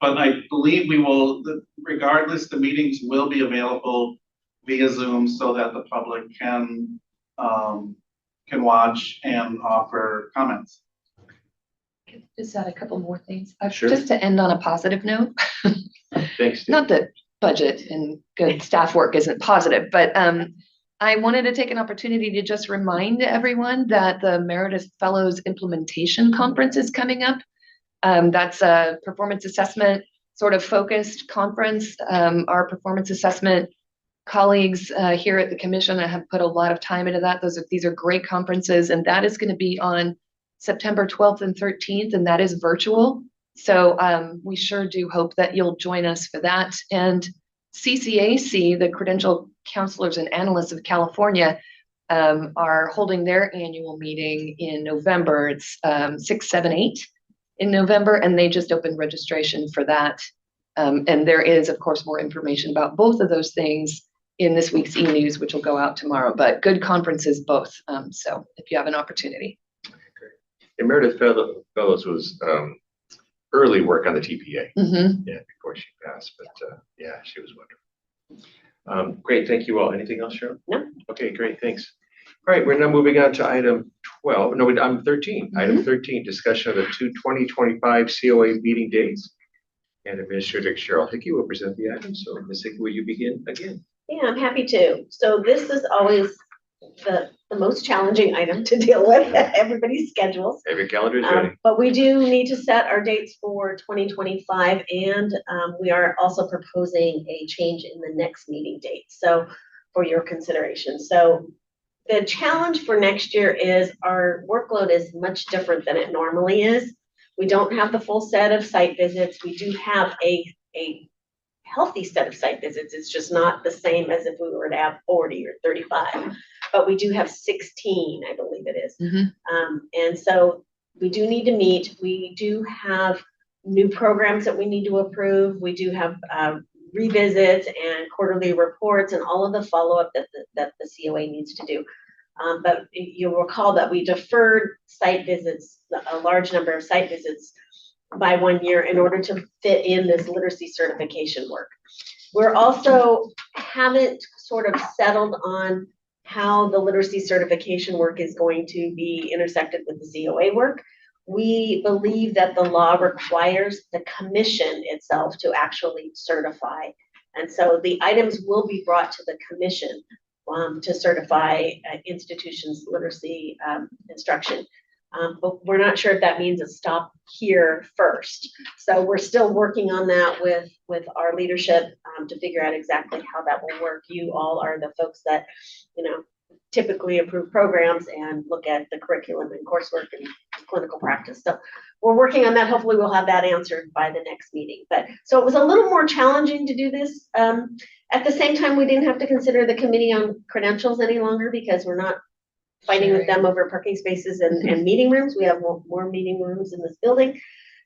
But I believe we will, regardless, the meetings will be available via Zoom so that the public can watch and offer comments. Just add a couple more things. Sure. Just to end on a positive note. Thanks. Not that budget and good staff work isn't positive, but I wanted to take an opportunity to just remind everyone that the Meredith Fellows Implementation Conference is coming up. That's a performance assessment sort of focused conference. Our performance assessment colleagues here at the commission have put a lot of time into that. These are great conferences, and that is going to be on September 12th and 13th, and that is virtual. So we sure do hope that you'll join us for that. And CCAC, the Credential Counselors and Analysts of California, are holding their annual meeting in November. It's 6, 7, 8 in November, and they just opened registration for that. And there is, of course, more information about both of those things in this week's e-news, which will go out tomorrow, but good conferences both. So if you have an opportunity. And Meredith Fellows was early work on the TPA. Yeah, before she passed, but yeah, she was wonderful. Great, thank you all. Anything else, Cheryl? No. Okay, great, thanks. All right, we're now moving on to item 12. No, I'm 13. Item 13, discussion of the 2025 COA meeting dates. And Administrator Cheryl Hickey will present the item. So Ms. Hickey, will you begin again? Yeah, I'm happy to. So this is always the most challenging item to deal with, everybody's schedules. Every calendar is ready. But we do need to set our dates for 2025, and we are also proposing a change in the next meeting date. So for your consideration. So the challenge for next year is our workload is much different than it normally is. We don't have the full set of site visits. We do have a healthy set of site visits. It's just not the same as if we were to have 40 or 35, but we do have 16, I believe it is. And so we do need to meet. We do have new programs that we need to approve. We do have revisits and quarterly reports and all of the follow-up that the COA needs to do. But you'll recall that we deferred site visits, a large number of site visits by 1 year in order to fit in this literacy certification work. We're also haven't sort of settled on how the literacy certification work is going to be intersected with the COA work. We believe that the law requires the commission itself to actually certify. And so the items will be brought to the commission to certify institutions' literacy instruction. But we're not sure if that means a stop here first. So we're still working on that with our leadership to figure out exactly how that will work. You all are the folks that, typically approve programs and look at the curriculum and coursework and clinical practice. So we're working on that. Hopefully we'll have that answered by the next meeting. But so it was a little more challenging to do this. At the same time, we didn't have to consider the committee on credentials any longer because we're not fighting with them over parking spaces and meeting rooms. We have more meeting rooms in this building.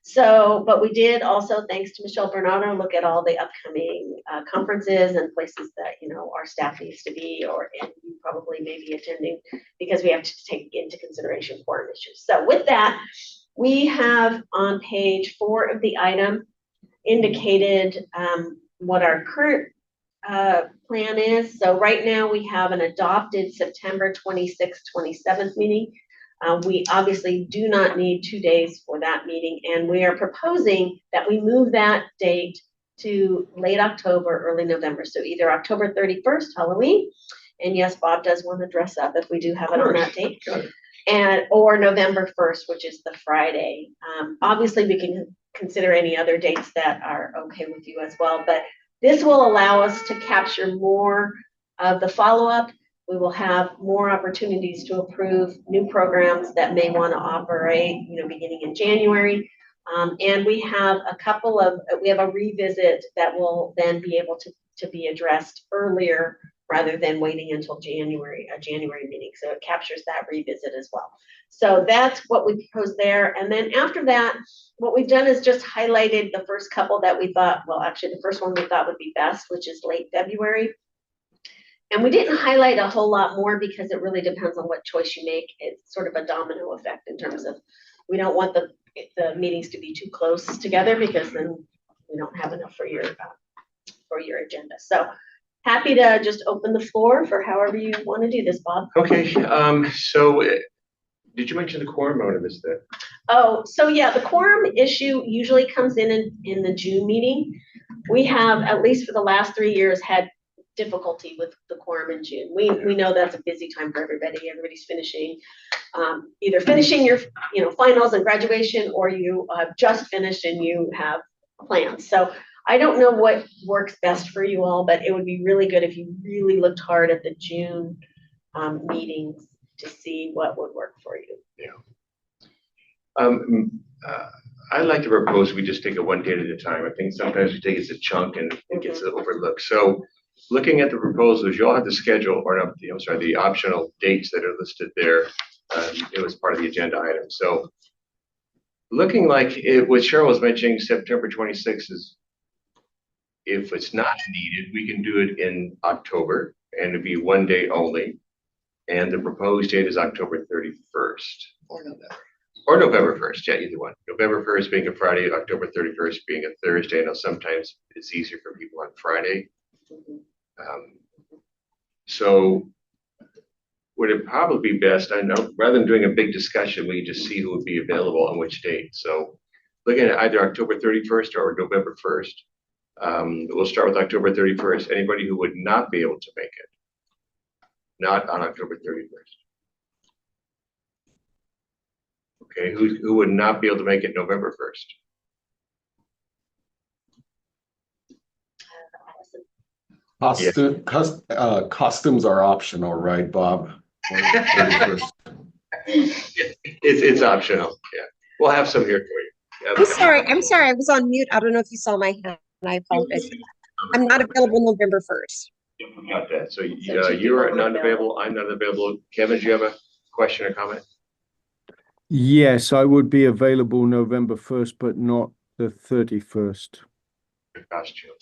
So, but we did also, thanks to Michelle Bernardo, look at all the upcoming conferences and places that, our staff needs to be, and you probably may be attending because we have to take into consideration foreign issues. So with that, we have on page 4 of the item indicated what our current plan is. So right now we have an adopted September 26th, 27th meeting. We obviously do not need 2 days for that meeting, and we are proposing that we move that date to late October, early November. So either October 31st, Halloween, and yes, Bob does want to dress up if we do have it on that date, or November 1st, which is the Friday. Obviously, we can consider any other dates that are okay with you as well. But this will allow us to capture more of the follow-up. We will have more opportunities to approve new programs that may want to operate, beginning in January. And we have a revisit that will then be able to be addressed earlier rather than waiting until January, a January meeting. So it captures that revisit as well. So that's what we propose there. And then after that, what we've done is just highlighted the first couple that we thought, well, actually the first one we thought would be best, which is late February. And we didn't highlight a whole lot more because it really depends on what choice you make. It's sort of a domino effect in terms of, we don't want the meetings to be too close together because then we don't have enough for your agenda. So happy to just open the floor for however you want to do this, Bob. Okay, so did you mention the quorum? I would have missed that. Oh, so yeah, the quorum issue usually comes in the June meeting. We have, at least for the last 3 years, had difficulty with the quorum in June. We know that's a busy time for everybody. Everybody's finishing, either finishing your finals and graduation, or you just finished and you have plans. So I don't know what works best for you all, but it would be really good if you really looked hard at the June meetings to see what would work for you. Yeah. I'd like to propose we just take it one date at a time. I think sometimes we take it as a chunk and it gets overlooked. So looking at the proposals, you all have the schedule, or no, the optional dates that are listed there. It was part of the agenda item. So looking like what Cheryl was mentioning, September 26th is, if it's not needed, we can do it in October, and it'd be one day only. And the proposed date is October 31st. Or November. Or November 1st, yeah, either one. November 1st being a Friday, October 31st being a Thursday. I know sometimes it's easier for people on Friday. So would it probably be best, I know, rather than doing a big discussion, we just see who would be available on which date. So looking at either October 31st or November 1st, we'll start with October 31st. Anybody who would not be able to make it, not on October 31st. Okay, who would not be able to make it November 1st? Costumes are optional, right, Bob? It's optional. Yeah, we'll have some here for you. Yeah, I'm sorry. I was on mute. I don't know if you saw my hand. I apologize. I'm not available November 1st. Got that. So you're not available. I'm not available. Kevin, do you have a question or comment? Yes, I would be available November 1st, but not the 31st. Costume.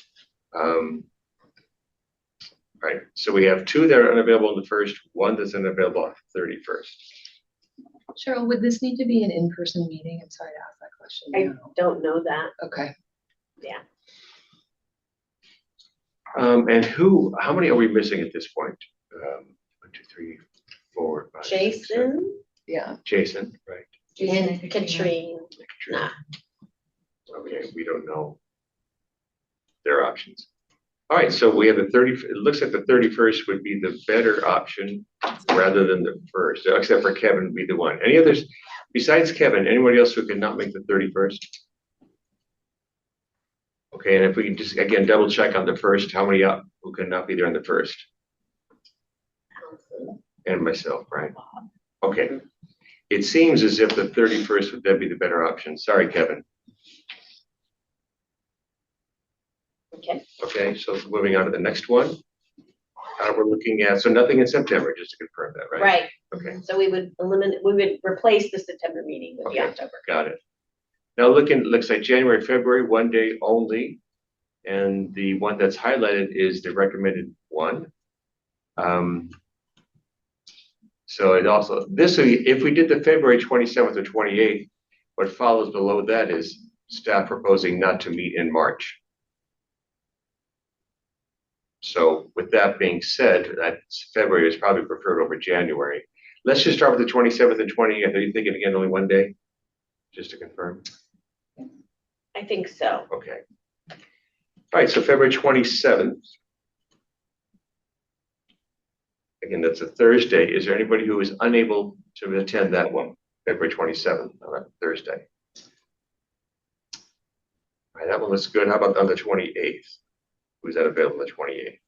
Right. So we have two that are unavailable on the 1st, one that's unavailable on the 31st. Cheryl, would this need to be an in-person meeting? I'm sorry to ask that question. I don't know that. Okay. Yeah. And how many are we missing at this point? 1, 2, 3, 4, 5. Jason. Yeah. Jason, right. And Katrine. Nah. Okay, we don't know their options. All right, so we have the 30, it looks like the 31st would be the better option rather than the 1st, except for Kevin would be the one. Any others besides Kevin, anybody else who cannot make the 31st? Okay, and if we can just, again, double check on the 1st, how many who cannot be there on the 1st? And myself, right? Okay. It seems as if the 31st would then be the better option. Sorry, Kevin. Okay, so moving on to the next one. We're looking at, so nothing in September, just to confirm that, right? Right. Okay. So we would replace the September meeting with the October. Got it. Now looks like January, February, one day only. And the one that's highlighted is the recommended one. So it also, if we did the February 27th or 28th, what follows below that is staff proposing not to meet in March. So with that being said, that February is probably preferred over January. Let's just start with the 27th and 28th. Are you thinking again only one day? Just to confirm. I think so. Okay. All right, so February 27th. Again, that's a Thursday. Is there anybody who is unable to attend that one? February 27th, on a Thursday. All right, that one looks good. How about on the 28th? Who's that available on the 28th?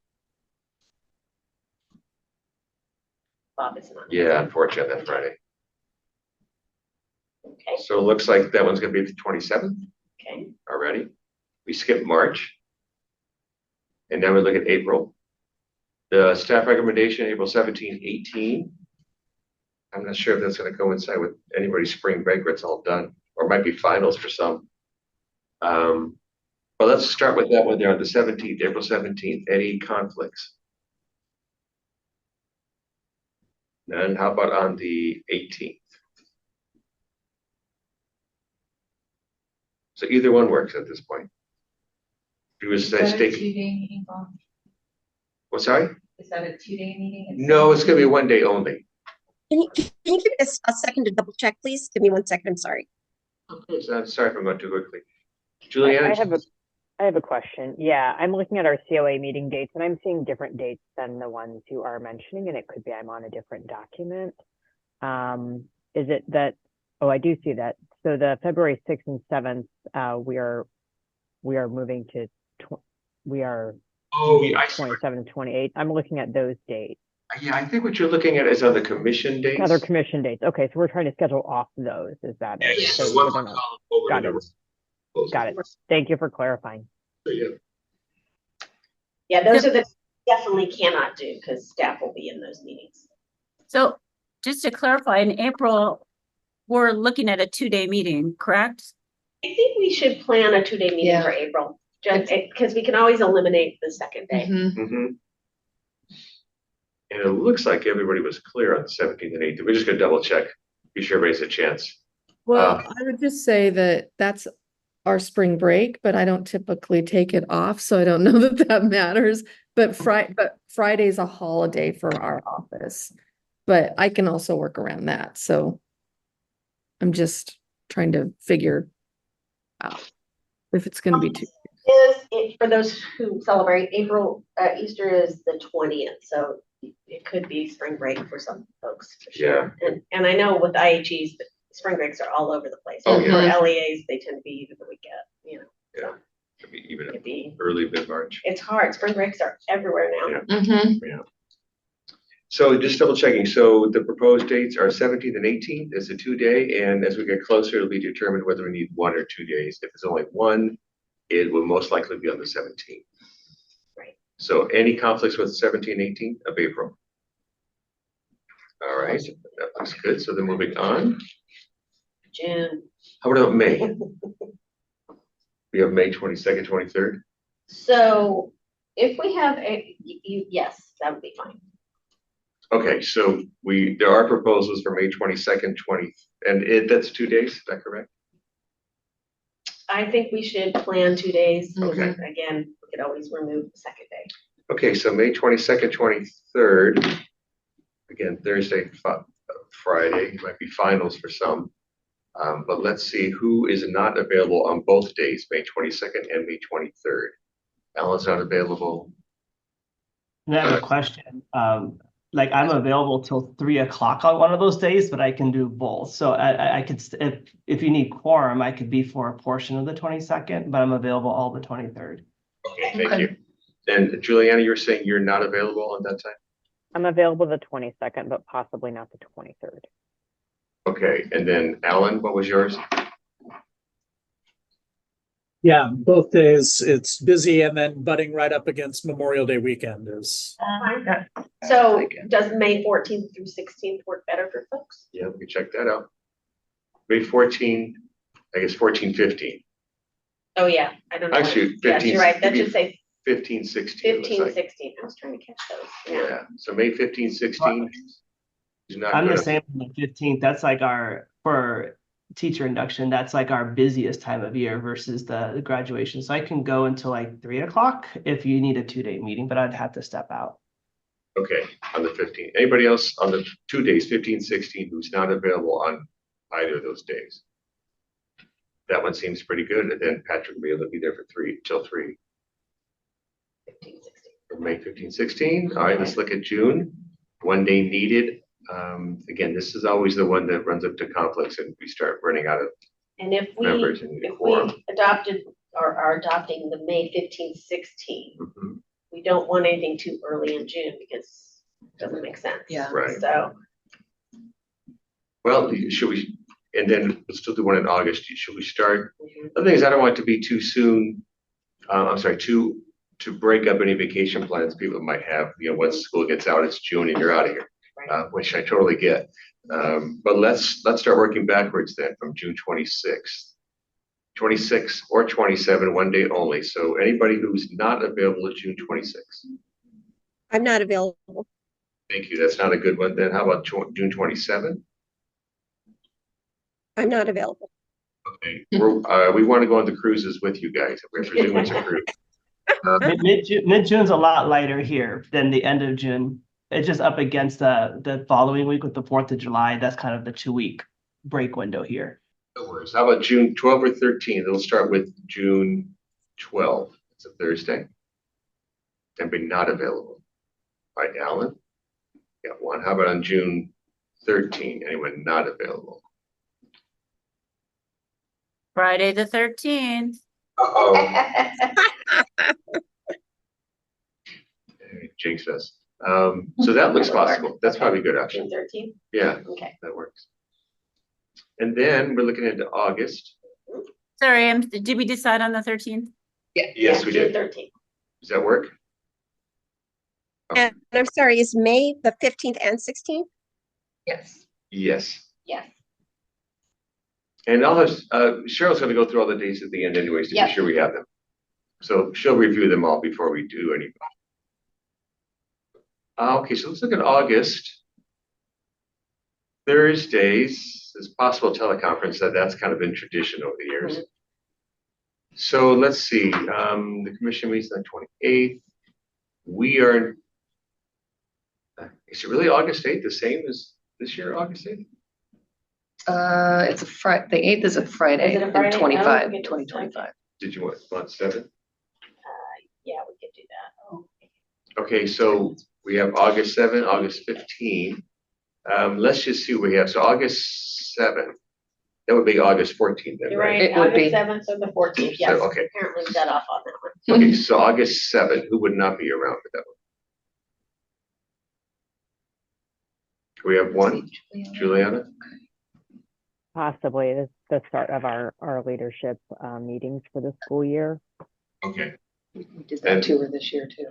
Bob is not. Yeah, unfortunately, that Friday. Okay. So it looks like that one's gonna be the 27th Okay. already. We skipped March. And then we look at April. The staff recommendation, April 17, 18. I'm not sure if that's gonna coincide with anybody's spring break where it's all done, or it might be finals for some. But let's start with that one there on the 17th, April 17th. Any conflicts? None. How about on the 18th? So either one works at this point. If you was Is that a stay. two-day meeting, Bob? Well, sorry? Is that a two-day meeting? No, it's gonna be one day only. Can you give me a second to double check, please? Give me 1 second. I'm sorry. Okay, so I'm sorry if I'm going too quickly. I Juliana? have a question. Yeah, I'm looking at our COA meeting dates and I'm seeing different dates than the ones you are mentioning, and it could be I'm on a different document. Is it that, oh, I do see that. So the February 6th and 7th, we are moving to, we are Oh, meeting I 27 and 28. I'm looking at those dates. Yeah, I think what you're looking at is on the commission dates. Other commission dates. Okay, so we're trying to schedule off those. Is that it? Yeah, So so we're one gonna, column over got the it. rest. Got it. Thank you for clarifying. Yeah. Yeah, those are the definitely cannot do because staff will be in those meetings. So just to clarify, in April, we're looking at a 2-day meeting, correct? I think we should plan a 2-day meeting Yeah. for April, just because we can always eliminate the second day. Mm-hmm. And it looks like everybody was clear on the 17th and 18th. We're just gonna double check, be sure everybody has a chance. Well, I would just say that that's our spring break, but I don't typically take it off, so I don't know that that matters. But Friday's a holiday for our office, but I can also work around that. So I'm just trying to figure out if it's going to be too. For those who celebrate April, Easter is the 20th, so it could be spring break for some folks for sure. And I know with IHEs, spring breaks are all over the place. Oh, yeah. For LEAs, they tend to be either the weekend, you know. Yeah, could be even Could be. early mid-March. It's hard. Spring breaks are everywhere now. Yeah. So just double checking. So the proposed dates are 17th and 18th is a 2-day, and as we get closer, it'll be determined whether we need 1 or 2 days. If it's only 1, it will most likely be on the 17th. Right. So any conflicts with 17th, 18th of April? All right, that looks good. So then moving on. June. How about May? We have May 22nd, 23rd. So if we have yes, that would be fine. Okay, so there are proposals for May 22nd, 20th, and that's 2 days, is that correct? I think we should plan 2 days. Okay. Again, we could always remove the second day. Okay, so May 22nd, 23rd, again, Thursday, Friday, it might be finals for some. But let's see who is not available on both days, May 22nd and May 23rd. Alan's not available. And I have a question. Like I'm available till 3 o'clock on one of those days, but I can do both. So I could, if you need quorum, I could be for a portion of the 22nd, but I'm available all the 23rd. Okay, thank you. And Juliana, you're saying you're not available on that time? I'm available the 22nd, but possibly not the 23rd. Okay, and then Alan, what was yours? Yeah, both days it's busy, and then butting right up against Memorial Day weekend is. So does May 14th through 16th work better for folks? Yeah, we can check that out. May 14, I guess 14, 15. Oh, yeah, I don't know. Actually, 15. Yes, you're right. That should say 15, 16. 15, 16. I was trying to catch those. Yeah, so May 15, 16. I'm the same on the 15th. That's like for teacher induction, that's like our busiest time of year versus the graduation. So I can go until like 3 o'clock if you need a 2-day meeting, but I'd have to step out. Okay, on the 15th. Anybody else on the 2 days, 15, 16, who's not available on either of those days? That one seems pretty good. And then Patrick will be able to be there for 3 till 3. 15, 16. For May 15, 16. All right, let's look at June. 1 day needed. Again, this is always the one that runs up to conflicts and we start running out of And if members and we adopted are adopting the May 15th, 16th. Mhm. We don't want anything too early in June because it doesn't make sense. Yeah. Right. So, Well, should we, and then we'll still do one in August. Should we start? The thing is, I don't want it to be too soon. I'm sorry, to break up any vacation plans people might have. You know, once school gets out, it's June and you're out of here, which I totally get. But let's start working backwards then from June 26th. 26 or 27, one day only. So anybody who's not available June 26th. I'm not available. Thank you. That's not a good one. Then how about June 27? I'm not available. Okay. We want to go on the cruises with you guys. If we're doing it's a cruise. Mid-June's a lot lighter here than the end of June. It's just up against the following week with the 4th of July. That's kind of the 2-week break window here. No worries. How about June 12 or 13? It'll start with June 12. It's a Thursday. And be not available. All right, Alan. Got one. How about on June 13? Anyone not available? Friday the 13th. Uh-oh. Jinx us. So that looks possible. That's probably a good option. June 13th? Yeah, Okay. that works. And then we're looking into August. Sorry, did we decide on the 13th? Yeah. Yes, we June did. 13th. Does that work? And I'm sorry, is May the 15th and 16th? Yes. Yes. Yes. And I'll have, Cheryl's gonna go through all the dates at the end anyways, to Yep. be sure we have them. So she'll review them all before we do anything. Okay, so let's look at August. Thursdays is possible teleconference. That's kind of been tradition over the years. So let's see, the commission meets on the 28th. We are, is it really August 8th, the same as this year, August 8th? It's a Friday. The 8th is a Friday. Is it a Friday? In 25, Oh, we could do 2025. Did you want 7? Yeah, we could do that. Oh. Okay, so we have August 7, August 15. Let's just see what we have. So August 7, that would be August 14th then, You're right? right, It would be. August 7th or the 14th, yes. So, okay. Apparently we got off on that one. Okay, so August 7, who would not be around for that one? We have one, Juliana? Possibly the start of our leadership meetings for the school year. Okay. We did that tour this year too.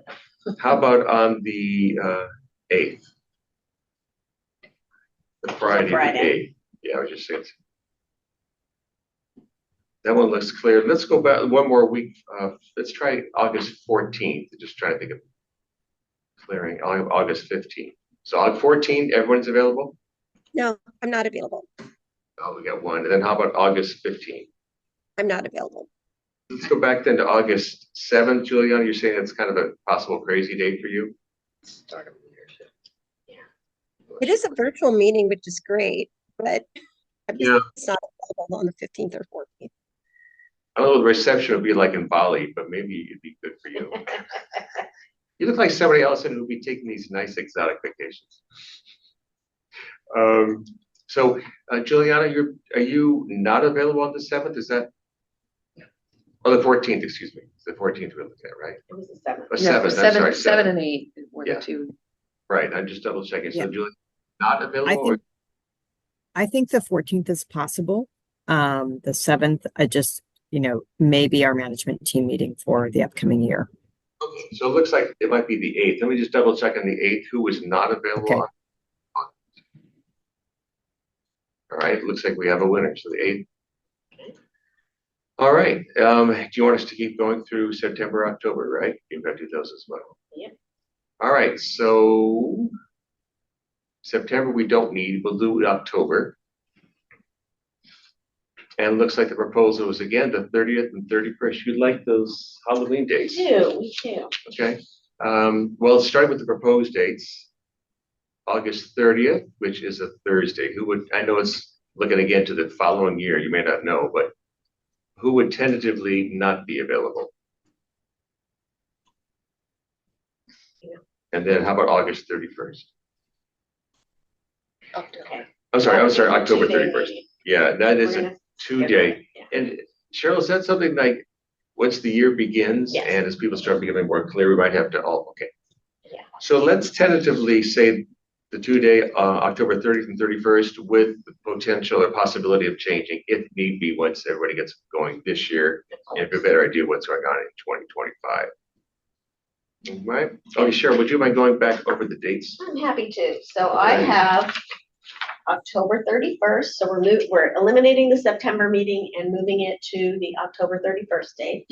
How about on the 8th? The Friday, the 8th. Yeah, I was just saying. That one looks clear. Let's go back one more week. Let's try August 14th. Just trying to think of clearing August 15th. So August 14th, everyone's available? No, I'm not available. Oh, we got one. And then how about August 15th? I'm not available. Let's go back then to August 7th, Juliana. You're saying it's kind of a possible crazy date for you? Start of leadership. It is a virtual meeting, which is great, but I'm Yeah. just not available on the 15th or 14th. I don't know, the reception would be like in Bali, but maybe it'd be good for you. You look like somebody else who would be taking these nice exotic vacations. So Juliana, are you not available on the 7th? Is that? Oh, the 14th, excuse me. It's the 14th we're looking at, right? It was the 7th. Oh, 7th, I'm sorry, 7 and 8 were Yeah. the two. Right, I'm just double checking. So Yeah. Juliana, not available? or- I think the 14th is possible. The 7th, I just, maybe our management team meeting for the upcoming year. Okay, so it looks like it might be the 8th. Let me just double check on the 8th, who was not available. Okay. All right, looks like we have a winner, so the 8th. All right, do you want us to keep going through September, October, right? You've got to do those as well. Yep. All right, so September we don't need, we'll do October. And it looks like the proposal was again the 30th and 31st. You like those Halloween days? We do. Okay, well, starting with the proposed dates, August 30th, which is a Thursday. Who would, I know it's looking again to the following year, you may not know, but who would tentatively not be available? Yeah. And then how about August 31st? Okay. I'm sorry, October Two-day 31st. meeting. Yeah, that is We're a gonna 2-day. skip it, And Cheryl, is that something like once the year begins Yes. and as people start becoming more clear, we might have to, okay. Yeah. So let's tentatively say the 2-day, October 30th and 31st with the potential or possibility of changing if need be once everybody gets going this year and have a better idea what's going on in 2025. All right. Oh, Cheryl, would you mind going back over the dates? I'm happy to. So I have October 31st. So we're eliminating the September meeting and moving it to the October 31st date.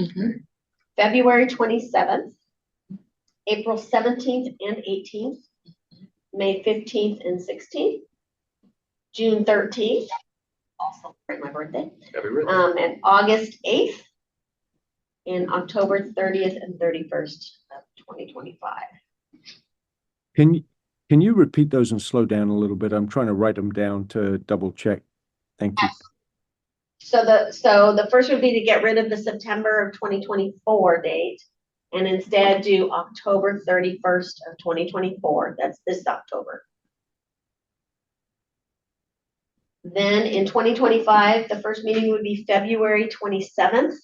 February 27th, April 17th and 18th, May 15th and 16th, June 13th, also my birthday, and August 8th, and October 30th and 31st of 2025. Can you repeat those and slow down a little bit? I'm trying to write them down to double check. Thank you. So the first would be to get rid of the September of 2024 date and instead do October 31st of 2024. That's this October. Then in 2025, the first meeting would be February 27th.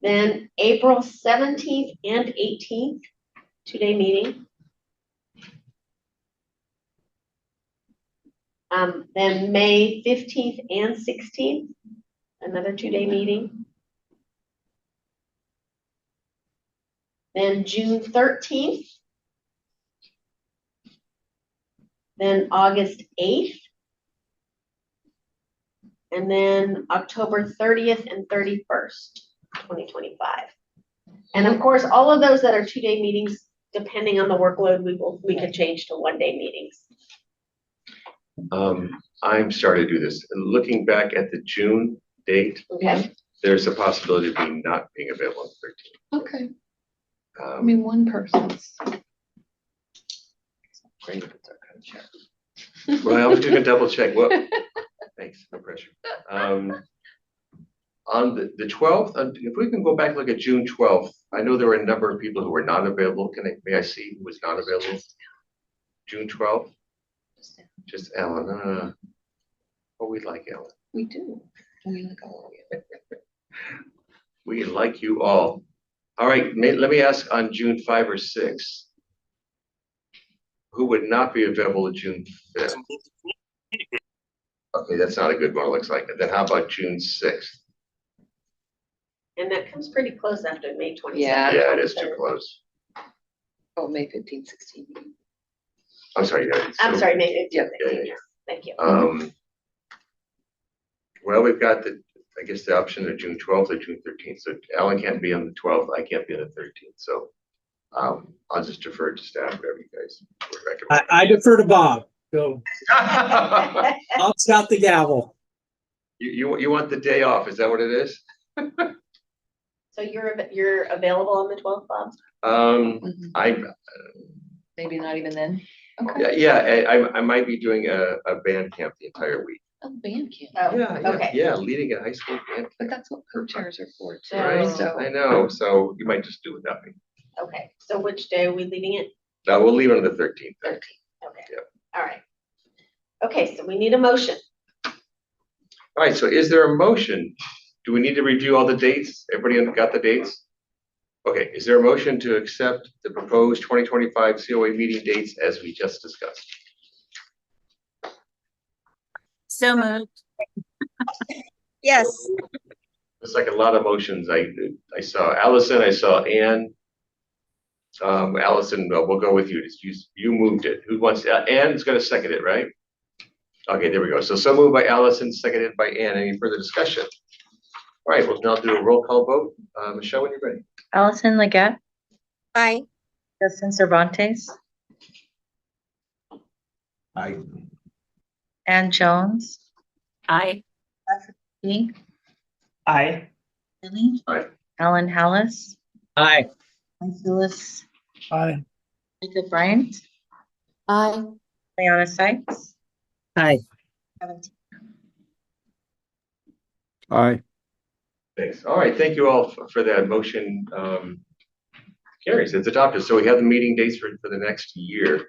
Then April 17th and 18th, 2-day meeting. Then May 15th and 16th, another 2-day meeting. Then June 13th. Then August 8th. And then October 30th and 31st, 2025. And of course, all of those that are 2-day meetings, depending on the workload, we can change to 1-day meetings. I'm starting to do this. Looking back at the June date, there's a possibility of me not being available on the 13th. Okay. I mean, one person's. Great if it's our kind. Well, I was going to double check. Well, thanks, no pressure. On the 12th, if we can go back and look at June 12th, I know there were a number of people who were not available. May I see who was not available? June 12th? Just Ellen. Oh, we like Ellen. We do. We like all of you. We like you all. All right, let me ask on June 5 or 6. Who would not be available at June 5th? Okay, that's not a good one, it looks like. And then how about June 6th? And that comes pretty close after May 27th. Yeah. Yeah, it is too close. Oh, May 15th, 16th. I'm sorry. I'm sorry, May 15th. Yeah. Thank you. Well, we've got I guess the option of June 12th or June 13th. So Alan can't be on the 12th. I can't be on the 13th. So I'll just defer to staff, whatever you guys recommend. I defer to Bob. Go. Bob's got the gavel. You want the day off? Is that what it is? So you're available on the 12th, Bob? Maybe not even then. Okay. Yeah, I might be doing a band camp the entire week. Oh, band camp. Oh, okay. Yeah, leading a high school band camp. But that's what co-chairs are for too. Right, So. I know. So you might just do without me. Okay. So which day are we leaving it? We'll leave it on the 13th. 13th. Okay. Yep. All right. Okay, so we need a motion. All right, so is there a motion? Do we need to review all the dates? Everybody got the dates? Okay, is there a motion to accept the proposed 2025 COA meeting dates as we just discussed? So moved. Yes. It's like a lot of motions. I saw Allison, I saw Ann. Allison, we'll go with you. You moved it. Who wants? Ann's going to second it, right? Okay, there we go. So moved by Allison, seconded by Ann. Any further discussion? All right, we'll now do a roll call vote. Michelle, when you're ready. Allison Leggett. Aye. Justin Cervantes. Aye. Ann Jones. Aye. Me. Aye. Lily. Aye. Alan Hallis. Aye. Phyllis. Aye. Jacob Bryant. Aye. Leona Sykes. Aye. Aye. Thanks. All right, thank you all for that motion. Carries, it's adopted. So we have the meeting dates for the next year.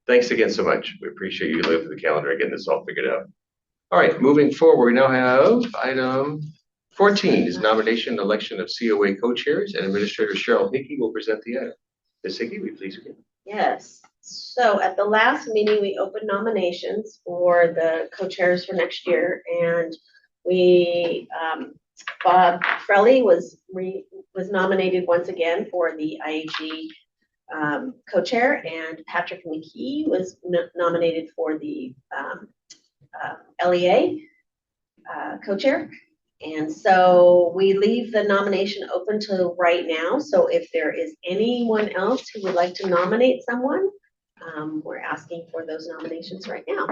Thanks again so much. We appreciate you looking at the calendar and getting this all figured out. All right, moving forward, we now have item 14 is nomination and election of COA co-chairs, and Administrator Cheryl Hickey will present the item. Ms. Hickey, will you please begin? Yes. So at the last meeting, we opened nominations for the co-chairs for next year, and we Bob Frelly was nominated once again for the IHE co-chair, and Patrick McKee was nominated for the LEA co-chair. And so we leave the nomination open to right now. So if there is anyone else who would like to nominate someone, we're asking for those nominations right now.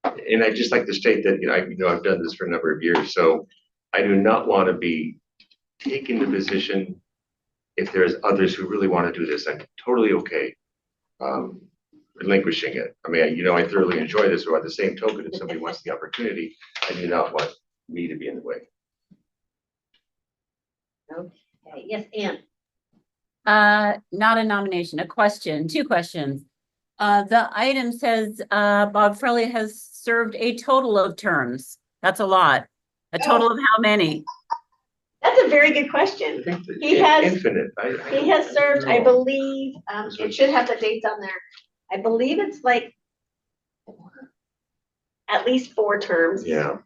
And I'd just like to state that, I've done this for a number of years, so I do not want to be taking the position if there's others who really want to do this. I'm totally okay relinquishing it. I mean, I thoroughly enjoy this, or at the same token, if somebody wants the opportunity, I do not want me to be in the way. Okay, yes, Anne. Not a nomination, a question, two questions. The item says Bob Frelly has served a total of terms. That's a lot. A total of how many? That's a very good question. He has infinite. He has served, I believe, it should have the dates on there. I believe it's like at least 4 terms. Yeah.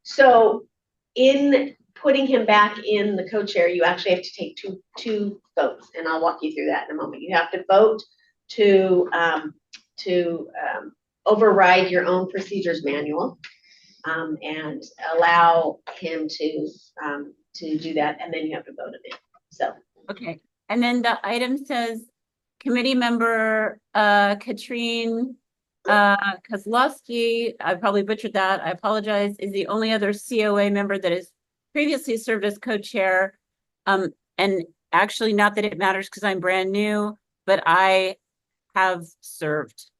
So in putting him back in the co-chair, you actually have to take two votes, and I'll walk you through that in a moment. You have to vote to override your own procedures manual and allow him to do that, and then you have to vote him in. So okay, and then the item says committee member Katrine Kozlowski, I probably butchered that, I apologize, is the only other COA member that has previously served as co-chair. And actually, not that it matters because I'm brand new, but I have served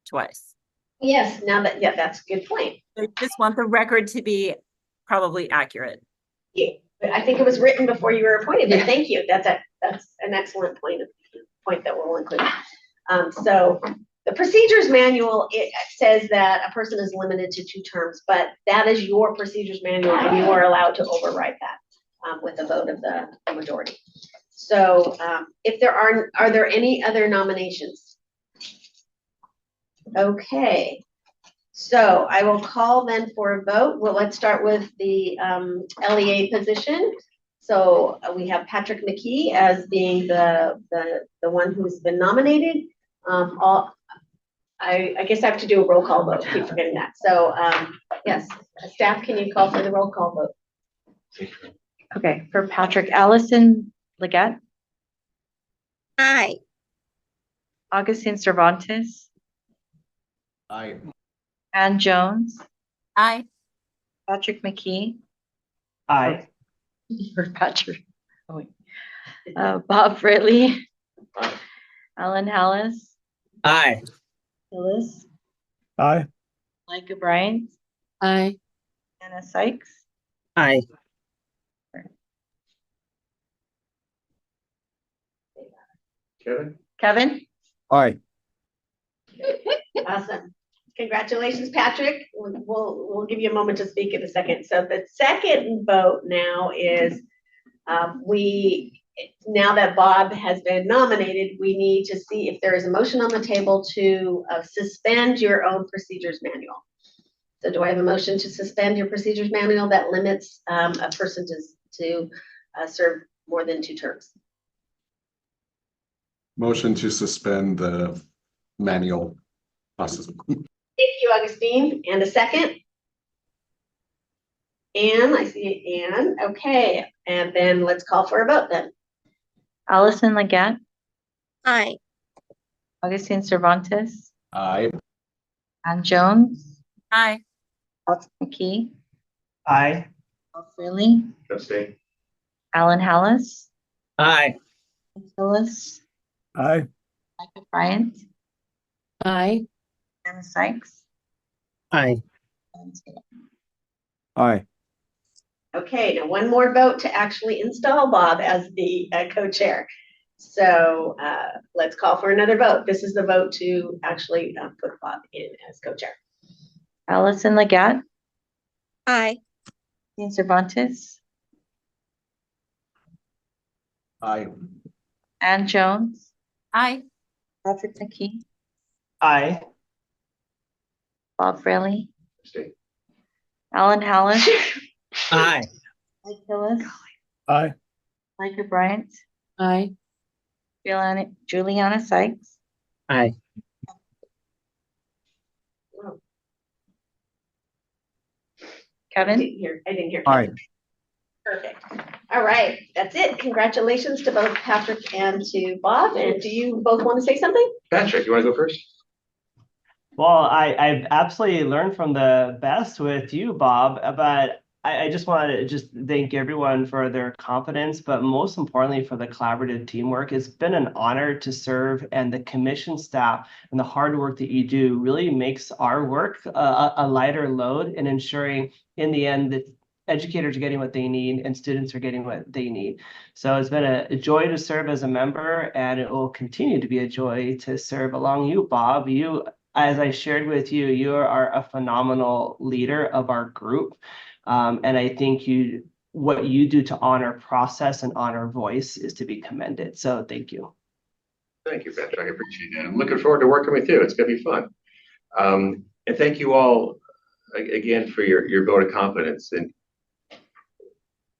twice. yes, yeah, that's a good point. I just want the record to be probably accurate. Yeah, but I think it was written before you were appointed, but thank you. That's an excellent point that we'll include. So the procedures manual, it says that a person is limited to 2 terms, but that is your procedures manual, and you are allowed to override that with a vote of the majority. So if there are there any other nominations? Okay. So I will call then for a vote. Well, let's start with the LEA position. So we have Patrick McKee as being the one who's been nominated. I guess I have to do a roll call vote. I keep forgetting that. So yes, staff, can you call for the roll call vote? Okay, for Patrick, Allison Leggett. Aye. Augustine Cervantes. Aye. Ann Jones. Aye. Patrick McKee. Aye. For Patrick. Oh, wait. Bob Frelly. Aye. Alan Hallis. Aye. Phyllis. Aye. Micah Bryant. Aye. Anna Sykes. Aye. Kevin. Aye. Awesome. Congratulations, Patrick. We'll give you a moment to speak in a second. So the second vote now is now that Bob has been nominated, we need to see if there is a motion on the table to suspend your own procedures manual. So do I have a motion to suspend your procedures manual that limits a person to serve more than 2 terms? Motion to suspend the manual process. Thank you, Augustine. And a second? Anne, I see Anne. Okay, and then let's call for a vote then. Allison Leggett. Aye. Augustine Cervantes. Aye. Ann Jones. Aye. Patrick McKee. Aye. Bob Frelly. Abstain. Alan Hallis. Aye. Phyllis. Aye. Micah Bryant. Aye. Anna Sykes. Aye. Aye. Okay, now one more vote to actually install Bob as the co-chair. So let's call for another vote. This is the vote to actually put Bob in as co-chair. Allison Leggett, Aye. Dean Cervantes, Aye. Ann Jones, Aye. Patrick McKee, Aye. Bob Fraley, Stay. Alan Hallis, Aye. Mike Hillis, Aye. Micah Bryant, Aye. Juliana Sykes, Aye. Kevin. I didn't hear. Aye. Kevin. Perfect. All right, that's it. Congratulations to both Patrick and to Bob. And do you both want to say something? Patrick, you want to go first? Well, I've absolutely learned from the best with you, Bob, but I just want to just thank everyone for their confidence, but most importantly for the collaborative teamwork. It's been an honor to serve, and the commission staff and the hard work that you do really makes our work a lighter load in ensuring in the end that educators are getting what they need and students are getting what they need. So it's been a joy to serve as a member, and it will continue to be a joy to serve along you, Bob. You, as I shared with you, you are a phenomenal leader of our group. And I think what you do to honor process and honor voice is to be commended. So thank you. Thank you, Patrick. I appreciate that. I'm looking forward to working with you. It's going to be fun. And thank you all again for your vote of confidence. And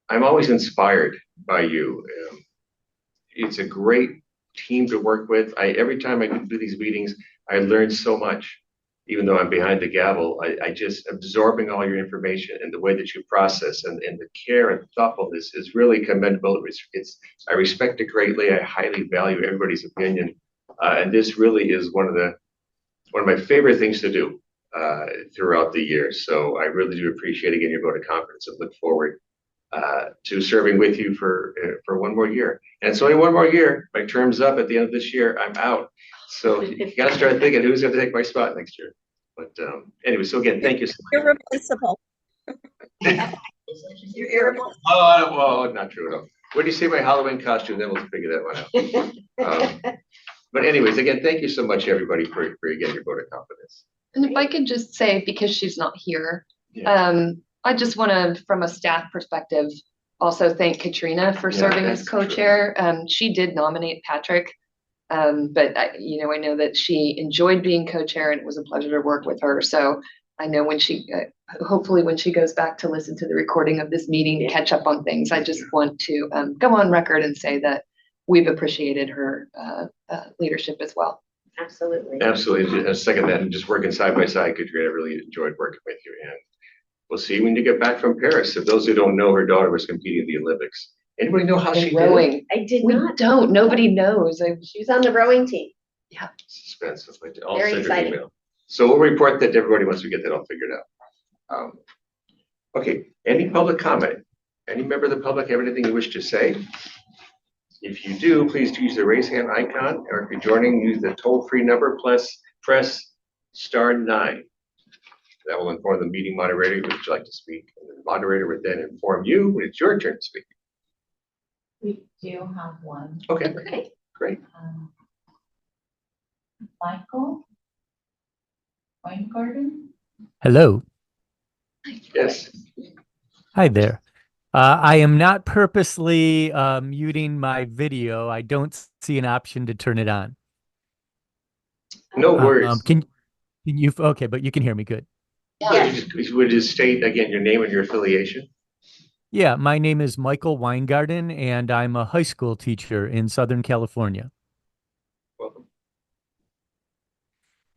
I'm always inspired by you. It's a great team to work with. Every time I do these meetings, I learn so much. Even though I'm behind the gavel, I just absorbing all your information and the way that you process and the care and thoughtfulness is really commendable. I respect it greatly. I highly value everybody's opinion. And this really is one of my favorite things to do throughout the year. So I really do appreciate again your vote of confidence and look forward to serving with you for one more year. And it's only one more year. My term's up at the end of this year. I'm out. So you got to start thinking who's going to take my spot next year. But anyway, so again, thank you so much. Irreplaceable. You're irreplaceable. Oh, not true at all. When you see my Halloween costume, then we'll figure that one out. But anyways, again, thank you so much, everybody, for again your vote of confidence. And if I could just say, because she's not here, Yeah. I just want to, from a staff perspective, also thank Katrina for serving as that's co-chair. She did nominate Patrick. But I know that she enjoyed being co-chair, and it was a pleasure to work with her. So I know when hopefully when she goes back to listen to the recording of this meeting to catch up on things, I just want to go on record and say that we've appreciated her leadership as well. Absolutely. Absolutely. I second that. And just working side by side, Katrina, I really enjoyed working with you. And we'll see when you get back from Paris. If those who don't know, her daughter was competing at the Olympics. Anybody know how she did? Rowing. I did We not. don't. Nobody knows. She was on the rowing team. Yeah. Suspense. I'll Very send her exciting. email. So we'll report that to everybody once we get that all figured out. Okay. Any public comment? Any member of the public have anything you wish to say? If you do, please use the raise hand icon, or if you're joining, use the toll-free number plus press *9. That will inform the meeting moderator would you like to speak, and the moderator would then inform you when it's your turn to speak. We do have one. Okay. Great. Michael Weingarten. Hello. Yes. Hi there. I am not purposely muting my video. I don't see an option to turn it on. No worries. Can you? Okay, but you can hear me good. Would you just state again your name and your affiliation? Yeah, my name is Michael Weingarten, and I'm a high school teacher in Southern California. Welcome.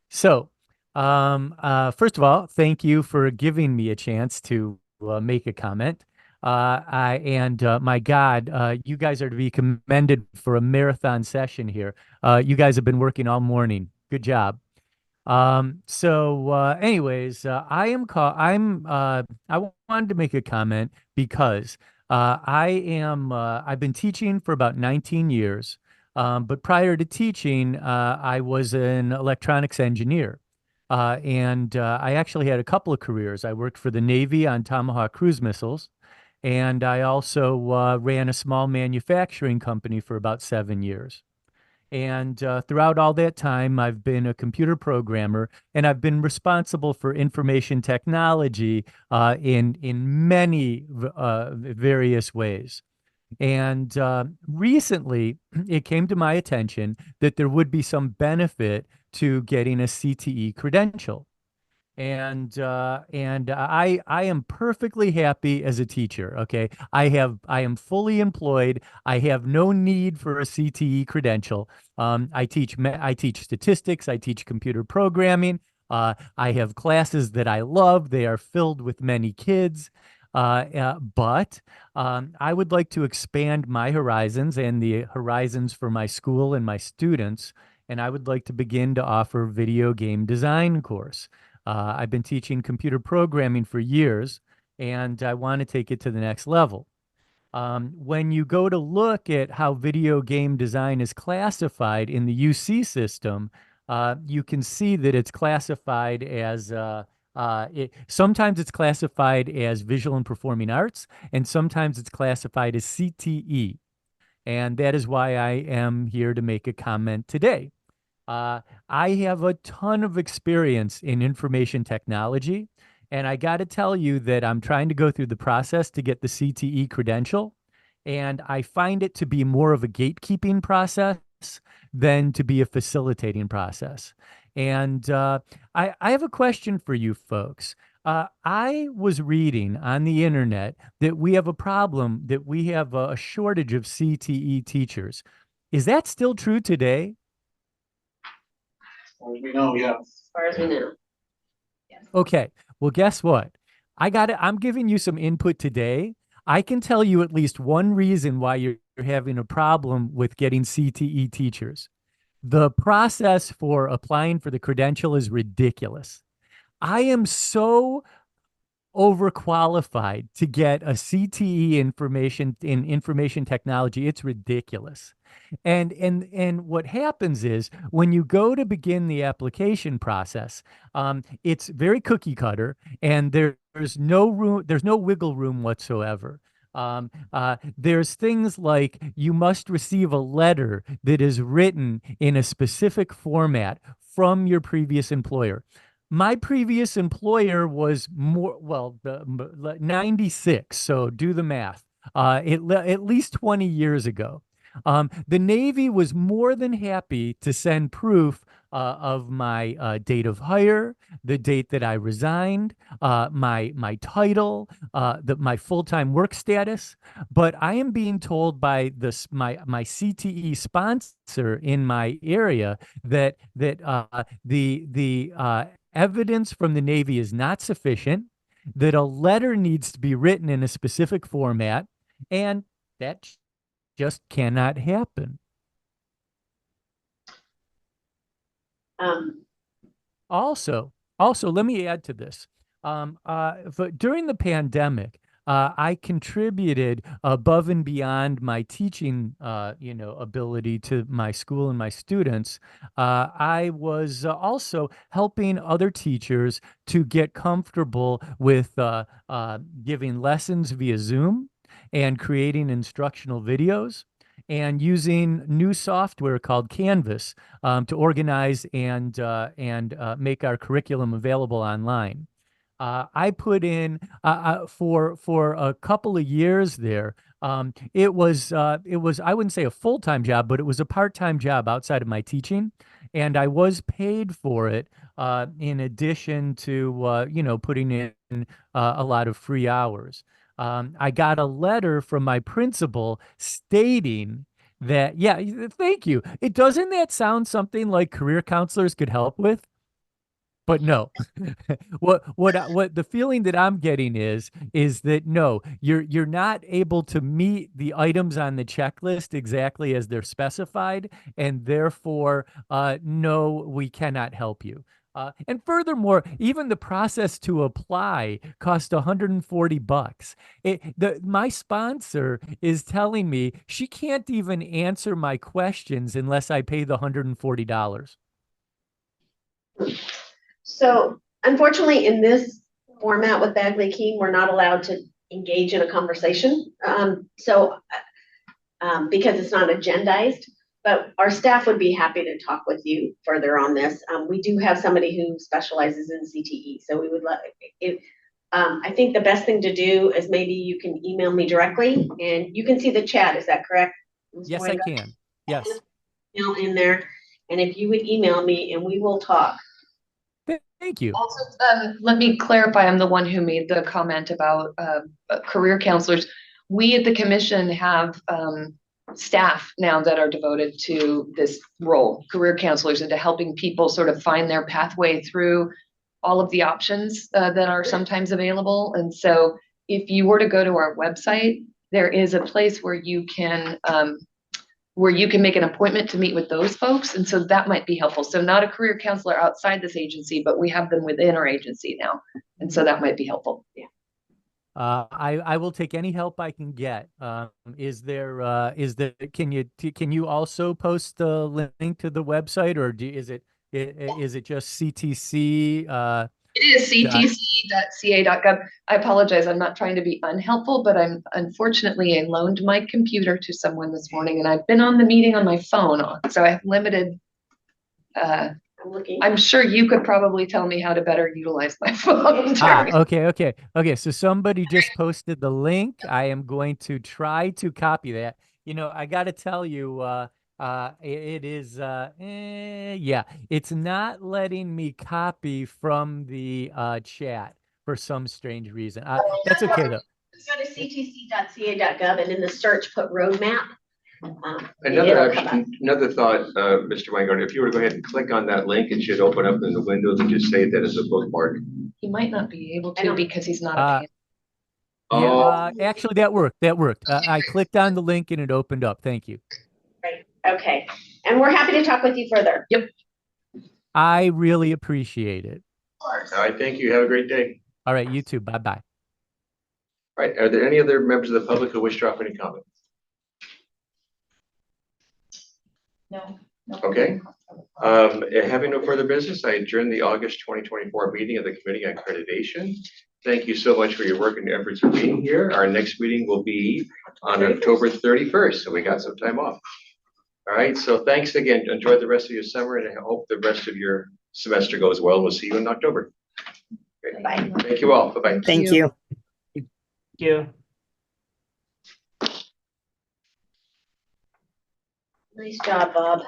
So, first of all, thank you for giving me a chance to make a comment. My God, you guys are to be commended for a marathon session here. You guys have been working all morning. Good job. Anyways, I wanted to make a comment because I've been teaching for about 19 years. But prior to teaching, I was an electronics engineer. I actually had a couple of careers. I worked for the Navy on Tomahawk cruise missiles, And I also ran a small manufacturing company for about 7 years. And throughout all that time, I've been a computer programmer, and I've been responsible for information technology in many various ways. And recently, it came to my attention that there would be some benefit to getting a CTE credential. And I am perfectly happy as a teacher. Okay, I am fully employed. I have no need for a CTE credential. I teach statistics. I teach computer programming. I have classes that I love. They are filled with many kids. But I would like to expand my horizons and the horizons for my school and my students. And I would like to begin to offer video game design course. I've been teaching computer programming for years, and I want to take it to the next level. When you go to look at how video game design is classified in the UC system, you can see that it's classified as sometimes it's classified as visual and performing arts, and sometimes it's classified as CTE. And that is why I am here to make a comment today. I have a ton of experience in information technology, and I got to tell you that I'm trying to go through the process to get the CTE credential, and I find it to be more of a gatekeeping process than to be a facilitating process. And I have a question for you folks. I was reading on the internet that we have a problem, that we have a shortage of CTE teachers. Is that still true today? As we know, yes. As far as we know. Yes. Okay. Well, guess what? I'm giving you some input today. I can tell you at least one reason why you're having a problem with getting CTE teachers. The process for applying for the credential is ridiculous. I am so overqualified to get a CTE information in information technology. It's ridiculous. And what happens is when you go to begin the application process, it's very cookie cutter, and there's no wiggle room whatsoever. There's things like you must receive a letter that is written in a specific format from your previous employer. My previous employer was 96, so do the math. At least 20 years ago. The Navy was more than happy to send proof of my date of hire, the date that I resigned, my title, my full-time work status. But I am being told by my CTE sponsor in my area that the evidence from the Navy is not sufficient, that a letter needs to be written in a specific format, and that just cannot happen. Also, let me add to this. During the pandemic, I contributed above and beyond my teaching, ability to my school and my students. I was also helping other teachers to get comfortable with giving lessons via Zoom and creating instructional videos, and using new software called Canvas to organize and make our curriculum available online. I put in for a couple of years there. It was I wouldn't say a full-time job, but it was a part-time job outside of my teaching, and I was paid for it in addition to putting in a lot of free hours. I got a letter from my principal stating that, yeah, thank you. Doesn't that sound something like career counselors could help with? But no, what the feeling that I'm getting is that no, you're not able to meet the items on the checklist exactly as they're specified, and therefore, no, we cannot help you. And furthermore, even the process to apply cost $140. My sponsor is telling me she can't even answer my questions unless I pay the $140. So unfortunately, in this format with Bagley King, we're not allowed to engage in a conversation. Because it's not agendized, but our staff would be happy to talk with you further on this. We do have somebody who specializes in CTE, so we would let if. I think the best thing to do is maybe you can email me directly, and you can see the chat. Is that correct? Yes, I can. Yes. Email in there, and if you would email me, and we will talk. Thank you. Also, let me clarify, I'm the one who made the comment about career counselors. We at the commission have staff now that are devoted to this role, career counselors, and to helping people sort of find their pathway through all of the options that are sometimes available. And so if you were to go to our website, there is a place where you can make an appointment to meet with those folks. And so that might be helpful. So not a career counselor outside this agency, but we have them within our agency now. And so that might be helpful. Yeah. I will take any help I can get. Can you also post the link to the website, or is it just CTC? It is ctc.ca.gov. I apologize. I'm not trying to be unhelpful, but unfortunately, I loaned my computer to someone this morning, and I've been on the meeting on my phone, so I have limited. I'm sure you could probably tell me how to better utilize my phone. Okay. So somebody just posted the link. I am going to try to copy that. I got to tell you, it's not letting me copy from the chat for some strange reason. That's okay though. Just go to ctc.ca.gov, and in the search put roadmap. Another thought, Mr. Weingarten, if you were to go ahead and click on that link, it should open up in the windows and just say that as a bookmark. He might not be able to because he's not a fan. Actually, that worked. I clicked on the link and it opened up. Thank you. Right. Okay. And we're happy to talk with you further. Yep. I really appreciate it. All right. Thank you. Have a great day. All right. You too. Bye-bye. All right. Are there any other members of the public who wish to offer any comments? No. Okay. Having no further business, I adjourn the August 2024 meeting of the Committee on Accreditation. Thank you so much for your work and efforts for being here. Our next meeting will be on October 31st, so we got some time off. All right, so thanks again. Enjoy the rest of your summer, and I hope the rest of your semester goes well. We'll see you in October. Okay. Bye. Thank you all. Bye-bye. Thank you. Thank you. Nice job, Bob.